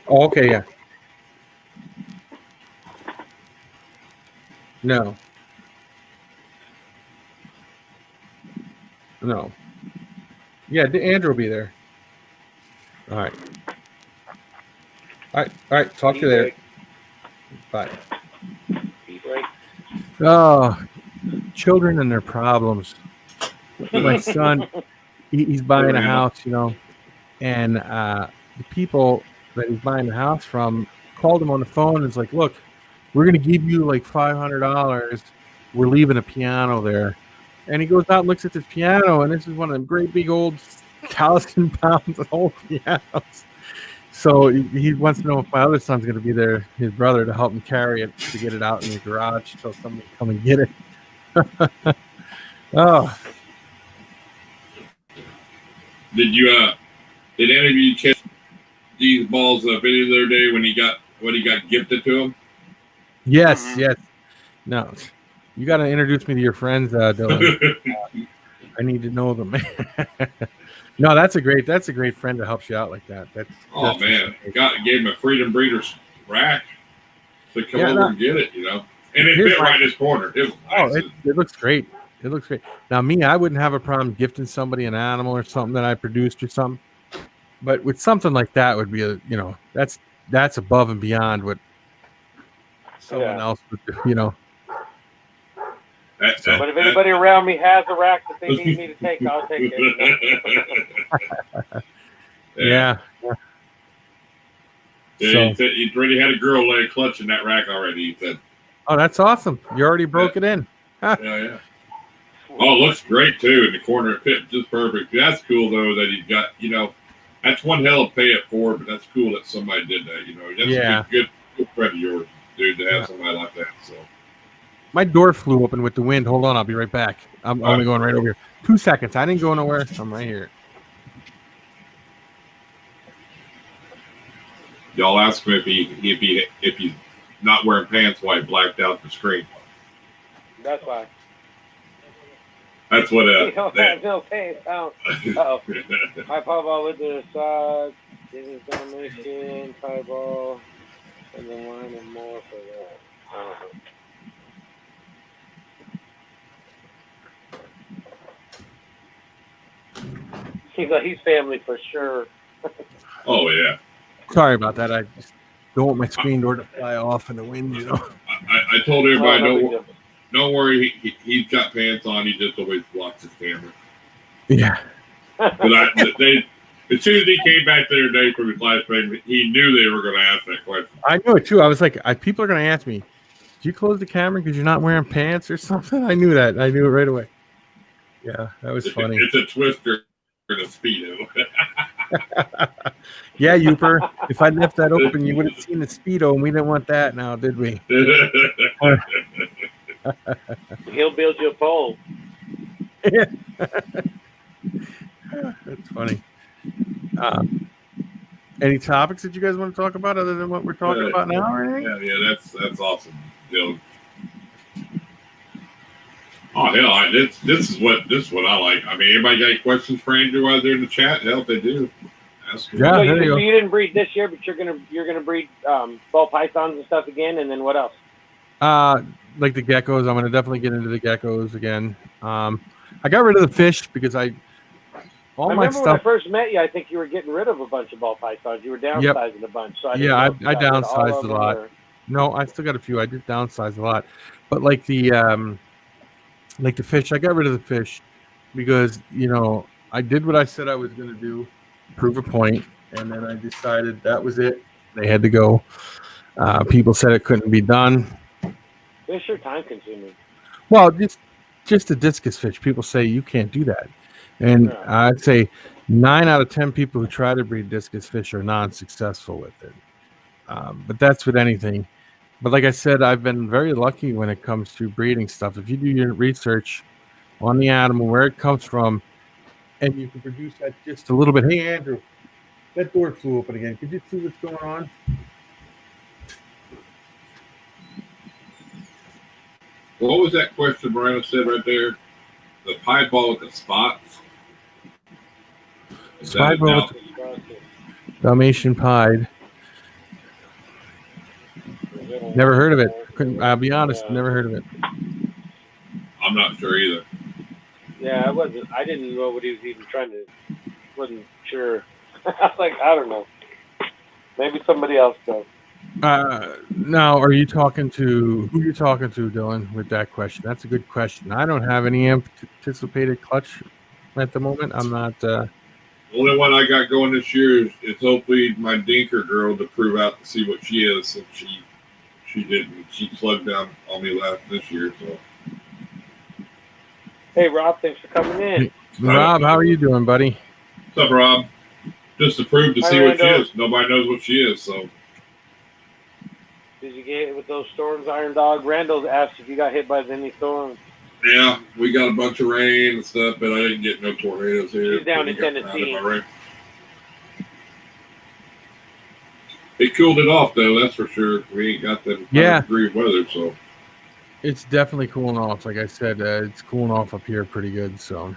Oh, okay, yeah. No. Yeah, Andrew will be there. All right. Talk to you later. Bye. Oh, children and their problems. My son he's buying a Yeah. house, and the people that he's buying the house from called him on the phone and is like, look, we're going to give you like $500. We're leaving a piano there. And he goes out and looks at this piano, and this is one of them great big old 1,000-pound old pianos. So he wants to know if my other son's going to be there, his brother, to help him carry it, to get it out in the garage till somebody come and get it. Oh, Did any of you catch these balls video the other day when he got gifted to him? yes. No, you got to introduce me to your friends, Dylan. I need to know them. No, that's a great friend that helps you out like that. That's man, gave him a Freedom Breeders rack to come over and get it, and it fit right in his corner. It was nice. It looks great. It looks great. Now, me, I wouldn't have a problem gifting somebody an animal or something that I produced or something. But with something like that would be that's above and beyond what someone else would do, But if anybody around me has a rack that they need me to take, I'll take it. Yeah. He said he'd already had a girl lay clutching that rack already. He said, "Oh, that's awesome! You already broke it in." Yeah. Oh, it looks great too in the corner. It fit just perfect. That's cool though that he got. That's one hell of pay it forward, but that's cool that somebody did that. That's a good friend of yours, dude, to have somebody like that. So. My door flew open with the wind. Hold on, I'll be right back. I'm only going right over here. 2 seconds. I didn't go nowhere. I'm right here. Y'all ask him if he's not wearing pants while he blacked out the screen. That's why. That's what. He don't have no pants. Uh-oh. My pieball with the side. This is domination, pieball, and then one and more for that. He's family for sure. Oh yeah. Sorry about that. I just don't want my screen door to fly off in the wind. I told everybody don't worry. He's got pants on. He just always blocks his camera. Yeah. But as soon as he came back the other day from his last payment, he knew they were going to ask that question. I knew it too. I was like, people are going to ask me, "Did you close the camera because you're not wearing pants or something?" I knew that. I knew it right away. Yeah, that was funny. It's a twister and a Speedo. Yeah, Youper. If I left that open, you would have seen the Speedo, and we didn't want that now, did we? He'll build you a pole. That's funny. Any topics that you guys want to talk about other than what we're talking about now? Or anything? Yeah, that's awesome. Oh hell, this is what I like. I mean, anybody got any questions for Andrew out there in the chat? Hell, if they do, ask him. Yeah, so there you go. you didn't breed this year, but you're gonna breed ball pythons and stuff again, and then what else? Like the geckos, I'm gonna definitely get into the geckos again. I got rid of the fish because I remember when I first met you, I think you were getting rid of a bunch of ball pythons. You were downsizing a bunch. So I downsized a lot. No, I still got a few. I did downsize a lot, but like the fish, I got rid of the fish because I did what I said I was going to do, prove a point, and then I decided that was it. They had to go. People said it couldn't be done. Fish are time consuming. Well, just a discus fish. People say you can't do that. And I'd say 9 out of 10 people who try to breed discus fish are non-successful with it. But that's with anything. But like I said, I've been very lucky when it comes to breeding stuff. If you do your research on the animal, where it comes from, and you can produce that just a little bit. Hey, Andrew, that door flew open again. Could you see what's going on? What was that question Miranda said right there? The pieball with the spots? Pieball with the Dalmatian pied. Never heard of it. I'll be honest, never heard of it. I'm not sure either. Yeah, I didn't know what he was even trying to. Wasn't sure. I was like, I don't know. Maybe somebody else does. Now, are you talking to who? You talking to, Dylan? With that question, that's a good question. I don't have any anticipated clutch at the moment. I'm not. The only one I got going this year is hopefully my dinker girl to prove out to see what she is, since she didn't. She slugged down on me this year. So, Hey, Rob, thanks for coming in. Rob, how are you doing, buddy? What's up, Rob? Just to prove to Hi, see what she Rando. is. Nobody knows what she is, so. Did you get hit with those storms, Irondogg? Randall asked if you got hit by any storms. Yeah, we got a bunch of rain and stuff, but I didn't get no tornadoes here. She's down in We got Tennessee. pounded by rain. It cooled it off, though, that's for sure. We ain't got that 100-degree weather, so. It's definitely cooling off. Like I said, it's cooling off up here pretty good. So,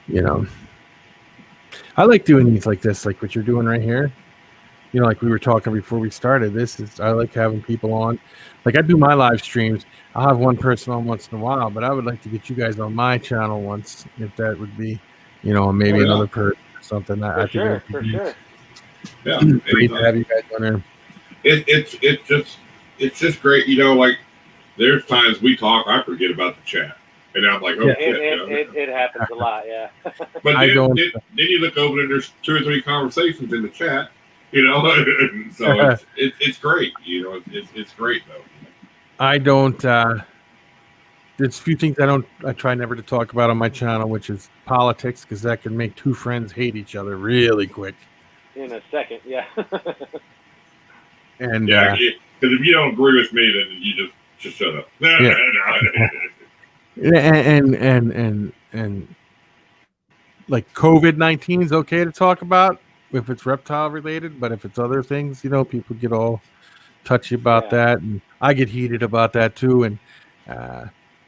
you know, I like doing these like this, like what you're doing right here. You know, like we were talking before we started. I like having people on. Like I do my live streams. I'll have one person on once in a while, but I would like to get you guys on my channel once, if that would be, you know, maybe another person or something. For sure. Yeah, great to have you guys on there. It's just great, you know. Like there's times we talk, I forget about the chat, and I'm like, oh Yeah, shit. it happens a lot, yeah. But then you look over and there's 2 or 3 conversations in the chat, you know. So it's great, you know. It's great though. I don't. There's a few things I try never to talk about on my channel, which is politics, because that can make 2 friends hate each other really quick. In a second, yeah. And yeah, because if you don't agree with me, then you just shut up. Yeah. and like COVID-19 is okay to talk about if it's reptile related, but if it's other things, you know, people get all touchy about that, and I get heated about that too. And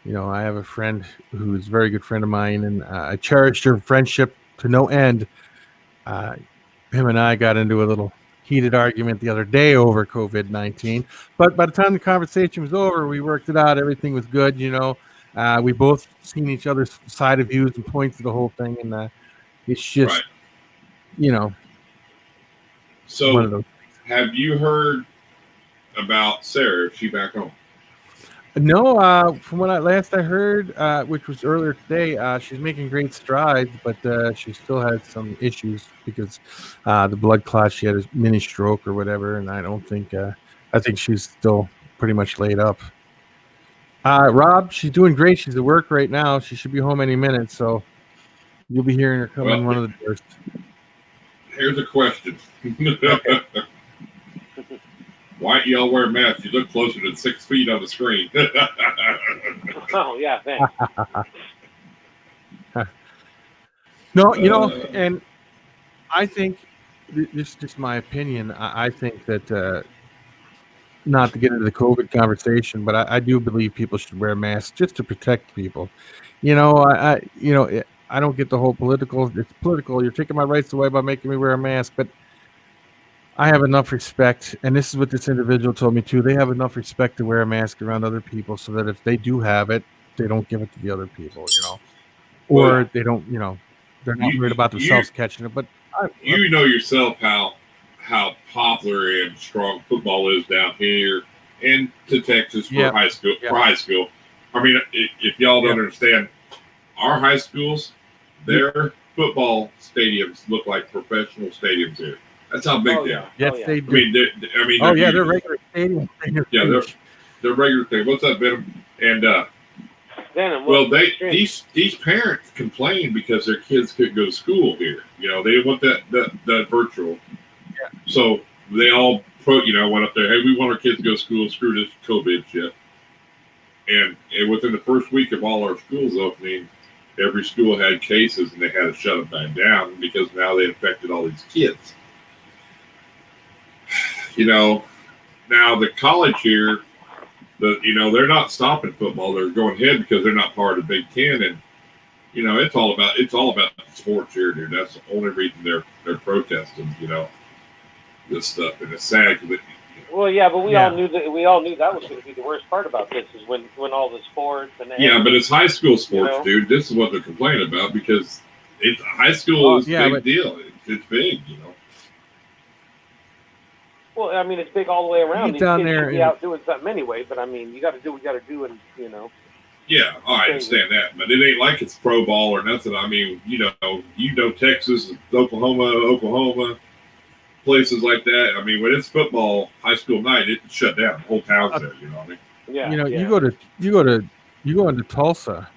you know, I have a friend who's a very good friend of mine, and I cherished her friendship to no end. Him and I got into a little heated argument the other day over COVID-19, but by the time the conversation was over, we worked it out. Everything was good, you know. We both seen each other's side of views and points to the whole thing, and it's just, you know. So, one of those. Have you heard about Sarah? Is she back home? No, from what I heard, which was earlier today, she's making great strides, but she still has some issues because the blood clot. She had a mini stroke or whatever, and I think she's still pretty much laid up. Rob, she's doing great. She's at work right now. She should be home any minute, so you'll be hearing her come in one of the doors. Here's a question. Why don't y'all wear masks? You look closer than 6 feet on the screen. Oh, yeah, thanks. No, you know, and I think, this is just my opinion, I think that, not to get into the COVID conversation, but I do believe people should wear masks just to protect people. You know, I don't get the whole political. It's political. You're taking my rights away by making me wear a mask, but I have enough respect, and this is what this individual told me too. They have enough respect to wear a mask around other people, so that if they do have it, they don't give it to the other people, you know, or they don't, you know, they're not worried about themselves catching it. But you know yourself how popular and strong football is down here and to Texas for high school. For high school, I mean, if y'all don't understand, our high schools, their football stadiums look like professional stadiums here. That's how big they are. Yes, they do. They're regular stadiums. Yeah, they're regular things. What's up, Venom? And well, these parents complain because their kids couldn't go to school here. You know, they want that virtual. Yeah. So they all went up there. Hey, we want our kids to go to school. Screw this COVID shit. And within the first week of all our schools opening, every school had cases, and they had to shut them back down because now they infected all these kids. You know, now the college here, they're not stopping football. They're going ahead because they're not part of the Big Ten, and it's all about sports here, dude. That's the only reason they're protesting. This stuff, and it's sad. Well, yeah, but we all knew that was going to be the worst part about this is when all the sports and but it's high school sports, dude. This is what they're complaining about because high school is a big deal. It's big, Well, I mean, it's big all the way around. These down kids there should be out doing something anyway, but I mean, you got to do what you got to do, and Yeah, I understand that, but it ain't like it's pro ball or nothing. I mean, Texas, Oklahoma, places like that. I mean, when it's football, high school night, it's shut down. The whole town's there. You know what I mean? Yeah. You go into Tulsa,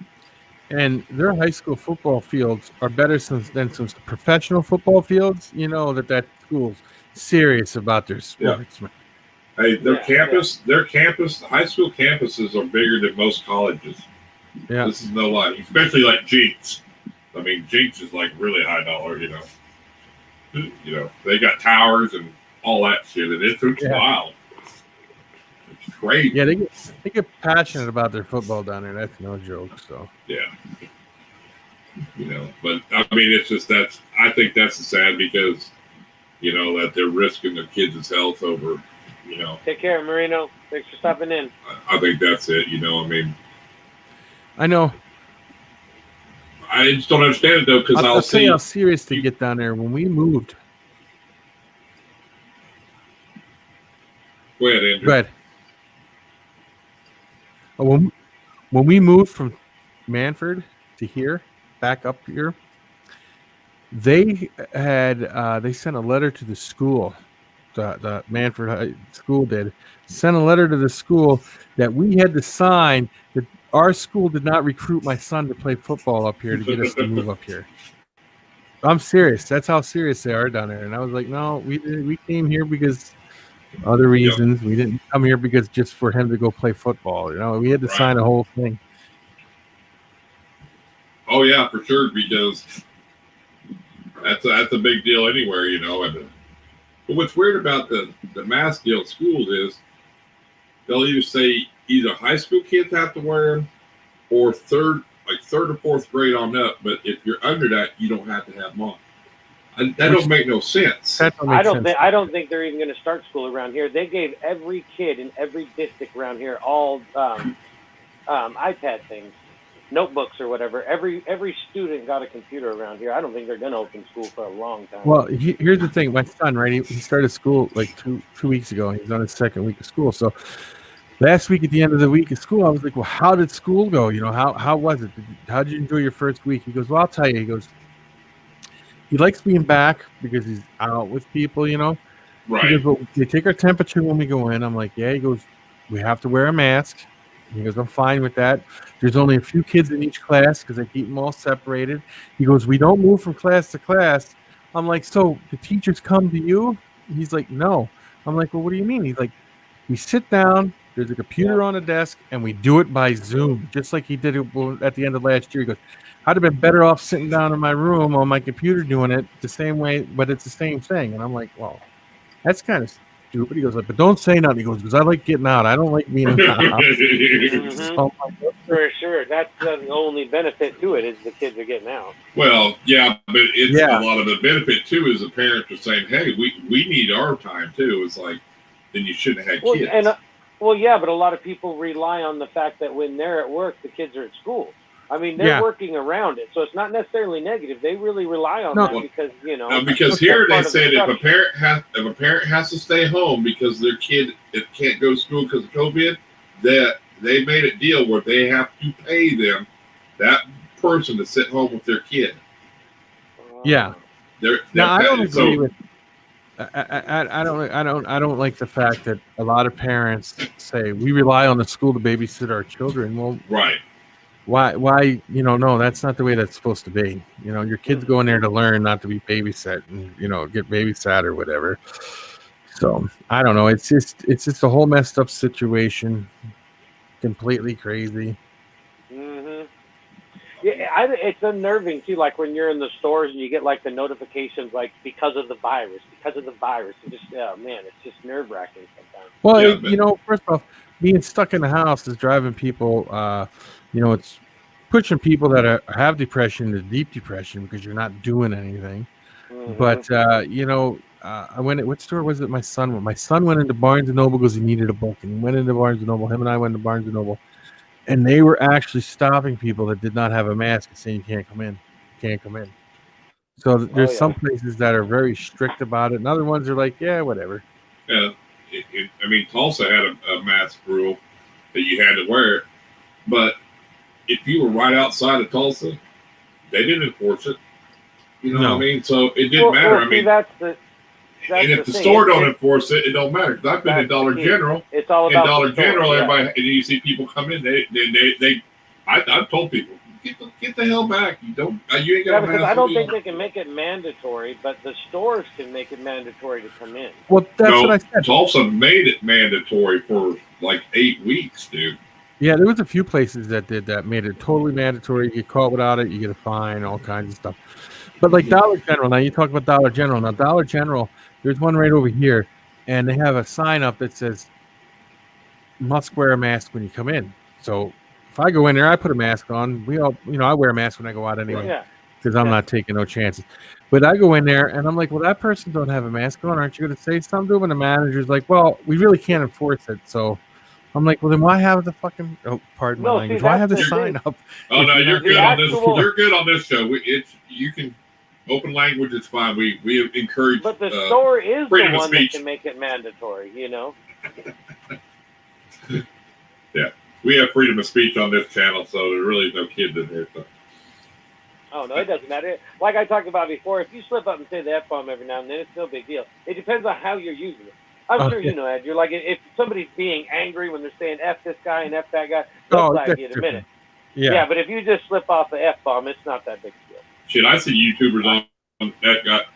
and their high school football fields are better than some professional football fields. You know that school's serious about their sports. Yeah. Hey, their high school campuses are bigger than most colleges. Yeah. This is no lie, especially like Jinx. I mean, Jinx is like really high dollar, they got towers and all that shit, and it's wild. It's crazy. Yeah, they get passionate about their football down there. That's no joke. So yeah, but I mean, it's just I think that's sad because that they're risking their kids' health over. Take care, Marino. Thanks for stopping in. I think that's it. I mean, I know. I just don't understand it though, because I'll tell you how serious they get down there. When we moved, go ahead, Andrew. Go ahead. When we moved from Manford to here, back up here, they sent a letter to the school. The Manford High School sent a letter to the school that we had to sign that our school did not recruit my son to play football up here to get us to move up here. I'm serious. That's how serious they are down there. And I was like, no, we came here because other reasons. Yep. We didn't come here because just for him to go play football. We had to sign a whole thing. Oh yeah, for sure, because that's a big deal anywhere, But what's weird about the mask deal at schools is they'll either say high school kids have to wear them or third or fourth grade on up. But if you're under that, you don't have to have them on. That don't make no sense. I don't think they're even going to start school around here. They gave every kid in every district around here all iPad things, notebooks or whatever. Every student got a computer around here. I don't think they're going to open school for a long time. Well, here's the thing. My son, right? He started school like two weeks ago. He's on his second week of school. So last week at the end of the week of school, I was like, well, how did school go? How was it? How did you enjoy your first week? He goes, well, I'll tell you. He goes, he likes being back because he's out with people, Right. He goes, well, they take our temperature when we go in. I'm like, yeah. He goes, we have to wear a mask. He goes, I'm fine with that. There's only a few kids in each class because they keep them all separated. He goes, we don't move from class to class. I'm like, so the teachers come to you? He's like, no. I'm like, well, what do you mean? He's like, we sit down, there's a computer on a desk, and we do it by Zoom, just like he did it at the end of last year. He goes, I'd have been better off sitting down in my room on my computer doing it the same way, but it's the same thing. And I'm like, well, that's kind of stupid. He goes, but don't say nothing. He goes, because I like getting out. I don't like being in the house. Mm-hmm. For sure. That's the only benefit to it is the kids are getting out. Well, yeah, but it's a lot of the benefit too is the parents are saying, hey, we need our time too. It's like, then you shouldn't have had kids. But a lot of people rely on the fact that when they're at work, the kids are at school. I mean, they're working around it, so it's not necessarily negative. They really rely on that because because here they said if a parent has to stay home because their kid can't go to school because of COVID, that they made a deal where they have to pay that person to sit home with their kid. Yeah. I don't agree with. I don't like the fact that a lot of parents say we rely on the school to babysit our children. Well, right. Why, no, that's not the way that's supposed to be. Your kids go in there to learn, not to be babysat and, get babysat or whatever. So I don't know. It's just a whole messed up situation. Completely crazy. Mm-hmm. Yeah, it's unnerving too. Like when you're in the stores and you get like the notifications, like because of the virus. It just, it's just nerve wracking sometimes. Well, first off, being stuck in the house is driving people, it's pushing people that have depression to deep depression because you're not doing anything. Mm-hmm. But, I went what store was it? My son went into Barnes & Noble because he needed a book. And he went into Barnes & Noble. Him and I went to Barnes & Noble. And they were actually stopping people that did not have a mask and saying, you can't come in. So there's some places that are very strict about it. And other ones are like, yeah, whatever. Yeah. Tulsa had a mask rule that you had to wear it. But if you were right outside of Tulsa, they didn't enforce it. You know No. what I mean? So it didn't matter. Well, I mean, that's and if the thing. store don't enforce it, it don't matter. Because I've been That's in Dollar the key. General. It's all In about Dollar the store, General, yeah. everybody, and you see people come in. I've told people, get the hell back. You don't. You ain't got Yeah, a because I mask don't on. think they can make it mandatory, but the stores can make it mandatory to come in. Well, that's No, what I said. Tulsa made it mandatory for like 8 weeks, dude. Yeah, there was a few places that did that, made it totally mandatory. You get caught without it, you get a fine, all kinds of stuff. But like Dollar General, now you talk about Dollar General. Now Dollar General, there's one right over here, and they have a sign up that says must wear a mask when you come in. So if I go in there, I put a mask on. We all, I wear a mask when I go out anyway, Yeah. because I'm not taking no chances. But I go in there and I'm like, well, that person don't have a mask on. Aren't you going to say something to them? And the manager's like, well, we really can't enforce it. So I'm like, well, then why have the fucking? Oh, pardon my language. Why have the sign up? Oh no, you're good on this. actual- You're good on this show. You can open language. It's fine. We encourage. But the store is the freedom of one that speech. can make it mandatory. Yeah, we have freedom of speech on this channel, so there really is no kids in here. So. Oh no, it doesn't matter. Like I talked about before, if you slip up and say the F-bomb every now and then, it's no big deal. It depends on how you're using it. I'm sure you know, Ed. You're like, if somebody's being angry when they're saying F this guy and F that guy, they'll flag you in a minute. Yeah, but if you just slip off the F-bomb, it's not that big a deal. Shit, I see YouTubers on that got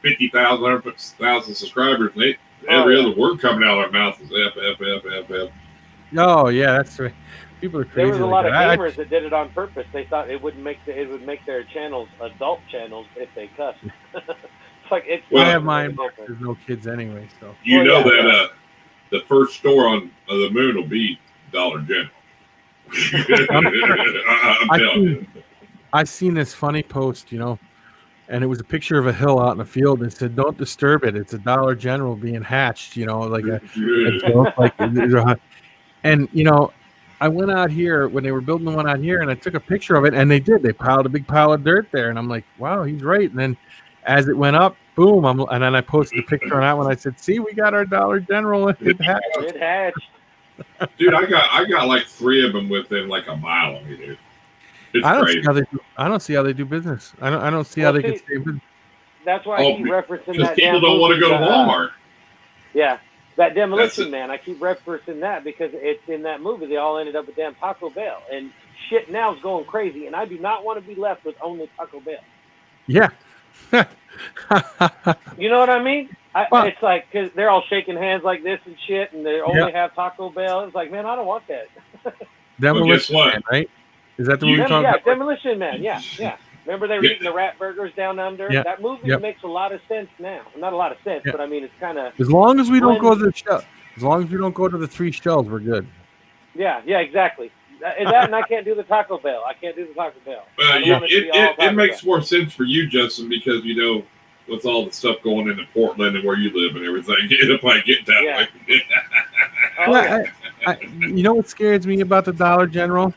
50,000, 100,000 subscribers, and every other word coming out of their mouth is F, F, F, F, F. Oh yeah, that's right. People are crazy. There was a lot of that. gamers that did it on purpose. They thought it would make their channels adult channels if they cussed. It's like it's. I have mine. There's no kids anyway, so. That the first store on the moon will be Dollar General. I'm telling you. I seen this funny post, and it was a picture of a hill out in the field, and it said, "Don't disturb it. It's a Dollar General being hatched." Like a joke, like. And I went out here when they were building the one out here, and I took a picture of it, and they did. They piled a big pile of dirt there, and I'm like, "Wow, he's right." And then, as it went up, boom! And then I posted a picture on that one. I said, "See, we got our Dollar General. It hatched." It hatched. Dude, I got like 3 of them within like a mile of me, dude. It's crazy. I don't see how they do business. I don't see how they can stay in business. That's why I keep referencing that. Because people don't want to go to Walmart. Yeah. That Demolition Man, I keep referencing that because it's in that movie. They all ended up with damn Taco Bell. And shit now is going crazy. And I do not want to be left with only Taco Bell. Yeah. You know what I mean? It's like, because they're all shaking hands like this and shit, and they only have Taco Bell. It's like, man, I don't want that. Demolition Man, right? Is that the movie you're talking about? Demolition Man, yeah. Remember they were eating the rat burgers down under? Yeah. That movie makes a lot of sense now. Not a lot of sense, but I mean, it's kind of... As long as we don't go to the shell. As long as we don't go to the 3 shells, we're good. Yeah, exactly. And I can't do the Taco Bell. I can't do the Taco Bell. It makes more sense for you, Justin, because, with all the stuff going into Portland and where you live and everything, it might get that way. You know what scares me about the Dollar General?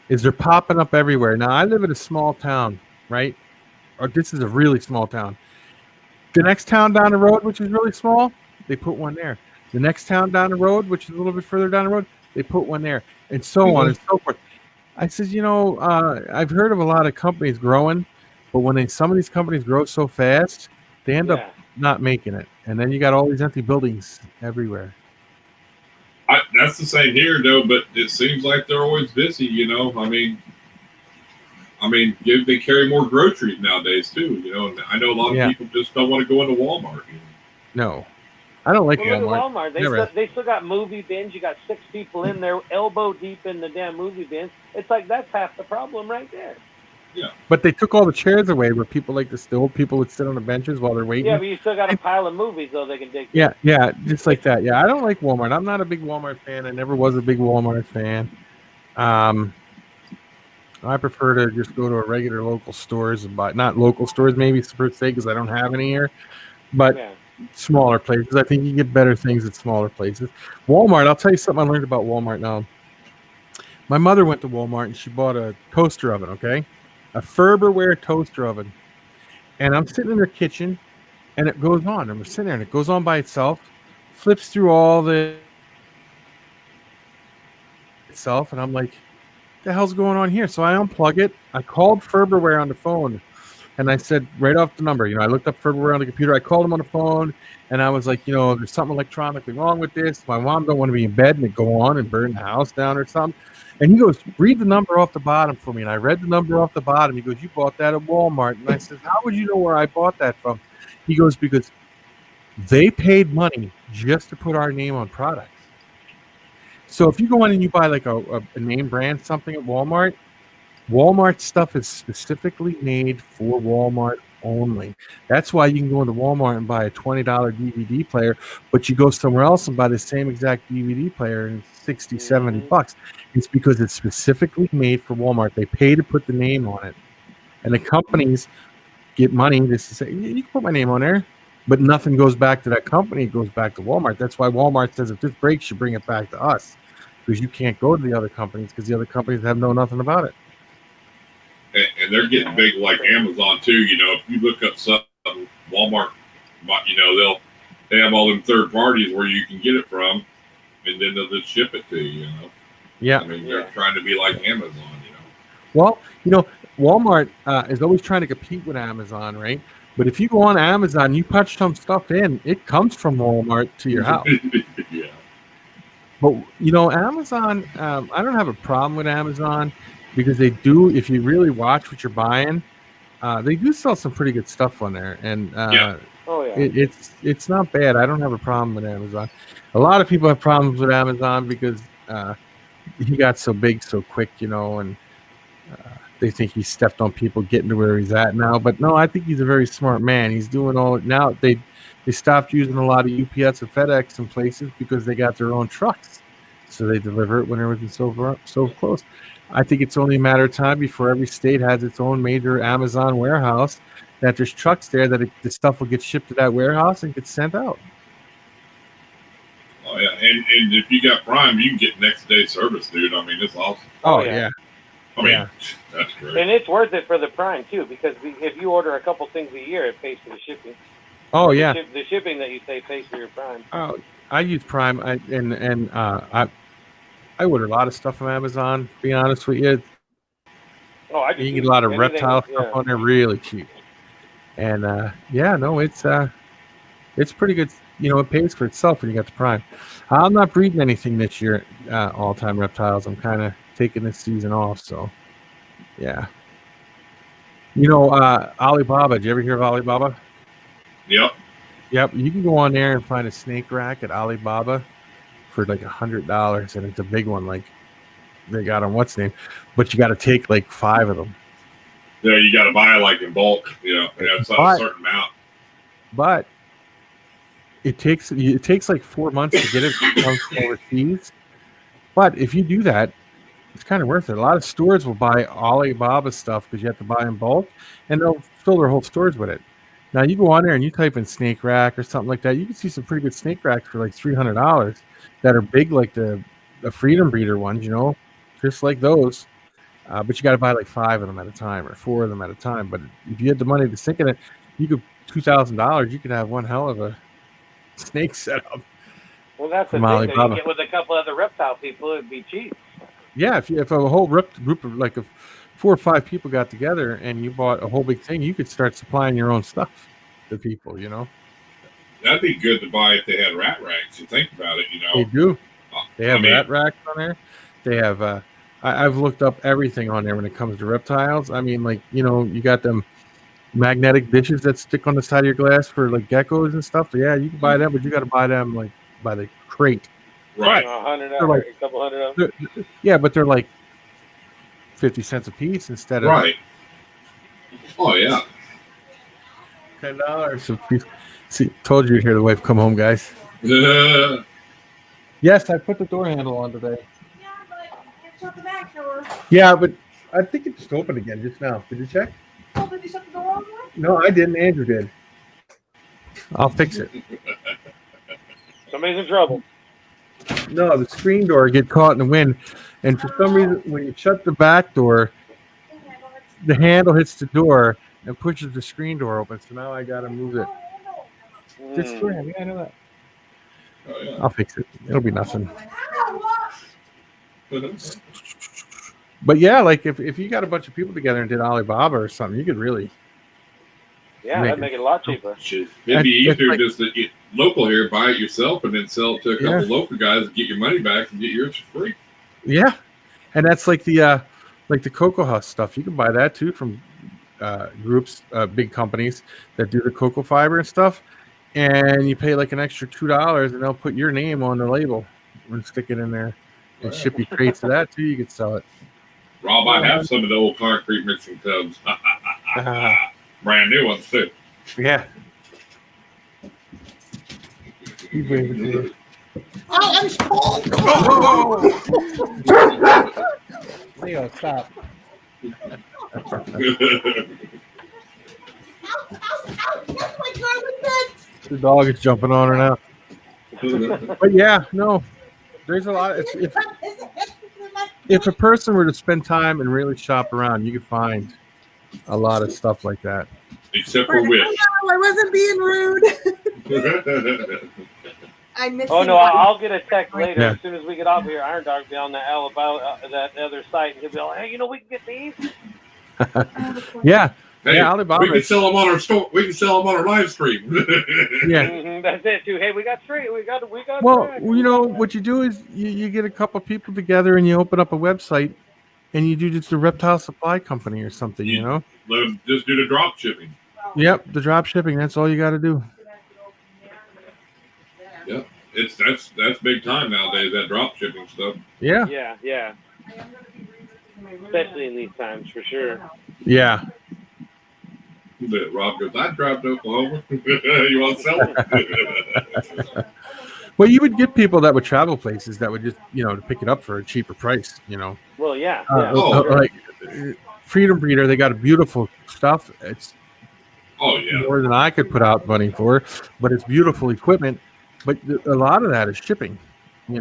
Is they're popping up everywhere. Now, I live in a small town, right? Or this is a really small town. The next town down the road, which is really small, they put one there. The next town down the road, which is a little bit further down the road, they put one there, and so on and so forth. I said, I've heard of a lot of companies growing, but when some of these companies grow so fast, they end up not making it. And then you got all these empty buildings everywhere. That's the same here, though, but it seems like they're always busy, I mean, they carry more groceries nowadays, too, And I know a lot of people just don't want to go into Walmart. No. I don't like Walmart. They still got movie bins. You got 6 people in there, elbow deep in the damn movie bins. It's like that's half the problem right there. Yeah. But they took all the chairs away where people like to still people would sit on the benches while they're waiting. Yeah, but you still got a pile of movies though they can dig. Yeah, just like that. Yeah, I don't like Walmart. I'm not a big Walmart fan. I never was a big Walmart fan. I prefer to just go to a regular local stores and buy, not local stores maybe per se because I don't have any here, but smaller places. I think you get better things at smaller places. Walmart, I'll tell you something I learned about Walmart now. My mother went to Walmart and she bought a toaster oven, okay? A Ferberware toaster oven. And I'm sitting in her kitchen and it goes on. I'm sitting there and it goes on by itself, flips through all the itself, and I'm like, the hell's going on here? So I unplug it. I called Ferberware on the phone, and I said right off the number, I looked up Ferberware on the computer. I called him on the phone, and I was like, there's something electronically wrong with this. My mom don't want to be in bed and it go on and burn the house down or something. And he goes, read the number off the bottom for me. And I read the number off the bottom. He goes, you bought that at Walmart. And I said, how would you know where I bought that from? He goes, because they paid money just to put our name on products. So if you go in and you buy like a name brand something at Walmart, Walmart stuff is specifically made for Walmart only. That's why you can go into Walmart and buy a $20 DVD player, but you go somewhere else and buy the same exact DVD player and $60, $70. It's because it's specifically made for Walmart. They pay to put the name on it. And the companies get money just to say, you can put my name on there, but nothing goes back to that company. It goes back to Walmart. That's why Walmart says if this breaks, you bring it back to us, because you can't go to the other companies because the other companies have nothing about it. And they're getting big like Amazon too. If you look up stuff, Walmart, they have all them third parties where you can get it from, and then they'll just ship it to you. Yeah. I mean, they're trying to be like Amazon. Well, Walmart is always trying to compete with Amazon, right? But if you go on Amazon, you punch some stuff in, it comes from Walmart to your house. Yeah. But Amazon, I don't have a problem with Amazon. Because they do, if you really watch what you're buying, they do sell some pretty good stuff on there, and it's not bad. I don't have a problem with Amazon. A lot of people have problems with Amazon because he got so big so quick, and they think he stepped on people getting to where he's at now. But no, I think he's a very smart man. He's doing all now. They stopped using a lot of UPS and FedEx in places because they got their own trucks, so they deliver it when everything's so close. I think it's only a matter of time before every state has its own major Amazon warehouse, that there's trucks there that the stuff will get shipped to that warehouse and get sent out. Oh, yeah. And if you got Prime, you can get next day service, dude. I mean, it's awesome. Oh, yeah. I mean, that's great. And it's worth it for the Prime, too, because if you order a couple things a year, it pays for the shipping. Oh, yeah. The shipping that you say pays for your Prime. I use Prime, I order a lot of stuff from Amazon, to be honest with you. You can get a lot of Reptile stuff on there really cheap. And it's pretty good. It pays for itself when you got the Prime. I'm not breeding anything this year, all-time reptiles. I'm kind of taking this season off, so yeah. Alibaba, did you ever hear of Alibaba? Yep. You can go on there and find a snake rack at Alibaba for like $100, and it's a big one, like they got on what's name, but you got to take like 5 of them. Yeah, you got to buy like in bulk. It's a certain amount. But it takes like 4 months to get it from overseas. But if you do that, it's kind of worth it. A lot of stores will buy Alibaba stuff because you have to buy in bulk, and they'll fill their whole stores with it. Now you go on there and you type in snake rack or something like that, you can see some pretty good snake racks for like $300 that are big, like the Freedom Breeder ones, just like those. But you got to buy like 5 of them at a time or 4 of them at a time. But if you had the money to sink in it, you could $2,000. You could have one hell of a snake setup. Well, that's the thing. That you get with a couple other reptile people, it'd be cheap. Yeah, if a whole group of like 4 or 5 people got together and you bought a whole big thing, you could start supplying your own stuff to people. That'd be good to buy if they had rat racks. You think about it, They do. They have rat racks on there. They have. I've looked up everything on there when it comes to reptiles. I mean, like you got them magnetic dishes that stick on the side of your glass for like geckos and stuff. Yeah, you can buy them, but you got to buy them like by the crate. Right. $100, a couple hundred of them. Yeah, but they're like 50 cents a piece instead of right. Oh yeah. $10 a piece. See, told you you'd hear the wife come home, guys. Yeah. Yes, I put the door handle on today. Yeah, but you shut the back door. Yeah, but I think it just opened again just now. Did you check? Oh, did you shut the door all the way? No, I didn't. Andrew did. I'll fix it. Somebody's in trouble. No, the screen door get caught in the wind, and for some reason, when you shut the back door, the handle hits the door and pushes the screen door open. So now I gotta move it. Just yeah, I know that. Oh, yeah. I'll fix it. It'll be nothing. But yeah, like if you got a bunch of people together and did Alibaba or something, you could really That'd make it a lot cheaper. Shit. It'd be It's easier like- just to get local here, buy it yourself, and then sell it to a couple Yeah. local guys and get your money back and get yours for free. Yeah, and that's like the Cocoa Husk stuff. You can buy that too from groups, big companies that do the cocoa fiber and stuff, and you pay like an extra $2, and they'll put your name on the label and stick it in there and ship you crates of that too. You could sell it. Rob, I have some of the old concrete mixing tubs. Brand new ones too. Yeah. Oh, I'm cold. Leo, stop. Ow, ow, that's my garlic nuts. The dog is jumping on her now. But yeah, no, there's a lot. If a person were to spend time and really shop around, you could find a lot of stuff like that. Except for Wish. No, I wasn't being rude. I missed Oh it. no, I'll get a text later. Yeah. As soon as we get off here, Irondogg will be on the Alabama, that other site, and he'll be like, "Hey, we can get these." Yeah, Hey, yeah, Alibaba. we can sell them on our store. We can sell them on our live stream. Yeah. That's it too. Hey, we got three. We got. Well, back. you know what you do is you get a couple people together and you open up a website and you do just a reptile supply company or something. You know. Let them just do the drop shipping. Yep, the drop shipping. That's all you got to do. That's big time nowadays. That drop shipping stuff. Yeah. Yeah. Especially in these times, for sure. Yeah. But Rob goes, I drive to Oklahoma. You want to sell it? Well, you would get people that would travel places that would just, to pick it up for a cheaper price, Well, yeah. Oh, Like Freedom Breeder, they got beautiful stuff. It's Oh yeah. more than I could put out money for, but it's beautiful equipment. But a lot of that is shipping. You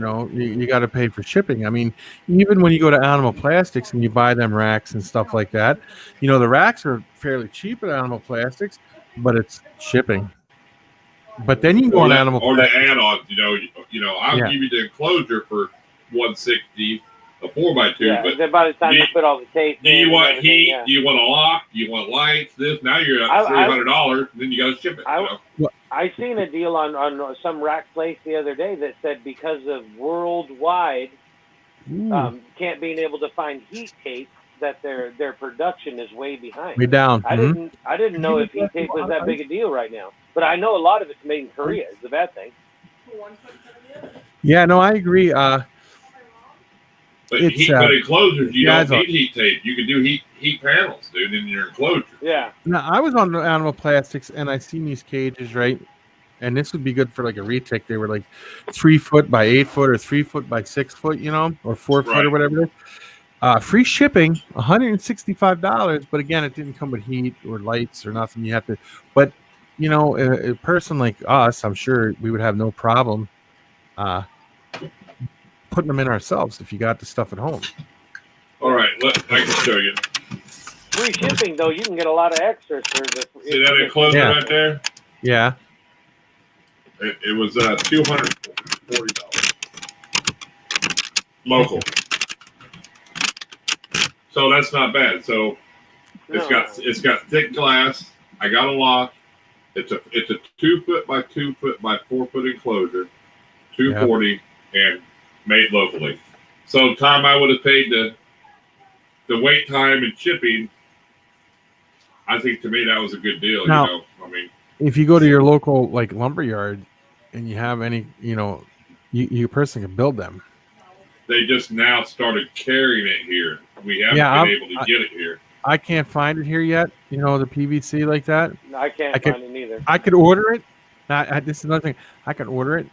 got to pay for shipping. I mean, even when you go to Animal Plastics and you buy them racks and stuff like that, the racks are fairly cheap at Animal Plastics, but it's shipping. But then you can go on Animal or the Plastics. add-ons. I'll Yeah. give you the enclosure for $160, a 4x2. Yeah. But Then by the time do you put all the tape do in you and want everything, heat? yeah. Do you want a lock? Do you want lights? This now you're at I- $300. Then you got to ship it. I seen a deal on some rack place the other day that said because of worldwide Ooh, can't being able to find heat tape, that their production is way behind. way down. I Mhm. didn't know if heat tape was that big a deal right now, but I know a lot of it's made in Korea. Is the bad thing. Yeah, no, I agree. But It's, but enclosures, you yeah, don't need heat tape. You can do heat panels, dude, in your enclosure. Yeah. Now, I was on Animal Plastics and I seen these cages, right? And this would be good for like a retic. They were like 3 foot by 8 foot or 3 foot by 6 foot, or 4 foot or Right. whatever it is. Free shipping, $165. But again, it didn't come with heat or lights or nothing. You have to, but a person like us, I'm sure we would have no problem putting them in ourselves if you got the stuff at home. All right, I can show you. Free shipping though, you can get a lot of extras for the. See that enclosure Yeah. right there? Yeah. It was $240 local. So that's not bad. So it's got thick glass. I got a lock. It's a 2 foot by 2 foot by 4 foot enclosure, 240 and made locally. So time I would have paid the wait time and shipping, I think to me that was a good deal. Now- I mean, If you go to your local like lumber yard and you have any, you person can build them. they just now started carrying it here. We haven't Yeah, been able to get it here. I can't find it here yet. The PVC like that. I can't I could- find it neither. I could order it. This is another thing. I can order it.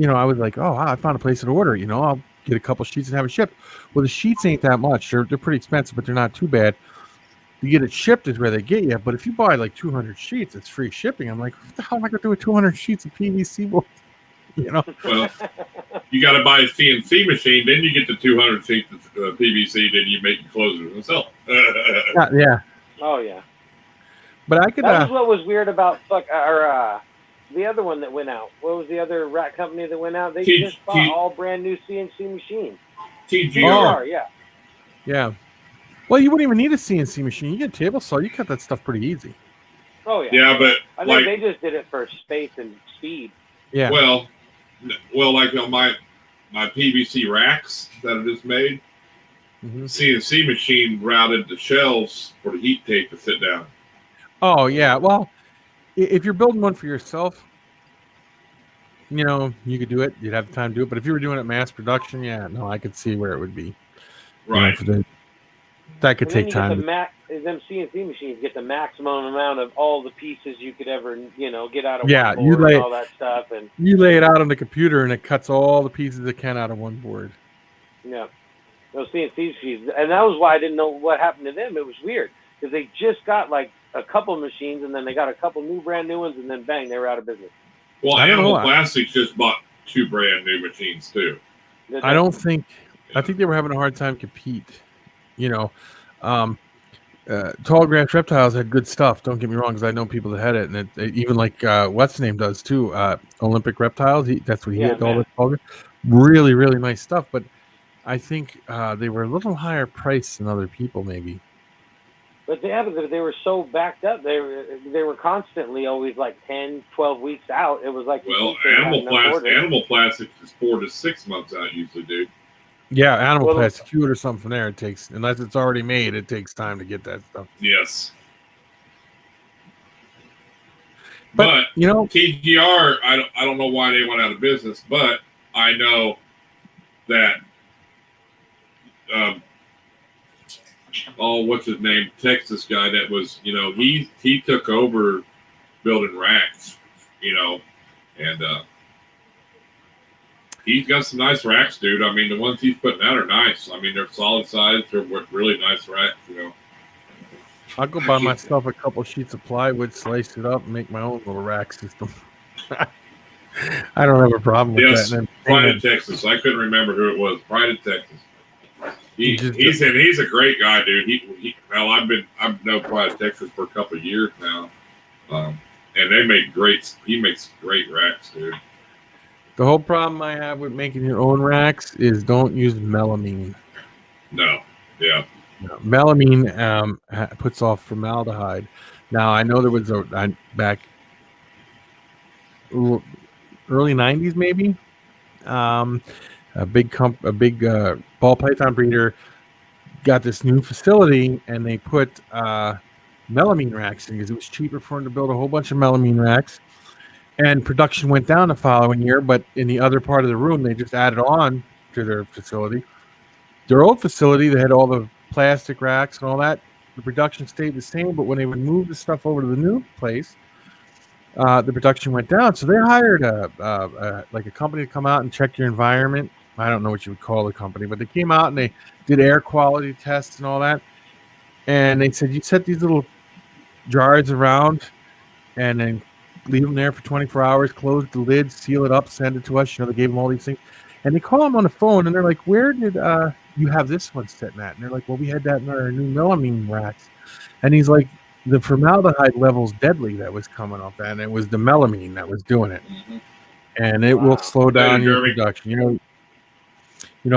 I was like, oh, wow, I found a place to order it. I'll get a couple sheets and have it shipped. Well, the sheets ain't that much. They're pretty expensive, but they're not too bad. To get it shipped is where they get you. But if you buy like 200 sheets, it's free shipping. I'm like, what the hell am I going to do with 200 sheets of PVC board? Well, you got to buy a CNC machine, then you get the 200 sheets of PVC, then you make your closers yourself. Yeah. Oh yeah. But I could. That was what was weird about the other one that went out. What was the other rack company that went out? They just bought all brand new CNC machines. TGR. Yeah. Yeah. Well, you wouldn't even need a CNC machine. You get a table saw, you cut that stuff pretty easy. Oh yeah. Yeah, but I think like, they just did it for space and speed. Yeah. well, like on my PVC racks that I just made, Mhm. CNC machine routed the shelves for the heat tape to sit down. Oh yeah. Well, if you're building one for yourself, you know, you could do it. You'd have the time to do it. But if you were doing it mass production, yeah, no, I could see where it would be. Right. You know, that could And then take you time. get them CNC machines get the maximum amount of all the pieces you could ever, get out of Yeah, one you board lay and it- all that stuff. And You lay it out on the computer, and it cuts all the pieces it can out of one board. yeah, those CNC machines, and that was why I didn't know what happened to them. It was weird because they just got like a couple machines, and then they got a couple brand new ones, and then bang, they were out of business. Well, I don't Animal know. Plastics just bought 2 brand new machines too. I don't think. I think they were having a hard time compete. You know, Tall Grass Reptiles had good stuff. Don't get me wrong, because I know people that had it, and even like what's the name does too. Olympic Reptiles. That's what he Yeah, had. All man. the Tall Grass. Really, really nice stuff. But I think they were a little higher priced than other people, maybe. But they were so backed up. They were constantly always like 10, 12 weeks out. It was like Well, Animal Plastics is 4 to 6 months out usually, dude. Yeah, animal Well, plastic. You order something from there, it takes, unless it's already made, it takes time to get that stuff. Yes. But you know, TGR, I don't know why they went out of business, but I know that what's his name? Texas guy that was, he took over building racks, and he's got some nice racks, dude. I mean, the ones he's putting out are nice. I mean, they're solid size. They're really nice racks, I'll go buy myself a couple sheets of plywood, slice it up, and make my own little rack system. I don't have a problem with Yes, that. Pride of Texas. I couldn't remember who it was. Pride of Texas. He's a great guy, dude. I've known Pride of Texas for a couple of years now, and he makes great racks, dude. The whole problem I have with making your own racks is don't use melamine. No, yeah. Melamine puts off formaldehyde. Now I know there was back early '90s, maybe. A big ball python breeder got this new facility, and they put melamine racks in because it was cheaper for them to build a whole bunch of melamine racks. And production went down the following year, but in the other part of the room, they just added on to their facility. Their old facility, they had all the plastic racks and all that. The production stayed the same, but when they would move the stuff over to the new place, the production went down. So they hired a company to come out and check your environment. I don't know what you would call the company, but they came out and they did air quality tests and all that. And they said, you set these little jars around and then leave them there for 24 hours, close the lid, seal it up, send it to us. They gave them all these things. And they call them on the phone and they're like, where did you have this one sitting at? And they're like, well, we had that in our new melamine racks. And he's like, the formaldehyde level's deadly that was coming off that, and it was the melamine that was doing it. Mm-hmm. And it will slow down your production.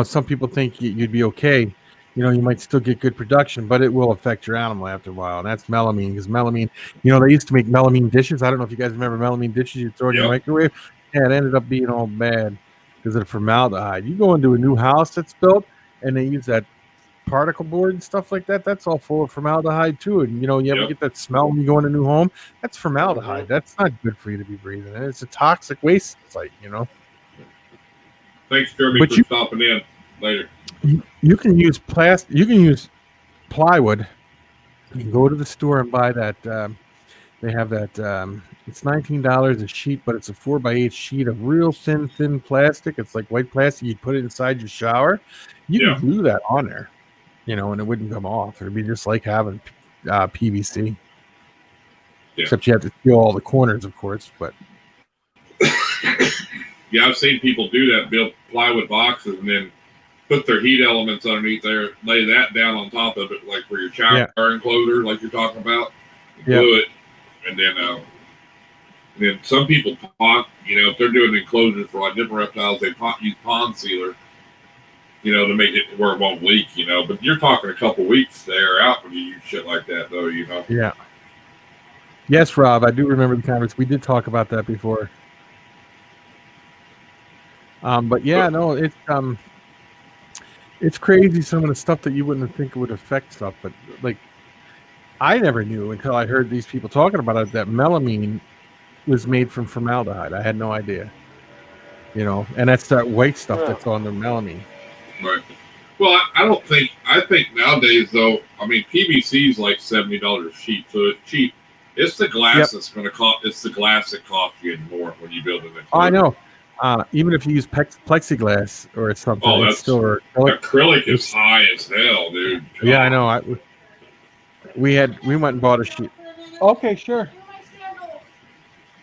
Some people think you'd be okay. You might still get good production, but it will affect your animal after a while. And that's melamine, because melamine, they used to make melamine dishes. I don't know if you guys remember melamine dishes you throw in your microwave. Yeah, it ended up being all bad because of the formaldehyde. You go into a new house that's built and they use that particle board and stuff like that, that's all full of formaldehyde too. And you ever get that smell when you go in a new home? That's formaldehyde. Mm-hmm. That's not good for you to be breathing in. It's a toxic waste site. Thanks, Jeremy, for stopping in later. You can use plastic. You can use plywood. You can go to the store and buy that. They have that. It's $19 a sheet, but it's a 4x8 sheet of real thin plastic. It's like white plastic. You put it inside your shower. You can glue that on there, and it wouldn't come off. It'd be just like having PVC. Yeah. Except you have to seal all the corners, of course. But yeah, I've seen people do that. Build plywood boxes and then put their heat elements underneath there, lay that down on top of it, like for your shower enclosure, like you're talking about. Glue it, and then some people if they're doing enclosures for like different reptiles, they use pond sealer, to make it where it won't leak, But you're talking a couple weeks there out when you use shit like that, though, Yeah. Yes, Rob, I do remember the conference. We did talk about that before. But yeah, no, it's crazy some of the stuff that you wouldn't think would affect stuff, but like I never knew until I heard these people talking about it that melamine was made from formaldehyde. I had no idea. And that's that white stuff that's on the melamine. Right. Well, I think nowadays, though, I mean, PVC is like $70 a sheet, so it's cheap. It's the glass that's going to cost, it's the glass that costs you more when you build it. Oh, I know. Even if you use plexiglass or something, it's still acrylic is high as hell, dude. Yeah, I know. We went and bought a sheet. Okay, sure.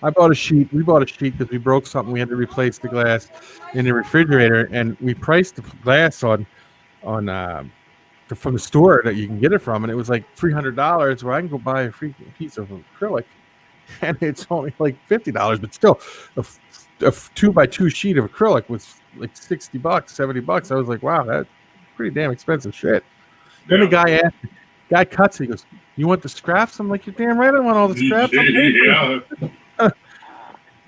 I bought a sheet. We bought a sheet because we broke something. We had to replace the glass in the refrigerator, and we priced the glass on from the store that you can get it from, and it was like $300. Where I can go buy a free piece of acrylic, and it's only like $50. But still, a 2x2 sheet of acrylic was like $60, $70. I was like, wow, that's pretty damn expensive shit. Then the guy asked. Guy cuts it. He goes, "You want the scraps?" I'm like, "You're damn right. I want all the scraps." Yeah.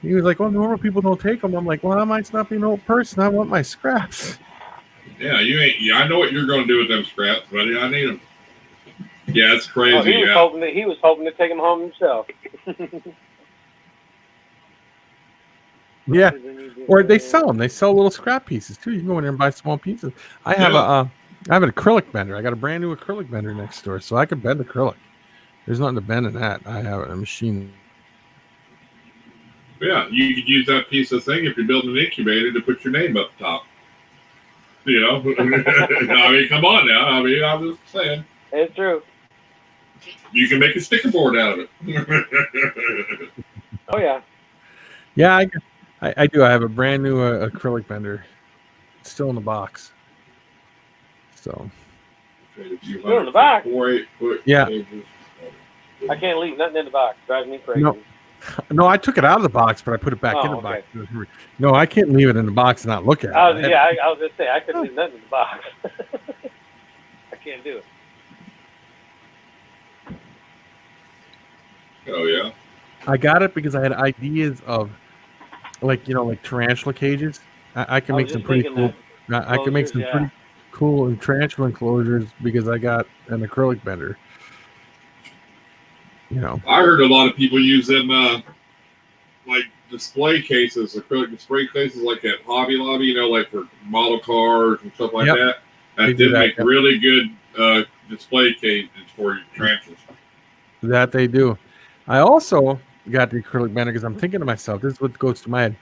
He was like, "Well, normal people don't take them." I'm like, "Well, I might not be an old person. I want my scraps." Yeah, you ain't. Yeah, I know what you're going to do with them scraps, buddy. I need them. Yeah, it's crazy. Oh, he was hoping to take them home himself. Yeah, or they sell them. They sell little scrap pieces too. You can go in there and buy small pieces. I have an acrylic bender. I got a brand new acrylic bender next door, so I can bend acrylic. There's nothing to bend in that. I have a machine. Yeah, you could use that piece of thing if you're building an incubator to put your name up top. I mean, come on now. I mean, I'm just saying. It's true. You can make a sticker board out of it. Oh, yeah. Yeah, I do. I have a brand new acrylic bender. It's still in the box. So. Still in the box? Yeah. I can't leave nothing in the box. Drives me crazy. No, I took it out of the box, but I put it back in the box. No, I can't leave it in the box and not look at it. I was going to say, I couldn't leave nothing in the box. I can't do it. Oh, yeah? I got it because I had ideas of, like tarantula cages. I can make some pretty cool. I can make some pretty cool tarantula enclosures because I got an acrylic bender. I heard a lot of people use them like display cases, acrylic display cases, like at Hobby Lobby, like for model cars and stuff like that. And did make really good display cases for your tarantulas. That they do. I also got the acrylic bender because I'm thinking to myself, this is what goes to my head.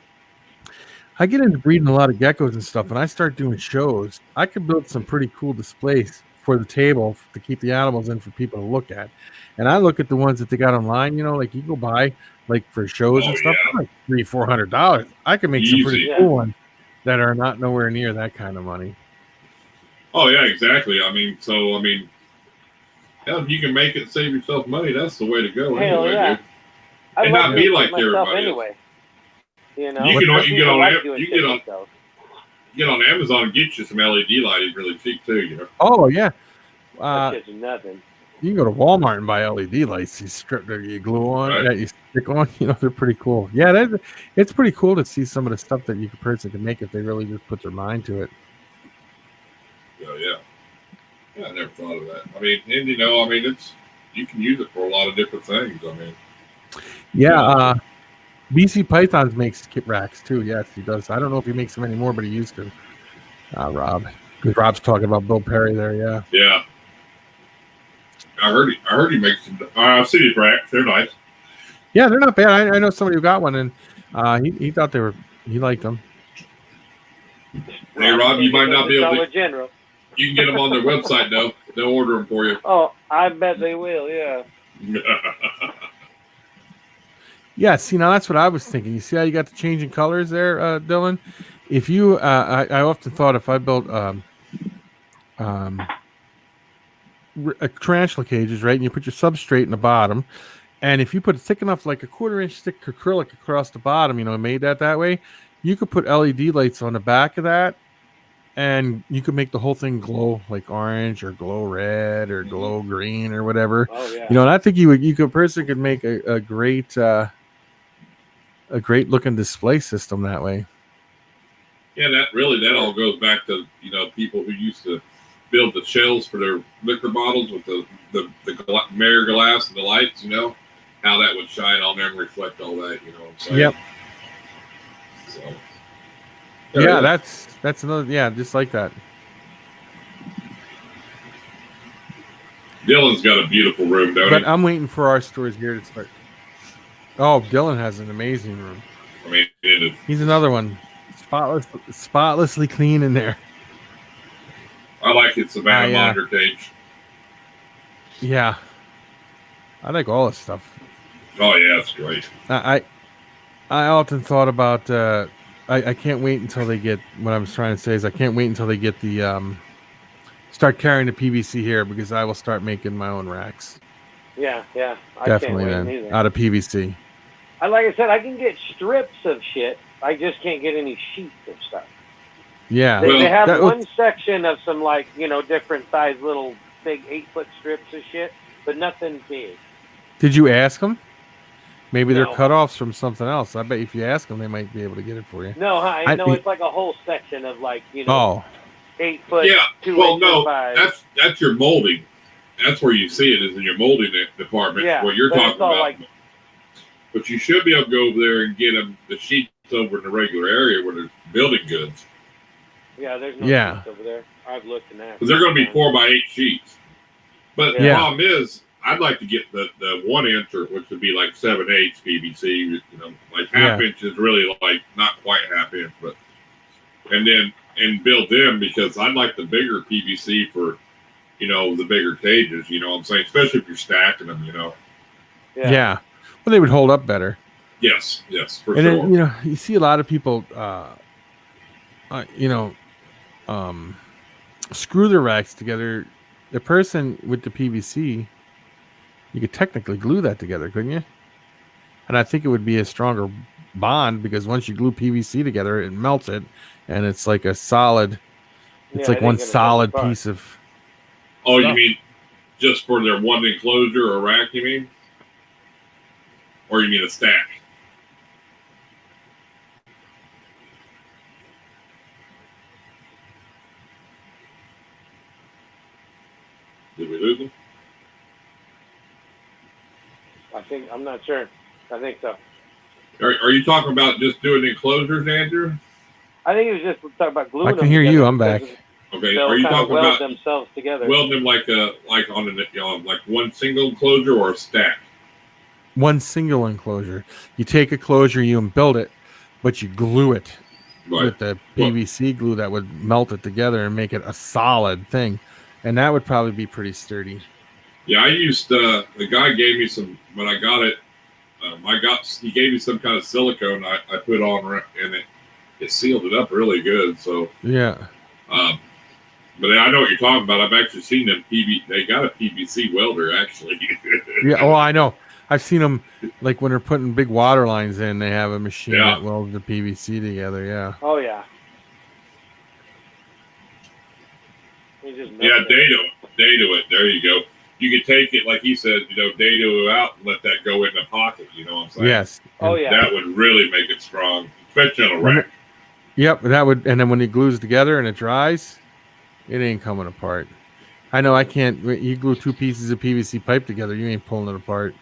I get into breeding a lot of geckos and stuff, and I start doing shows. I could build some pretty cool displays for the table to keep the animals in for people to look at. And I look at the ones that they got online, like you go buy like for shows and stuff, like $300-$400. I can make some pretty cool ones that are not nowhere near that kind of money. Oh yeah, exactly. I mean, if you can make it, save yourself money, that's the way to go. Hell anyway, yeah. Dude. And not be like everybody anyway. You get on Amazon and get you some LED lighting really cheap too. Oh yeah. That's nothing. You can go to Walmart and buy LED lights. You strip there, you glue on, you stick on. They're pretty cool. Yeah, it's pretty cool to see some of the stuff that a person can make if they really just put their mind to it. Yeah. I never thought of that. I mean, and it's you can use it for a lot of different things. I mean. Yeah, BC Pythons makes kit racks too. Yes, he does. I don't know if he makes them anymore, but he used to. Rob, because Rob's talking about Bill Perry there. Yeah. Yeah. I heard he makes some. I've seen his racks. They're nice. Yeah, they're not bad. I know somebody who got one, and he thought he liked them. Hey, Rob, you might not be able to. General. You can get them on their website, though. They'll order them for you. Oh, I bet they will. Yeah. Yeah. See, now that's what I was thinking. You see how you got the changing colors there, Dylan? If you, I often thought if I built tarantula cages, right, and you put your substrate in the bottom, and if you put it thick enough, like a 1/4-inch thick acrylic across the bottom, made that way, you could put LED lights on the back of that, and you could make the whole thing glow like orange or glow red or glow green or whatever. Oh yeah. You know, and I think a person could make a great looking display system that way. Yeah, that all goes back to people who used to build the shells for their liquor bottles with the mirror glass and the lights. How that would shine on there and reflect all that. You know what I'm saying? Yep. So. Yeah, that's another. Yeah, just like that. Dylan's got a beautiful room, don't But he? I'm waiting for our stores here to start. Oh, Dylan has an amazing room. I mean, He's another one, spotlessly clean in there. I like it, Savannah monitor cage. Yeah, I like all this stuff. Oh yeah, it's great. I often thought about. I can't wait until they get. What I was trying to say is I can't wait until they get the start carrying the PVC here, because I will start making my own racks. Yeah. Definitely I can't then wait either. out of PVC. Like I said, I can get strips of shit. I just can't get any sheets of stuff. Yeah, They have one section of some different size little big 8-foot strips of shit, but nothing big. Did you ask them? Maybe No. they're cutoffs from something else. I bet if you ask them, they might be able to get it for you. No, I know it's like a whole section of 8 foot. Yeah. 2 Well, inch no, by 5. that's your molding. That's where you see it, is in your molding department. Yeah, what you're but talking it's all about. But you should be able to go over there and get them the sheets over in the regular area where there's building goods. Yeah, there's no sheets over there. I've looked in that. Because they're going to be 4x8 sheets. But the problem is, I'd like to get the 1 inch, which would be like 7/8 PVC. Like half inch is really like not quite half inch, but and build them, because I'd like the bigger PVC for the bigger cages. You know what I'm saying? Especially if you're stacking them. Yeah. Well, they would hold up better. Yes, for and sure. Then, you see a lot of people, screw their racks together. The person with the PVC, you could technically glue that together, couldn't you? And I think it would be a stronger bond, because once you glue PVC together, it melts it, and it's like a solid. It's like one solid piece of. Oh, stuff. You mean just for their one enclosure or rack? You mean, or you mean a stack? Did we lose them? I'm not sure. I think so. Are you talking about just doing enclosures, Andrew? I think it was just talking about gluing them. I can hear you. I'm back. Okay. Are you talking about themselves together? Welding them like on like one single enclosure or a stack? One single enclosure. You take a closure, you build it, but you glue it with the PVC glue that would melt it together and make it a solid thing, and that would probably be pretty sturdy. Yeah, I used the guy gave me some when I got it. He gave me some kind of silicone I put on, and it sealed it up really good. So yeah. But I know what you're talking about. I've actually seen them they got a PVC welder actually. Yeah. Oh, I know. I've seen them, like when they're putting big water lines in, they have a machine that welds the PVC together. Yeah. Oh yeah. Yeah, dado it. There you go. You could take it, like he said, dado it out and let that go in the pocket. You know what I'm saying? Yes. Oh yeah. That would really make it strong, especially on a rack. Yep. That would, and then when it glues together and it dries, it ain't coming apart. I know I can't. You glue 2 pieces of PVC pipe together, you ain't pulling it apart.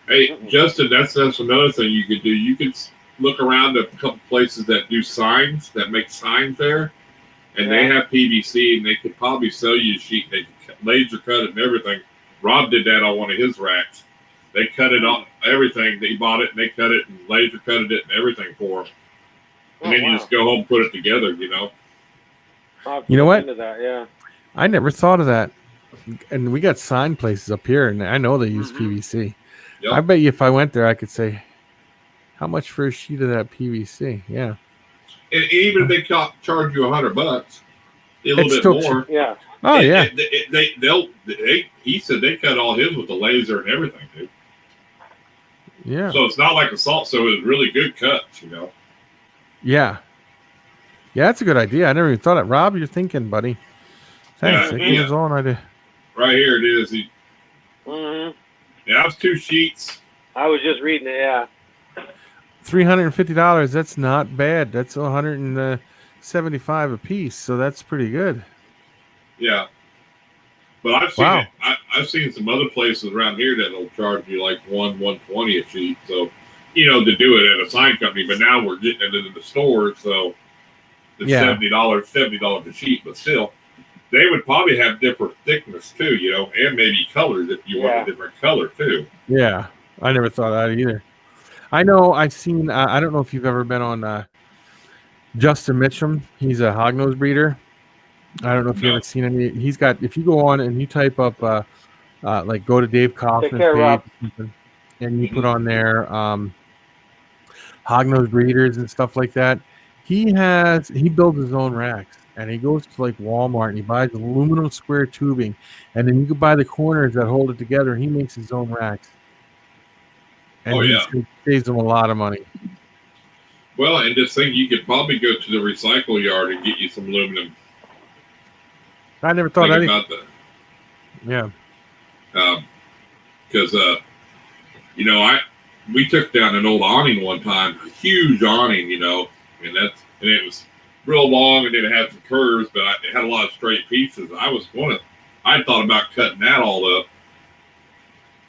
Hey, Justin, that's another thing you could do. You could look around a couple places that do signs, that make signs there, and they have PVC, and they could probably sell you a sheet. They could laser cut it and everything. Rob did that on one of his racks. They cut it on everything. They bought it, and they cut it and laser cutted it and everything for him. And then you just go home and put it together, You know what? That, yeah. I never thought of that. And we got sign places up here, and I know they use PVC. Yep. I bet you if I went there, I could say, how much for a sheet of that PVC? Yeah. And even if they charge you $100, a little bit more. Yeah. Oh, yeah. He said they cut all his with the laser and everything, dude. Yeah. So it's not like a salt. So it was really good cuts, Yeah. Yeah, that's a good idea. I never even thought of it. Rob, you're thinking, buddy. Thanks. Yeah, That gives us all an idea. Right here it is. Mm-hmm. Yeah, that's 2 sheets. I was just reading it. Yeah. $350. That's not bad. That's $175 a piece. So that's pretty good. Yeah. But I've seen Wow. it. I've seen some other places around here that'll charge you like $120 a sheet. So, to do it at a sign company. But now we're getting it into the stores, so it's Yeah. $70 a sheet. But still, they would probably have different thickness too, and maybe colors if you want a different color too. Yeah, I never thought of that either. I know I've seen. I don't know if you've ever been on Justin Mitchum. He's a hognose breeder. I don't know if you've ever seen any. He's got. If you go on and you type up, like go to Dave Kaufman's Take care, Rob. page, and you put on there hognose breeders and stuff like that. He builds his own racks, and he goes to like Walmart and he buys aluminum square tubing, and then you can buy the corners that hold it together, and he makes his own racks. And he saves them a lot of money. Well, and this thing, you could probably go to the recycle yard and get you some aluminum. I never thought about that. Yeah. Because, we took down an old awning one time, a huge awning, and it was real long, and then it had some curves, but it had a lot of straight pieces. I thought about cutting that all up,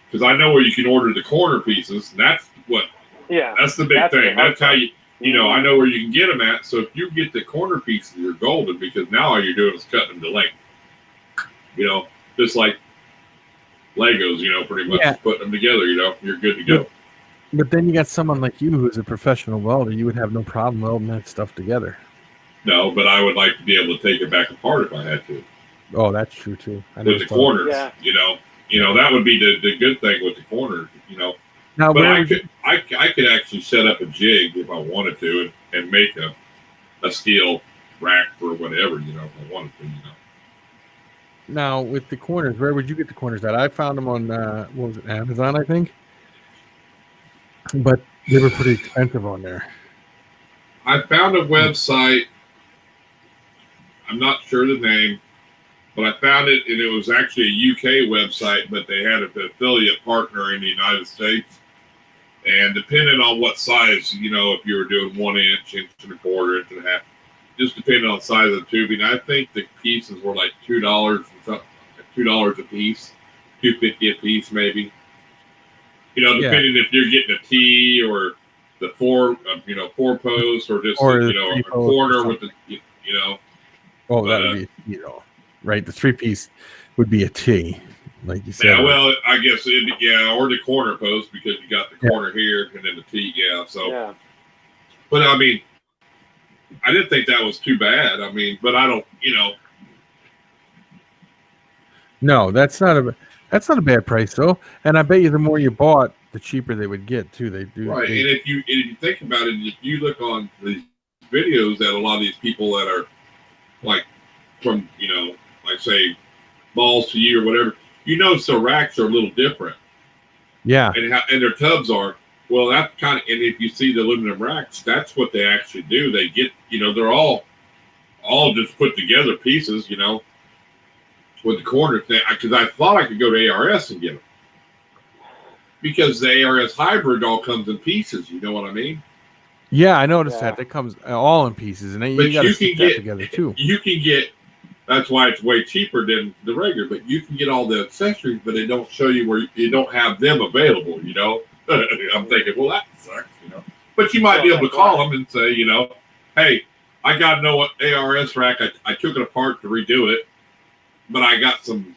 because I know where you can order the corner pieces. And that's the big thing. That's how I know where you can get them at. So if you get the corner pieces, you're golden, because now all you're doing is cutting them to length. Just like Legos, pretty much just putting them together, you're good to go. But then you got someone like you who's a professional welder. You would have no problem welding that stuff together. No, but I would like to be able to take it back apart if I had to. Oh, that's true too. With the corners, that would be the good thing with the corners, Now, but I could actually set up a jig if I wanted to and make a steel rack for whatever, if I wanted to, Now, with the corners, where would you get the corners at? I found them on, what was it, Amazon, I think? But they were pretty expensive on there. I found a website. I'm not sure the name, but I found it, and it was actually a UK website, but they had an affiliate partner in the United States. And depending on what size, if you were doing 1 inch, inch and a quarter, inch and a half, just depending on the size of the tubing, I think the pieces were like $2 a piece, $2.50 a piece, maybe. Depending if you're getting a T or the four posts, or just a corner with the. Oh, that would be right. The 3-piece would be a T, like you said. Yeah, well, I guess or the corner post, because you got the corner here and then the T. Yeah, so. Yeah. But I mean, I didn't think that was too bad. I mean, but I don't, No, that's not a bad price though. And I bet you the more you bought, the cheaper they would get too. They do. Right, and if you think about it, if you look on these videos that a lot of these people that are like from like say balls to you or whatever, the racks are a little different. Yeah, and their tubs are. Well, that's kind of, and if you see the aluminum racks, that's what they actually do. They get, they're all just put together pieces, with the corner thing. Because I thought I could go to ARS and get them, because the ARS hybrid all comes in pieces. You know what I mean? Yeah, I noticed that. That comes all in pieces, and then you got to stick that together too. You can get. That's why it's way cheaper than the regular. But you can get all the accessories, but they don't show you where you don't have them available. I'm thinking, well, that sucks, But you might be able to call them and say, hey, I got to know what ARS rack. I took it apart to redo it, but I got some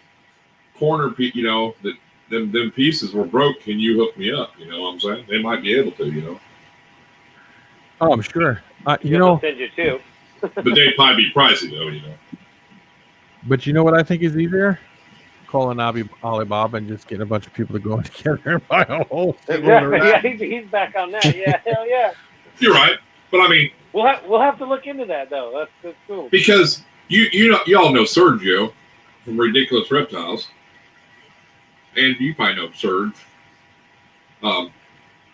corner, that them pieces were broke. Can you hook me up? You know what I'm saying? They might be able to, Oh, I'm sure. Send you too. But they'd probably be pricey though, But you know what I think is easier? Calling Alibaba and just getting a bunch of people to go together and buy a whole. Exactly. Yeah, he's back on that. Yeah, hell yeah. You're right, but I mean, we'll have to look into that though. That's cool. Because you all know Sergio from Ridiculous Reptiles, and you probably know Serge.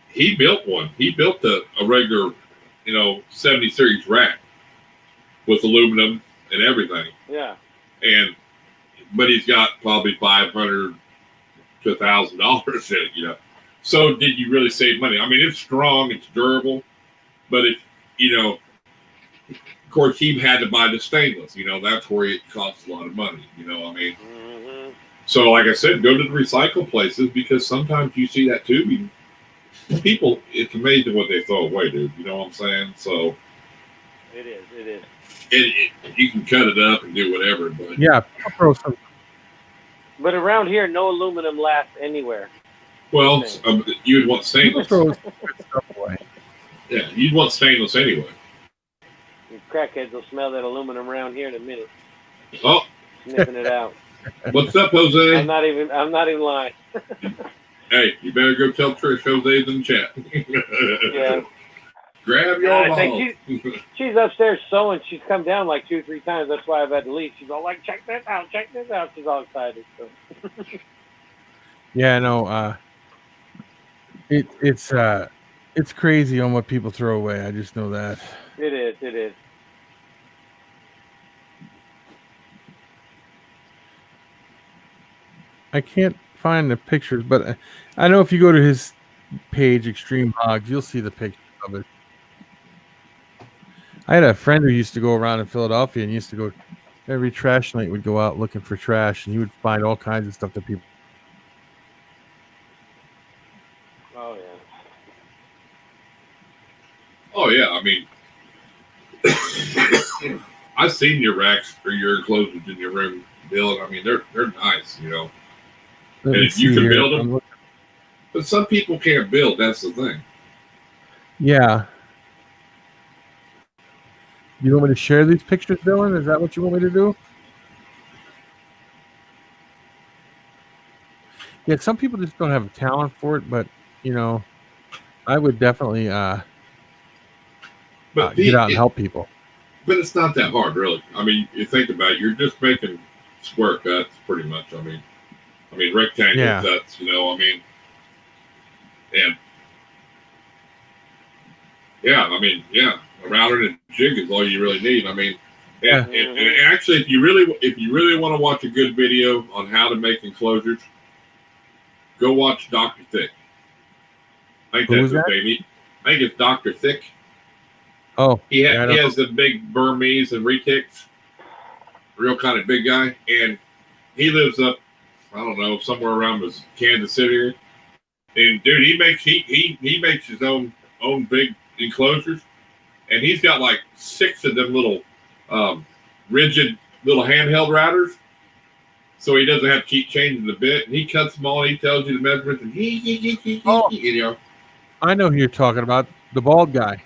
He built one. He built a regular, 70 series rack, with aluminum and everything. Yeah. But he's got probably $500 to $1,000 in it, you know. So did you really save money? I mean, it's strong, it's durable, but it, you know, of course, he had to buy the stainless. You know, that's where it costs a lot of money. You know, I mean. Mm-hmm. So, like I said, go to the recycle places because sometimes you see that too. People, it's amazing what they throw away, dude. You know what I'm saying? So. It is. It is. You can cut it up and do whatever, but Yeah, I'll throw some. But around here, no aluminum lasts anywhere. well, you'd want People stainless. throw good stuff away. Yeah, you'd want stainless anyway. You crackheads will smell that aluminum around here in a minute. Oh, Sniffing it out. what's up, Jose? I'm not even lying. Hey, you better go tell Trish Jose's in the chat. Yeah. Grab your I balls. think she's upstairs sewing. She's come down like 2 or 3 times. That's why I've had to leave. She's all like, check this out. She's all excited. So. Yeah, no. It's crazy on what people throw away. I just know that. It is. It is. I can't find the pictures, but I know if you go to his page, Extreme Hogs, you'll see the pictures of it. I had a friend who used to go around in Philadelphia and used to go every trash night, would go out looking for trash, and he would find all kinds of stuff that people. Oh, yeah. Oh, yeah. I mean, I've seen your racks or your enclosures in your room, Bill. I mean, they're nice, you know. And if you can build them, but some people can't build. That's the thing. Yeah. You want me to share these pictures, Dylan? Is that what you want me to do? Yeah, some people just don't have a talent for it, but you know, I would definitely get out and help people. But it's not that hard, really. I mean, you think about it, you're just making square cuts, pretty much. I mean rectangle cuts. You know, I mean, and a router and a jig is all you really need. I mean, and actually, if you really want to watch a good video on how to make enclosures, go watch Dr. Thick. I think that's his name. I think it's Dr. Thick. Oh, he has the big Burmese and retics, real kind of big guy, and he lives up, I don't know, somewhere around Kansas City. And dude, he makes his own big enclosures, and he's got like 6 of them little rigid little handheld routers, so he doesn't have to keep changing the bit. And he cuts them all. He tells you the measurements, and you know. I know who you're talking about, the bald guy.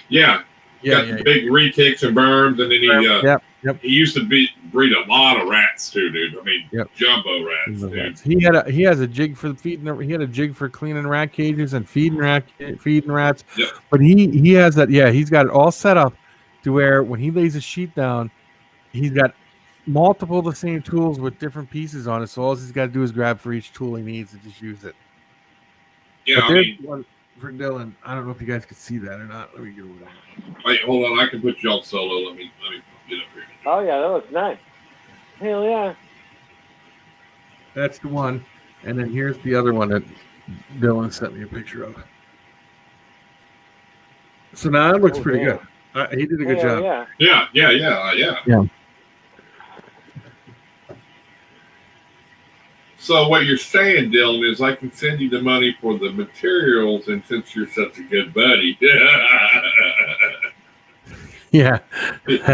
Yeah. The big retics and berms, and then he used to breed a lot of rats too, dude. I mean, jumbo rats, dude. He has a jig for feeding. He had a jig for cleaning rat cages and feeding rats. Yep. But he has that. Yeah, he's got it all set up to where when he lays a sheet down, he's got multiple of the same tools with different pieces on it. So all he's got to do is grab for each tool he needs and just use it. Yeah, but there's one for Dylan. I don't know if you guys could see that or not. Let me get over that. Wait, hold on. I can put you on solo. Let me get up here. Oh yeah, that looks nice. Hell yeah. That's the one. And then here's the other one that Dylan sent me a picture of. So now it looks pretty good. He did a good job. Yeah. So what you're saying, Dylan, is I can send you the money for the materials, and since you're such a good buddy, yeah,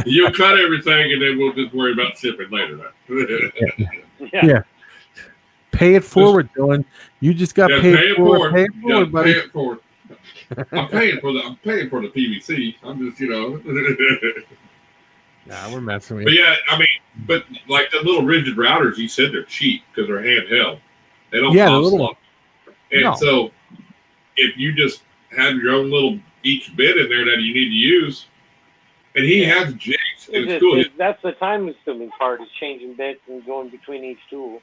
you'll cut everything, and then we'll just worry about shipping later. Yeah. Pay it forward, Dylan. You just got paid forward. Pay it forward, buddy. Pay it forward. I'm paying for the PVC. I'm just, you know. Nah, we're messing with But you. yeah, I mean, but like the little rigid routers, he said they're cheap because they're handheld. They don't cost a lot. And so if you just have your own little each bit in there that you need to use, and he has jigs, and it's cool. That's the time-consuming part, is changing bits and going between each tool.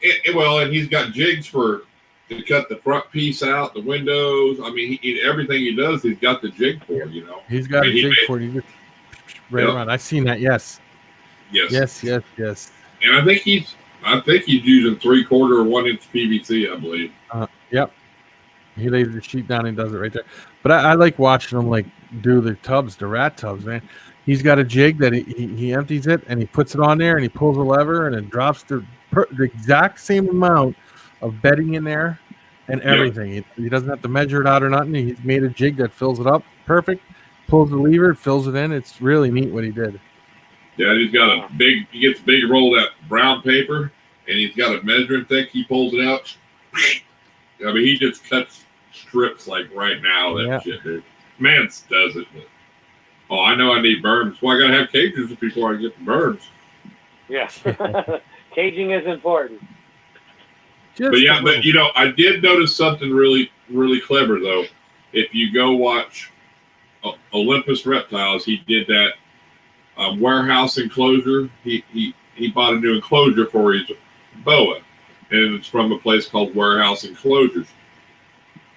And he's got jigs to cut the front piece out, the windows. I mean, everything he does, he's got the jig for, you know. He's got a jig for it. right Yep. around. I've seen that. Yes. Yes. Yes. And I think he's using 3/4 or 1-inch PVC, I believe. Yep. He lays the sheet down and does it right there. But I like watching him like do the rat tubs, man. He's got a jig that he empties it and he puts it on there and he pulls a lever and it drops the exact same amount of bedding in there and everything. He doesn't have to measure it out or nothing. He's made a jig that fills it up perfect. Pulls the lever, fills it in. It's really neat what he did. Yeah, he gets a big roll of that brown paper, and he's got a measuring thing. He pulls it out. I mean, he just cuts strips like right now. That shit, dude. Man does it. But, I know I need berms. Well, I gotta have cages before I get the berms. Yeah, caging is important. But I did notice something really, really clever though. If you go watch Olympus Reptiles, he did that warehouse enclosure. He bought a new enclosure for his boa, and it's from a place called Warehouse Enclosures.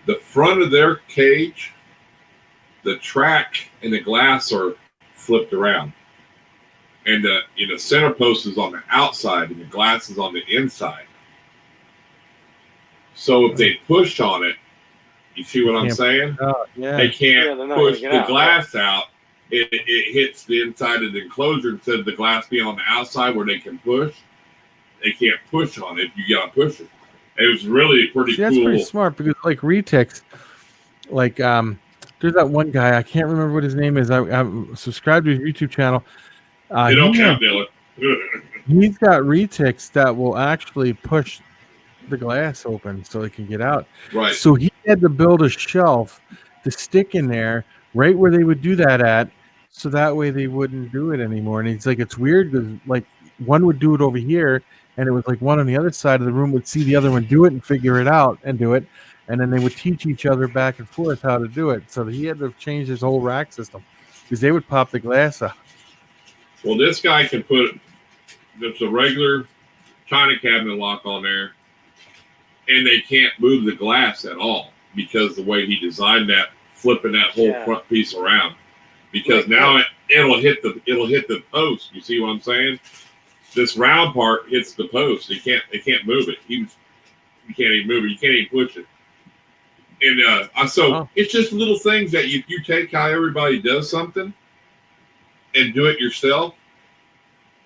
The front of their cage, the track and the glass are flipped around, and the center post is on the outside and the glass is on the inside. So if they push on it, you see what I'm saying? They can't push the glass out. It hits the inside of the enclosure instead of the glass being on the outside where they can push. They can't push on it. You gotta push it. It was really pretty cool. That's pretty smart because like Retix, like there's that one guy, I can't remember what his name is. I'm subscribed to his YouTube channel. They don't count, Dylan. He's got Retix that will actually push the glass open so it can get out. Right. So he had to build a shelf to stick in there right where they would do that at, so that way they wouldn't do it anymore. And he's like, it's weird because like one would do it over here, and it was like one on the other side of the room would see the other one do it and figure it out and do it, and then they would teach each other back and forth how to do it. So he had to change his whole rack system because they would pop the glass out. Well, this guy can put just a regular china cabinet lock on there, and they can't move the glass at all because the way he designed that, flipping that whole front piece around. Because now it'll hit the post. You see what I'm saying? This round part hits the post. They can't move it. You can't even move it. You can't even push it. And it's just little things that if you take how everybody does something and do it yourself,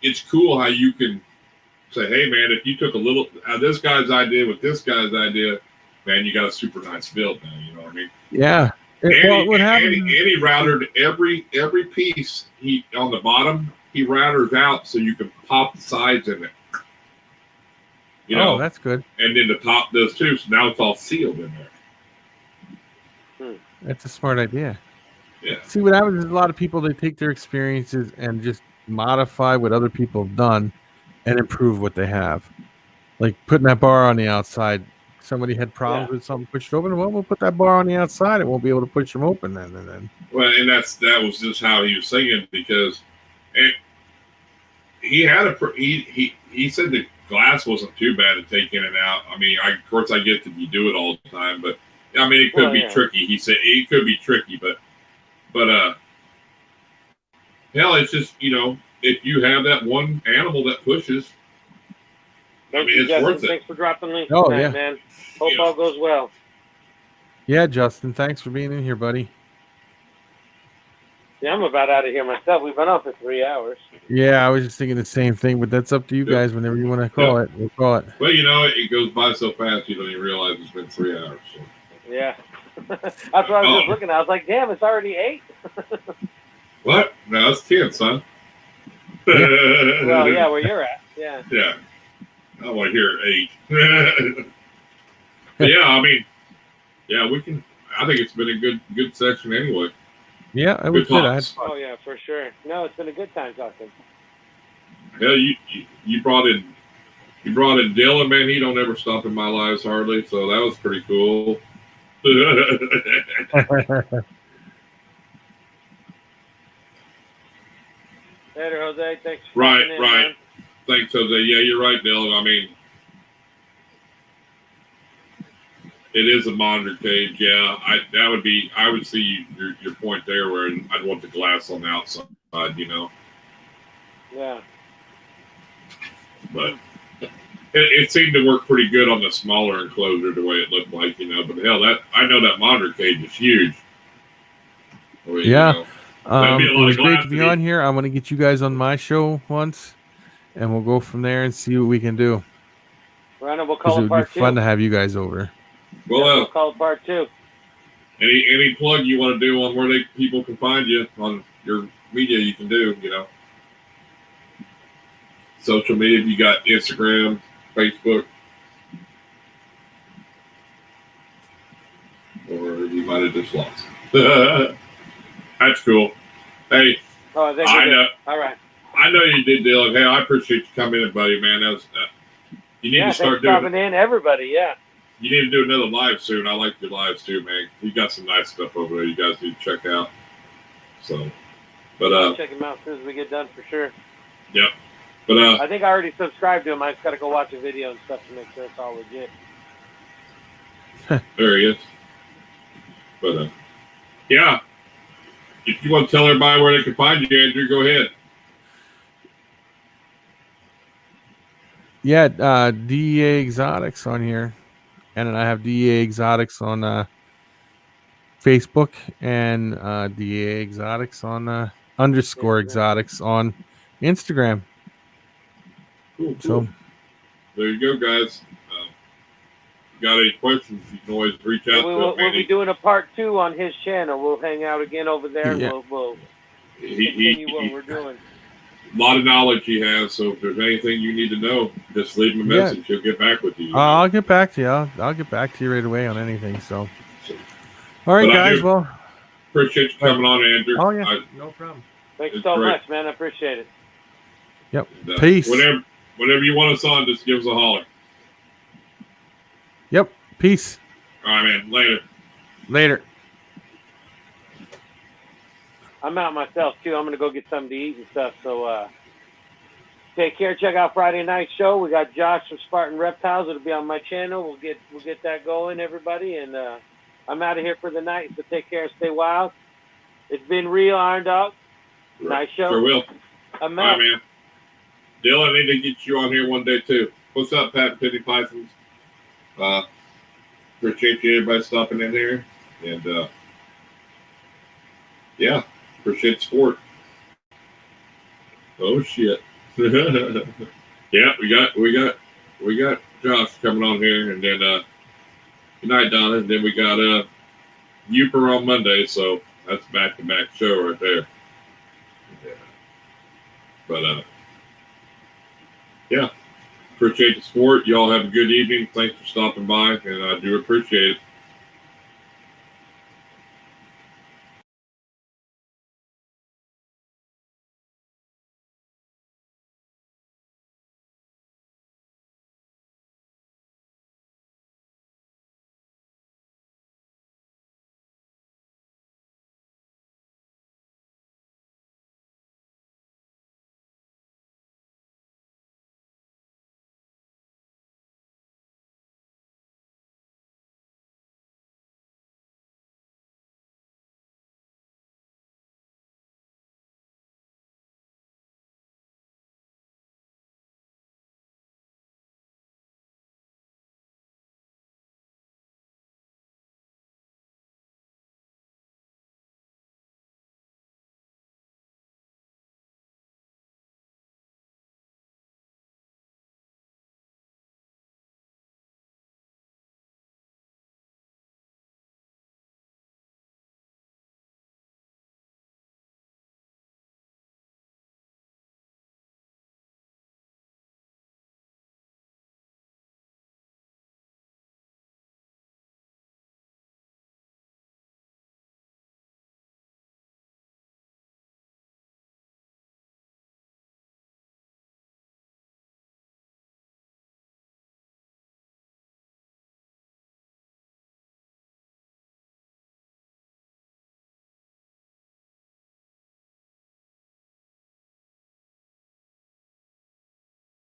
it's cool how you can say, hey man, if you took a little this guy's idea with this guy's idea, man, you got a super nice build now. You know what I mean? Yeah. What happened? And he routered every piece. He on the bottom he routers out so you can pop the sides in it. You know, that's good. And then the top does too. So now it's all sealed in there. That's a smart idea. Yeah. See what happens is a lot of people, they take their experiences and just modify what other people have done and improve what they have. Like putting that bar on the outside. Somebody had problems with something, pushed it open. Well, we'll put that bar on the outside. It won't be able to push them open then. And then. Well, and that was just how he was singing because, and he had he said the glass wasn't too bad to take in and out. I mean, of course I get that you do it all the time, but I mean it could be tricky. He said it could be tricky, but hell, it's just if you have that one animal that pushes. It's worth it. Thanks for dropping links tonight, man. Hope all goes well. Yeah, Justin, thanks for being in here, buddy. Yeah, I'm about out of here myself. We've been on for 3 hours. Yeah, I was just thinking the same thing, but that's up to you guys. Whenever you want to call it, we'll call it. Well, it goes by so fast you don't even realize it's been 3 hours. So. Yeah. That's what I was just looking at. I was like, damn, it's already 8. What? No, it's 10, son. Well, yeah, where you're at. Yeah. Yeah. I want to hear 8. Yeah, I mean, we can. I think it's been a good session anyway. Yeah, I was good. Oh yeah, for sure. No, it's been a good time talking. Yeah, you brought in Dylan, man. He don't ever stop in my lives hardly, so that was pretty cool. Later, Jose. Thanks. For right. Man. Thanks, Jose. Yeah, you're right, Dylan. I mean, it is a monitor cage. Yeah, I would see your point there where I'd want the glass on the outside. you know. Yeah. But it seemed to work pretty good on the smaller enclosure, the way it looked like, you know. But hell, I know that monitor cage is huge. I mean, Yeah. you know, that'd be a It lot was of great glass to be on here. I'm going to get you guys on my show once, and we'll go from there and see what we can do. Rhino, we'll Because call it it would be part fun two. to have you guys over. Well, Yeah, we'll call it part two. any plug you want to do on where people can find you on your media, you can do, you know. Social media, you got Instagram, Facebook, or you might have just lost. That's cool. Hey, Oh, I think I we know. did. All right. I know you did, Dylan. Hey, I appreciate you coming in, buddy, man. That was you need Yeah, to start thanks for doing. stopping in, everybody. Yeah. You need to do another live soon. I like your lives too, man. You got some nice stuff over there. You guys need to check out. So, but I'll check him out as soon as we get done for sure. Yep. But I think I already subscribed to him. I just got to go watch a video and stuff to make sure it's all legit. there he is. But yeah. If you want to tell everybody where they can find you, Andrew, go ahead. Yeah, DEA Exotics on here. And then I have DEA Exotics on Facebook and DEA Exotics on underscore exotics on Instagram. Cool. So There you go, guys. Got any questions, you can always reach out to him. We'll be doing a part two on his channel. We'll hang out again over there. Yeah. And we'll continue what we're doing. A lot of knowledge he has, so if there's anything you need to know, just leave him a message. He'll get back with you. You know? I'll get back to you. I'll get back to you right away on anything. So, all right, guys. Well, appreciate you coming on, Andrew. Oh yeah, no problem. Thanks so much, man. I appreciate it. Yep. And, Peace. Whenever you want us on, just give us a holler. Yep. Peace. All right, man. Later. Later. I'm out myself too. I'm gonna go get something to eat and stuff. So take care. Check out Friday night show. We got Josh from Spartan Reptiles. It'll be on my channel. We'll get that going, everybody. And I'm out of here for the night. So take care. Stay wild. It's been real, Irondogg. Nice show. Sure will. I'm All out. right, man. Dylan, I need to get you on here one day too. What's up, Pat Penny Pythons? Appreciate you everybody stopping in here, and yeah, appreciate the support. Oh shit! Yeah, we got Josh coming on here, and then good night, Donna. And then we got Uper on Monday, so that's back-to-back show right there. Yeah. But yeah, appreciate the support. Y'all have a good evening. Thanks for stopping by, and I do appreciate it.